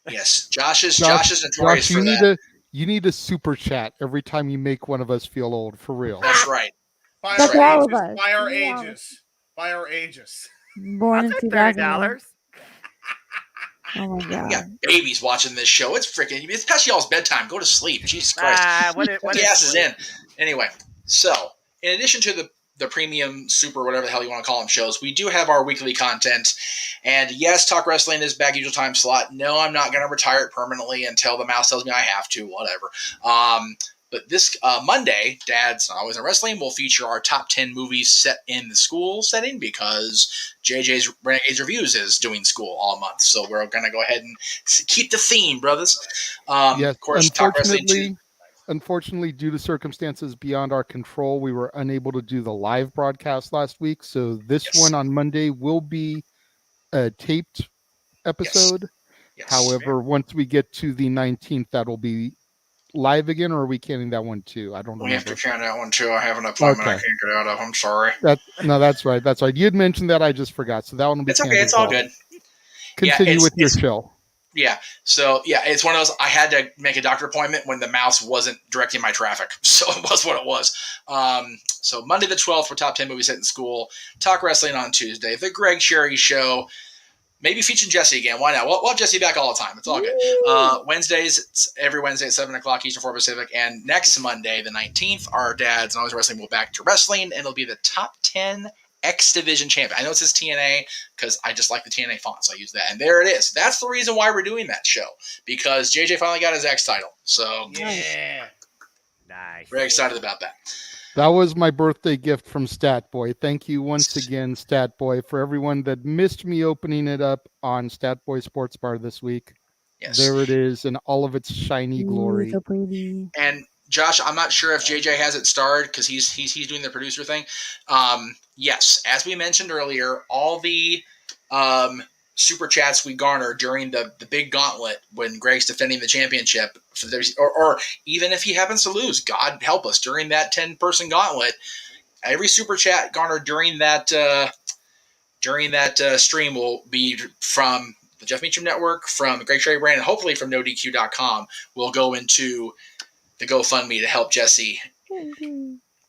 Yes. Josh is notorious for that. You need a super chat every time you make one of us feel old, for real. That's right. By our ages. Born in $2,000. Oh my God. We got babies watching this show. It's past y'all's bedtime. Go to sleep. Jesus Christ. What is in. Anyway, so in addition to the premium, super, whatever the hell you want to call them shows, we do have our weekly content. And yes, Talk Wrestling is back usual time slot. No, I'm not going to retire it permanently until the mouse tells me I have to, whatever. But this Monday, Dad's Always in Wrestling will feature our top 10 movies set in the school setting because JJ's Renegades Reviews is doing school all month. So we're going to go ahead and keep the theme, brothers. Yes, of course, Talk Wrestling too. Unfortunately, due to circumstances beyond our control, we were unable to do the live broadcast last week. So this one on Monday will be a taped episode. Yes. However, once we get to the 19th, that'll be live again, or are we counting that one too? I don't know. We have to count that one too. I have an appointment I can't get out of. I'm sorry. That's right. That's right. You had mentioned that. I just forgot. So that one will be. It's okay. It's all good. Continue with your show. Yeah. So it's one of those. I had to make a doctor appointment when the mouse wasn't directing my traffic, so it was what it was. So Monday the 12th for top 10 movies set in school. Talk Wrestling on Tuesday. The Greg Sherry Show. Maybe featuring Jessi again. Why not? We'll have Jessi back all the time. It's all good. Wednesdays, it's every Wednesday at 7 o'clock Eastern 4 Pacific. And next Monday, the 19th, our Dads and Always Wrestling will back to wrestling, and it'll be the top 10 X Division champion. I know it says TNA because I just like the TNA font, so I use that. And there it is. That's the reason why we're doing that show, because JJ finally got his X title. So yeah, nice. Very excited about that. That was my birthday gift from Stat Boy. Thank you once again, Stat Boy, for everyone that missed me opening it up on Stat Boy Sports Bar this week. Yes. There it is in all of its shiny glory. So pretty. And Josh, I'm not sure if JJ has it starred because he's doing the producer thing. Yes, as we mentioned earlier, all the super chats we garner during the big gauntlet when Greg's defending the championship, or even if he happens to lose, God help us, during that 10-person gauntlet, every super chat garnered during that stream will be from the Jeff Meacham Network, from Greg Trey Brand, and hopefully from NoDQ.com. We'll go into the GoFundMe to help Jessi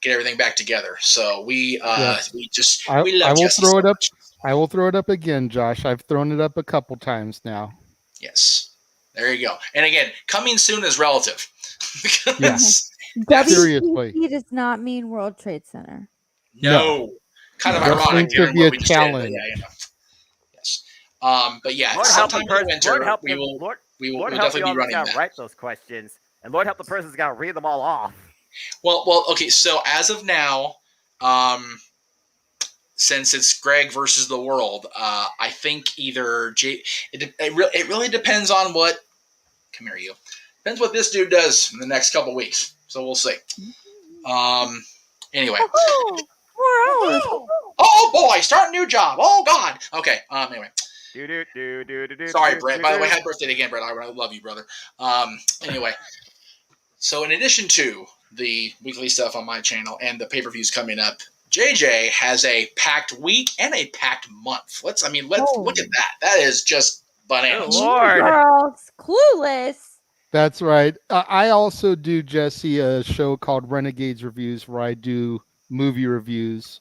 get everything back together. So we love Jessi so much. I will throw it up again, Josh. I've thrown it up a couple times now. Yes. There you go. And again, coming soon is relative. Yes. WTC does not mean World Trade Center. No. Kind of ironic given what we just did. But yeah, yes. But yeah, sometime in the winter, we will definitely be running that. Write those questions, and Lord help the person's got to read them all off. Well, okay. So as of now, since it's Greg versus the world, I think either it really depends on what. Come here, you. Depends what this dude does in the next couple weeks. So we'll see. Anyway. Oh boy, start a new job. Oh God. Okay. Anyway. Sorry, Brett. By the way, happy birthday again, Brett. I love you, brother. Anyway. So in addition to the weekly stuff on my channel and the pay-per-views coming up, JJ has a packed week and a packed month. Let's look at that. That is just bananas. Lord. Girls, clueless. That's right. I also do, Jessi, a show called Renegades Reviews where I do movie reviews.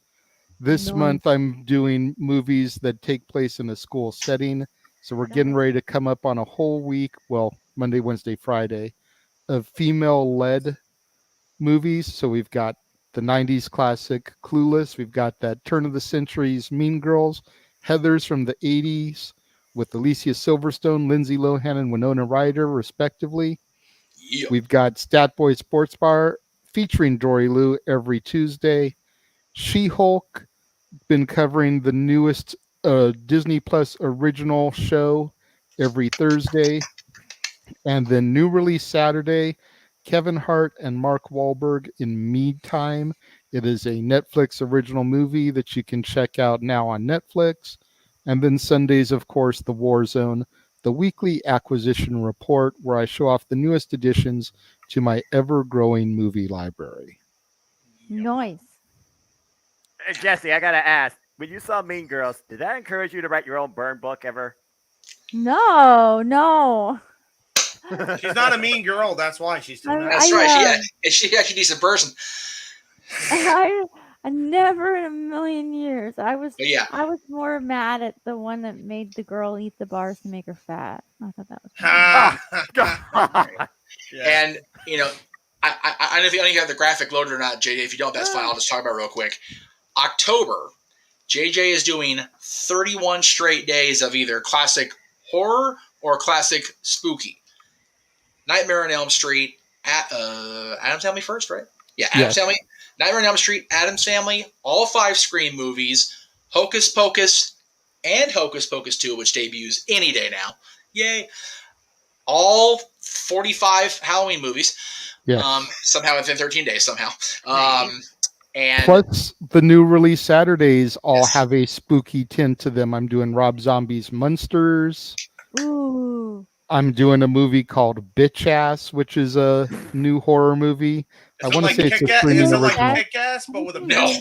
This month I'm doing movies that take place in a school setting. So we're getting ready to come up on a whole week, well, Monday, Wednesday, Friday, of female-led movies. So we've got the 90s classic Clueless. We've got that turn of the century's Mean Girls, Heathers from the 80s with Alicia Silverstone, Lindsay Lohan, and Winona Ryder, respectively. Yep. We've got Stat Boy Sports Bar featuring Dory Lou every Tuesday. She-Hulk, been covering the newest Disney Plus original show every Thursday. And then new release Saturday, Kevin Hart and Mark Wahlberg in Me Time. It is a Netflix original movie that you can check out now on Netflix. And then Sundays, of course, The War Zone, the weekly acquisition report where I show off the newest additions to my ever-growing movie library. Nice. Hey, Jessi, I got to ask, when you saw Mean Girls, did that encourage you to write your own burn book ever? No. She's not a mean girl. That's why she's too nice. That's right. She actually a decent person. I never in a million years. I was more mad at the one that made the girl eat the bars to make her fat. I thought that was And I don't know if you have the graphic loaded or not, JJ. If you don't, that's fine. I'll just talk about it real quick. October, JJ is doing 31 straight days of either classic horror or classic spooky. Nightmare on Elm Street, Addams Family first, right? Yeah, Addams Family. Nightmare on Elm Street, Addams Family, all 5 Scream movies, Hocus Pocus, and Hocus Pocus 2, which debuts any day now. Yay. All 45 Halloween movies. Yes. Somehow within 13 days, somehow. And plus, the new release Saturdays all have a spooky tint to them. I'm doing Rob Zombie's Monsters. Ooh. I'm doing a movie called Bitch Ass, which is a new horror movie. I want to say it's a streaming original. Like Kick-Ass, but with a no.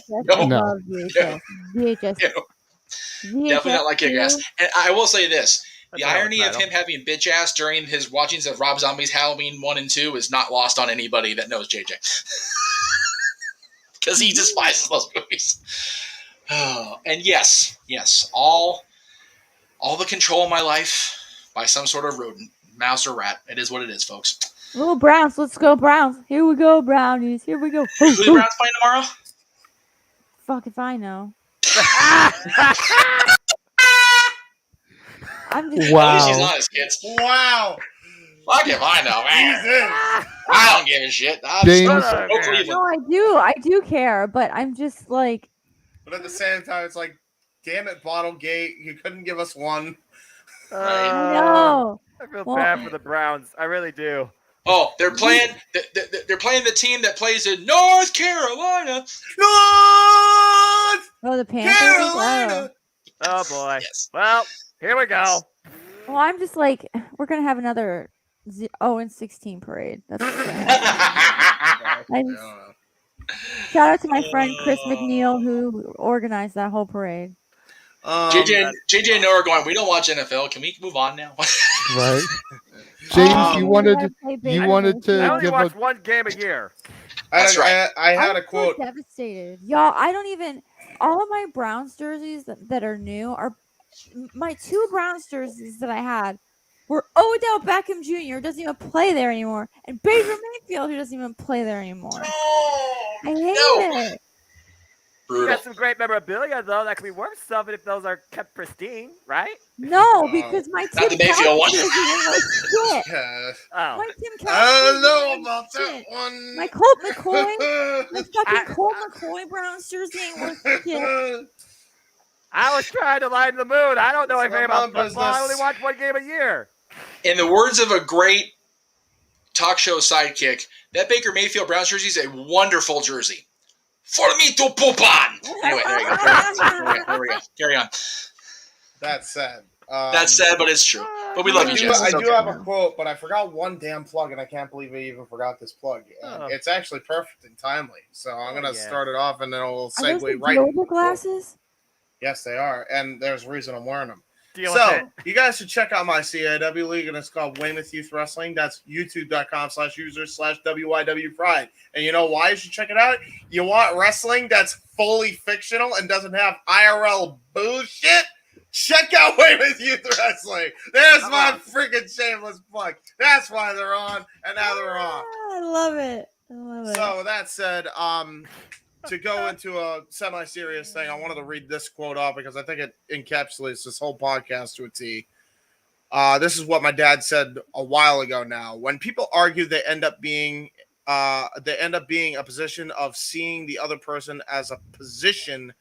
VHS. Definitely not like Kick-Ass. And I will say this. The irony of him having bitch ass during his watchings of Rob Zombie's Halloween 1 and 2 is not lost on anybody that knows JJ. Because he despises those movies. Oh, and yes, all the control of my life by some sort of rodent, mouse or rat. It is what it is, folks. Oh, Browns. Let's go, Browns. Here we go, Brownies. Here we go. Who the Browns playing tomorrow? Fuck if I know. I'm just wow. She's honest, kids. Wow. Fuck if I know, man. I don't give a shit. No, I do care, but I'm just like. But at the same time, it's like, damn it, Bottlegate, you couldn't give us one. No. I feel bad for the Browns. I really do. Oh, they're playing. They're playing the team that plays in North Carolina. North Oh, the Panthers. Carolina. Oh boy. Yes. Well, here we go. Well, I'm just like, we're gonna have another 0-16 parade. That's shout out to my friend Chris McNeil who organized that whole parade. JJ and Noah are going. We don't watch NFL. Can we move on now? Right. James, you wanted to I only give watch one game a year. That's right. I had a I'm quote. so devastated, y'all. I don't even. All of my Browns jerseys that are new are my 2 Browns jerseys that I had were Odell Beckham Jr. who doesn't even play there anymore, and Baker Mayfield who doesn't even play there anymore. I hate it. You got some great memorabilia though that could be worth something if those are kept pristine, right? No, because my Not the Tim Mayfield one. Couch jersey was like shit. Oh. My Tim Couch I don't jersey know was about that shit. one. My Colt McCoy, my fucking Colt McCoy Browns jersey ain't worth shit. I was trying to lighten the mood. I don't know anything about my football. I only business. watch one game a year. In the words of a great talk show sidekick, that Baker Mayfield Browns jersey is a wonderful jersey. For me to poop on. Anyway, there you go. There we go. Carry on. That's sad. That's sad, but it's true. But we love you, Jess. I do have a quote, but I forgot one damn plug, and I can't believe I even forgot this plug. It's actually perfect and timely. So I'm going to start it off, and then I'll Are those segue the right. Yoga glasses? Yes, they are, and there's a reason I'm wearing them. Deal with So it. you guys should check out my CIW league, and it's called Weymouth Youth Wrestling. That's youtube.com/users/WYW Pride. And you know why you should check it out? You want wrestling that's fully fictional and doesn't have IRL bullshit? Check out Weymouth Youth Wrestling. There's my freaking shameless plug. That's why they're on, and now they're off. I love it. I love it. So with that said, to go into a semi-serious thing, I wanted to read this quote off because I think it encapsulates this whole podcast to a T. This is what my dad said a while ago now. When people argue, they end up being a position of seeing the other person as a position.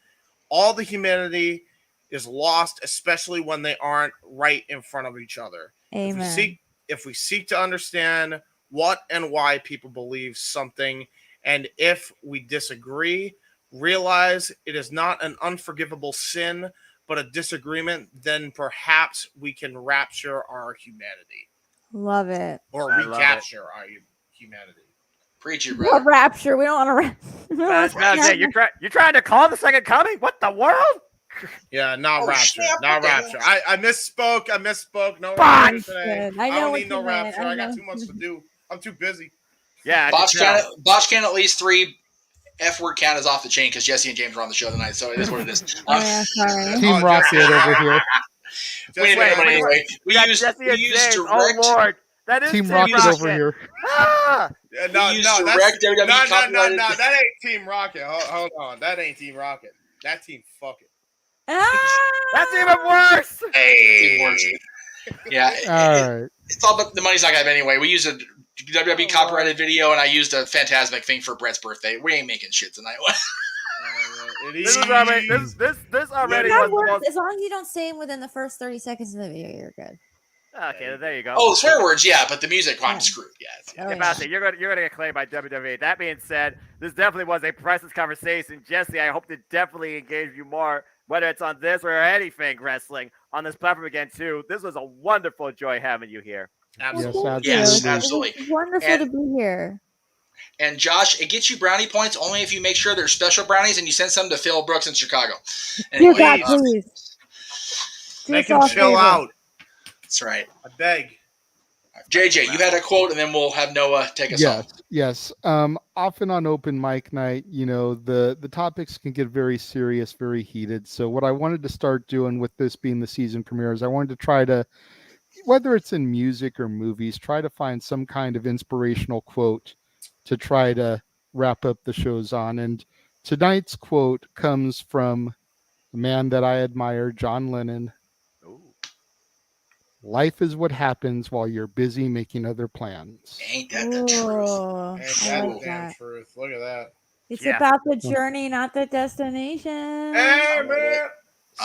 All the humanity is lost, especially when they aren't right in front of each other. Amen. If we seek to understand what and why people believe something, and if we disagree, realize it is not an unforgivable sin, but a disagreement, then perhaps we can rapture our humanity. Love it. Or recapture our humanity. Preach it, What brother. rapture? We don't want to You're trying to call the second coming? What the world? Yeah, not rapture. Snap, Not what the rapture. I misspoke. No Fuck. rapture today. I know don't what need no you meant. rapture. I got know. too much to do. I'm too busy. Yeah, Botch can at least 3 F-word count is off the chain because Jessi and James are on the show tonight, so it is what it is. Oh, yeah, sorry. Team Rocket over here. Wait a minute, but anyway. We use James. direct. Oh Lord, that is Team Rocket over here. Ah! No, We use that's direct WWE copyrighted- no. That ain't Team Rocket. Hold on. That ain't Team Rocket. That Team Fuck It. That's even worse. Team works. Yeah, All right. it's all but the money's not gonna have anyway. We used a WWE copyrighted video, and I used a Phantasmic thing for Brett's birthday. We ain't making shit tonight. This already was the most. As long as you don't say them within the first 30 seconds of the video, you're good. Okay, there you go. Oh, swear words, yeah, but the music, I'm screwed. Yeah. Oh, About to say, you're gonna get claimed by WWE. That being said, this definitely was a priceless conversation, Jessi. I hope to definitely engage you more, whether it's on this or anything wrestling on this platform again too. This was a wonderful joy having you here. Absolutely. Yes, absolutely. It's wonderful to be here. And Josh, it gets you brownie points only if you make sure they're special brownies and you send some to Phil Brooks in Chicago. Dear God, please. Make him chill out. That's right. I beg. JJ, you had a quote, and then we'll have Noah take us home. Yes. Often on open mic night, the topics can get very serious, very heated. So what I wanted to start doing with this being the season premiere is I wanted to try to, whether it's in music or movies, try to find some kind of inspirational quote to try to wrap up the shows on. And tonight's quote comes from a man that I admire, John Lennon. Life is what happens while you're busy making other plans. Ain't that the truth? Ain't that the damn truth? Look at that. It's about the journey, not the destination. Hey, man.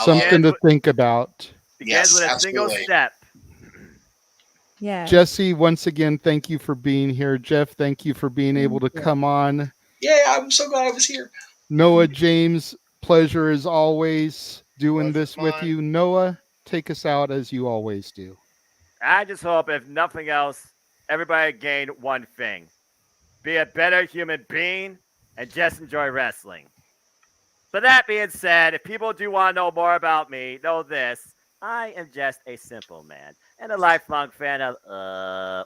Something to think about. Begins with a single step. Yeah. Jessi, once again, thank you for being here. Jeff, thank you for being able to come on. Yeah, I'm so glad I was here. Noah, James, pleasure as always doing Pleasure's this with mine. you. Noah, take us out as you always do. I just hope, if nothing else, everybody gained one thing: be a better human being and just enjoy wrestling. But that being said, if people do want to know more about me, know this: I am just a simple man and a lifelong fan of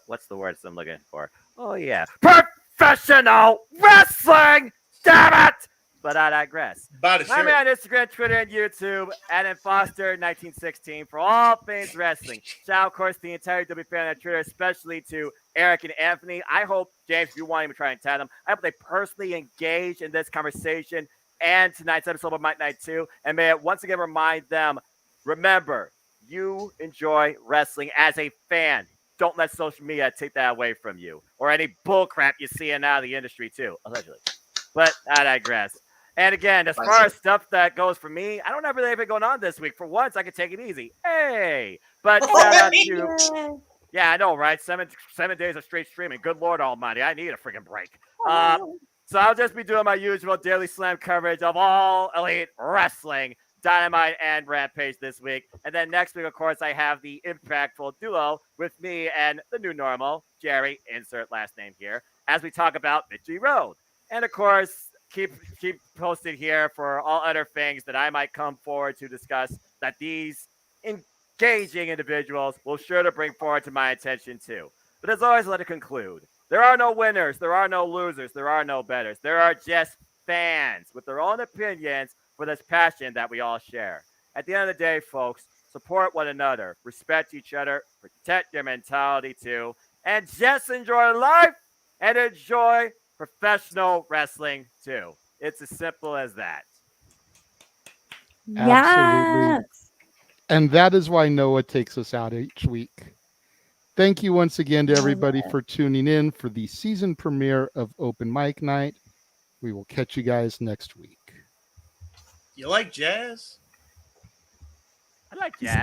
what's the words I'm looking for? Oh yeah, professional wrestling. Damn it! But I digress. About to Find me share. on Instagram, Twitter, and YouTube at Foster1916 for all things wrestling. Shout out, of course, the entire W fan on Twitter, especially to Eric and Anthony. I hope, James, if you want to try and tell them, I hope they personally engage in this conversation and tonight's episode of Might Night 2. And may it once again remind them, remember, you enjoy wrestling as a fan. Don't let social media take that away from you, or any bullcrap you see in out of the industry too, allegedly. But I digress. And again, as far as stuff that goes for me, I don't have anything going on this week. For once, I can take it easy. Hey! But shout out to... Yeah, I know, right? Seven days of straight streaming. Good Lord Almighty, I need a freaking break. So I'll just be doing my usual Daily Slam coverage of all Elite Wrestling, Dynamite, and Rampage this week. And then next week, of course, I have the impactful duo with me and the new normal, Jerry, insert last name here, as we talk about Victory Road. And of course, keep posted here for all other things that I might come forward to discuss that these engaging individuals will sure to bring forward to my attention too. But as always, let it conclude. There are no winners, there are no losers, there are no betters. There are just fans with their own opinions for this passion that we all share. At the end of the day, folks, support one another, respect each other, protect your mentality too, and just enjoy life and enjoy professional wrestling too. It's as simple as that. Absolutely. Yes. And that is why Noah takes us out each week. Thank you once again to everybody for tuning in for the season premiere of Open Mic Night. We will catch you guys next week. You like jazz? I like jazz.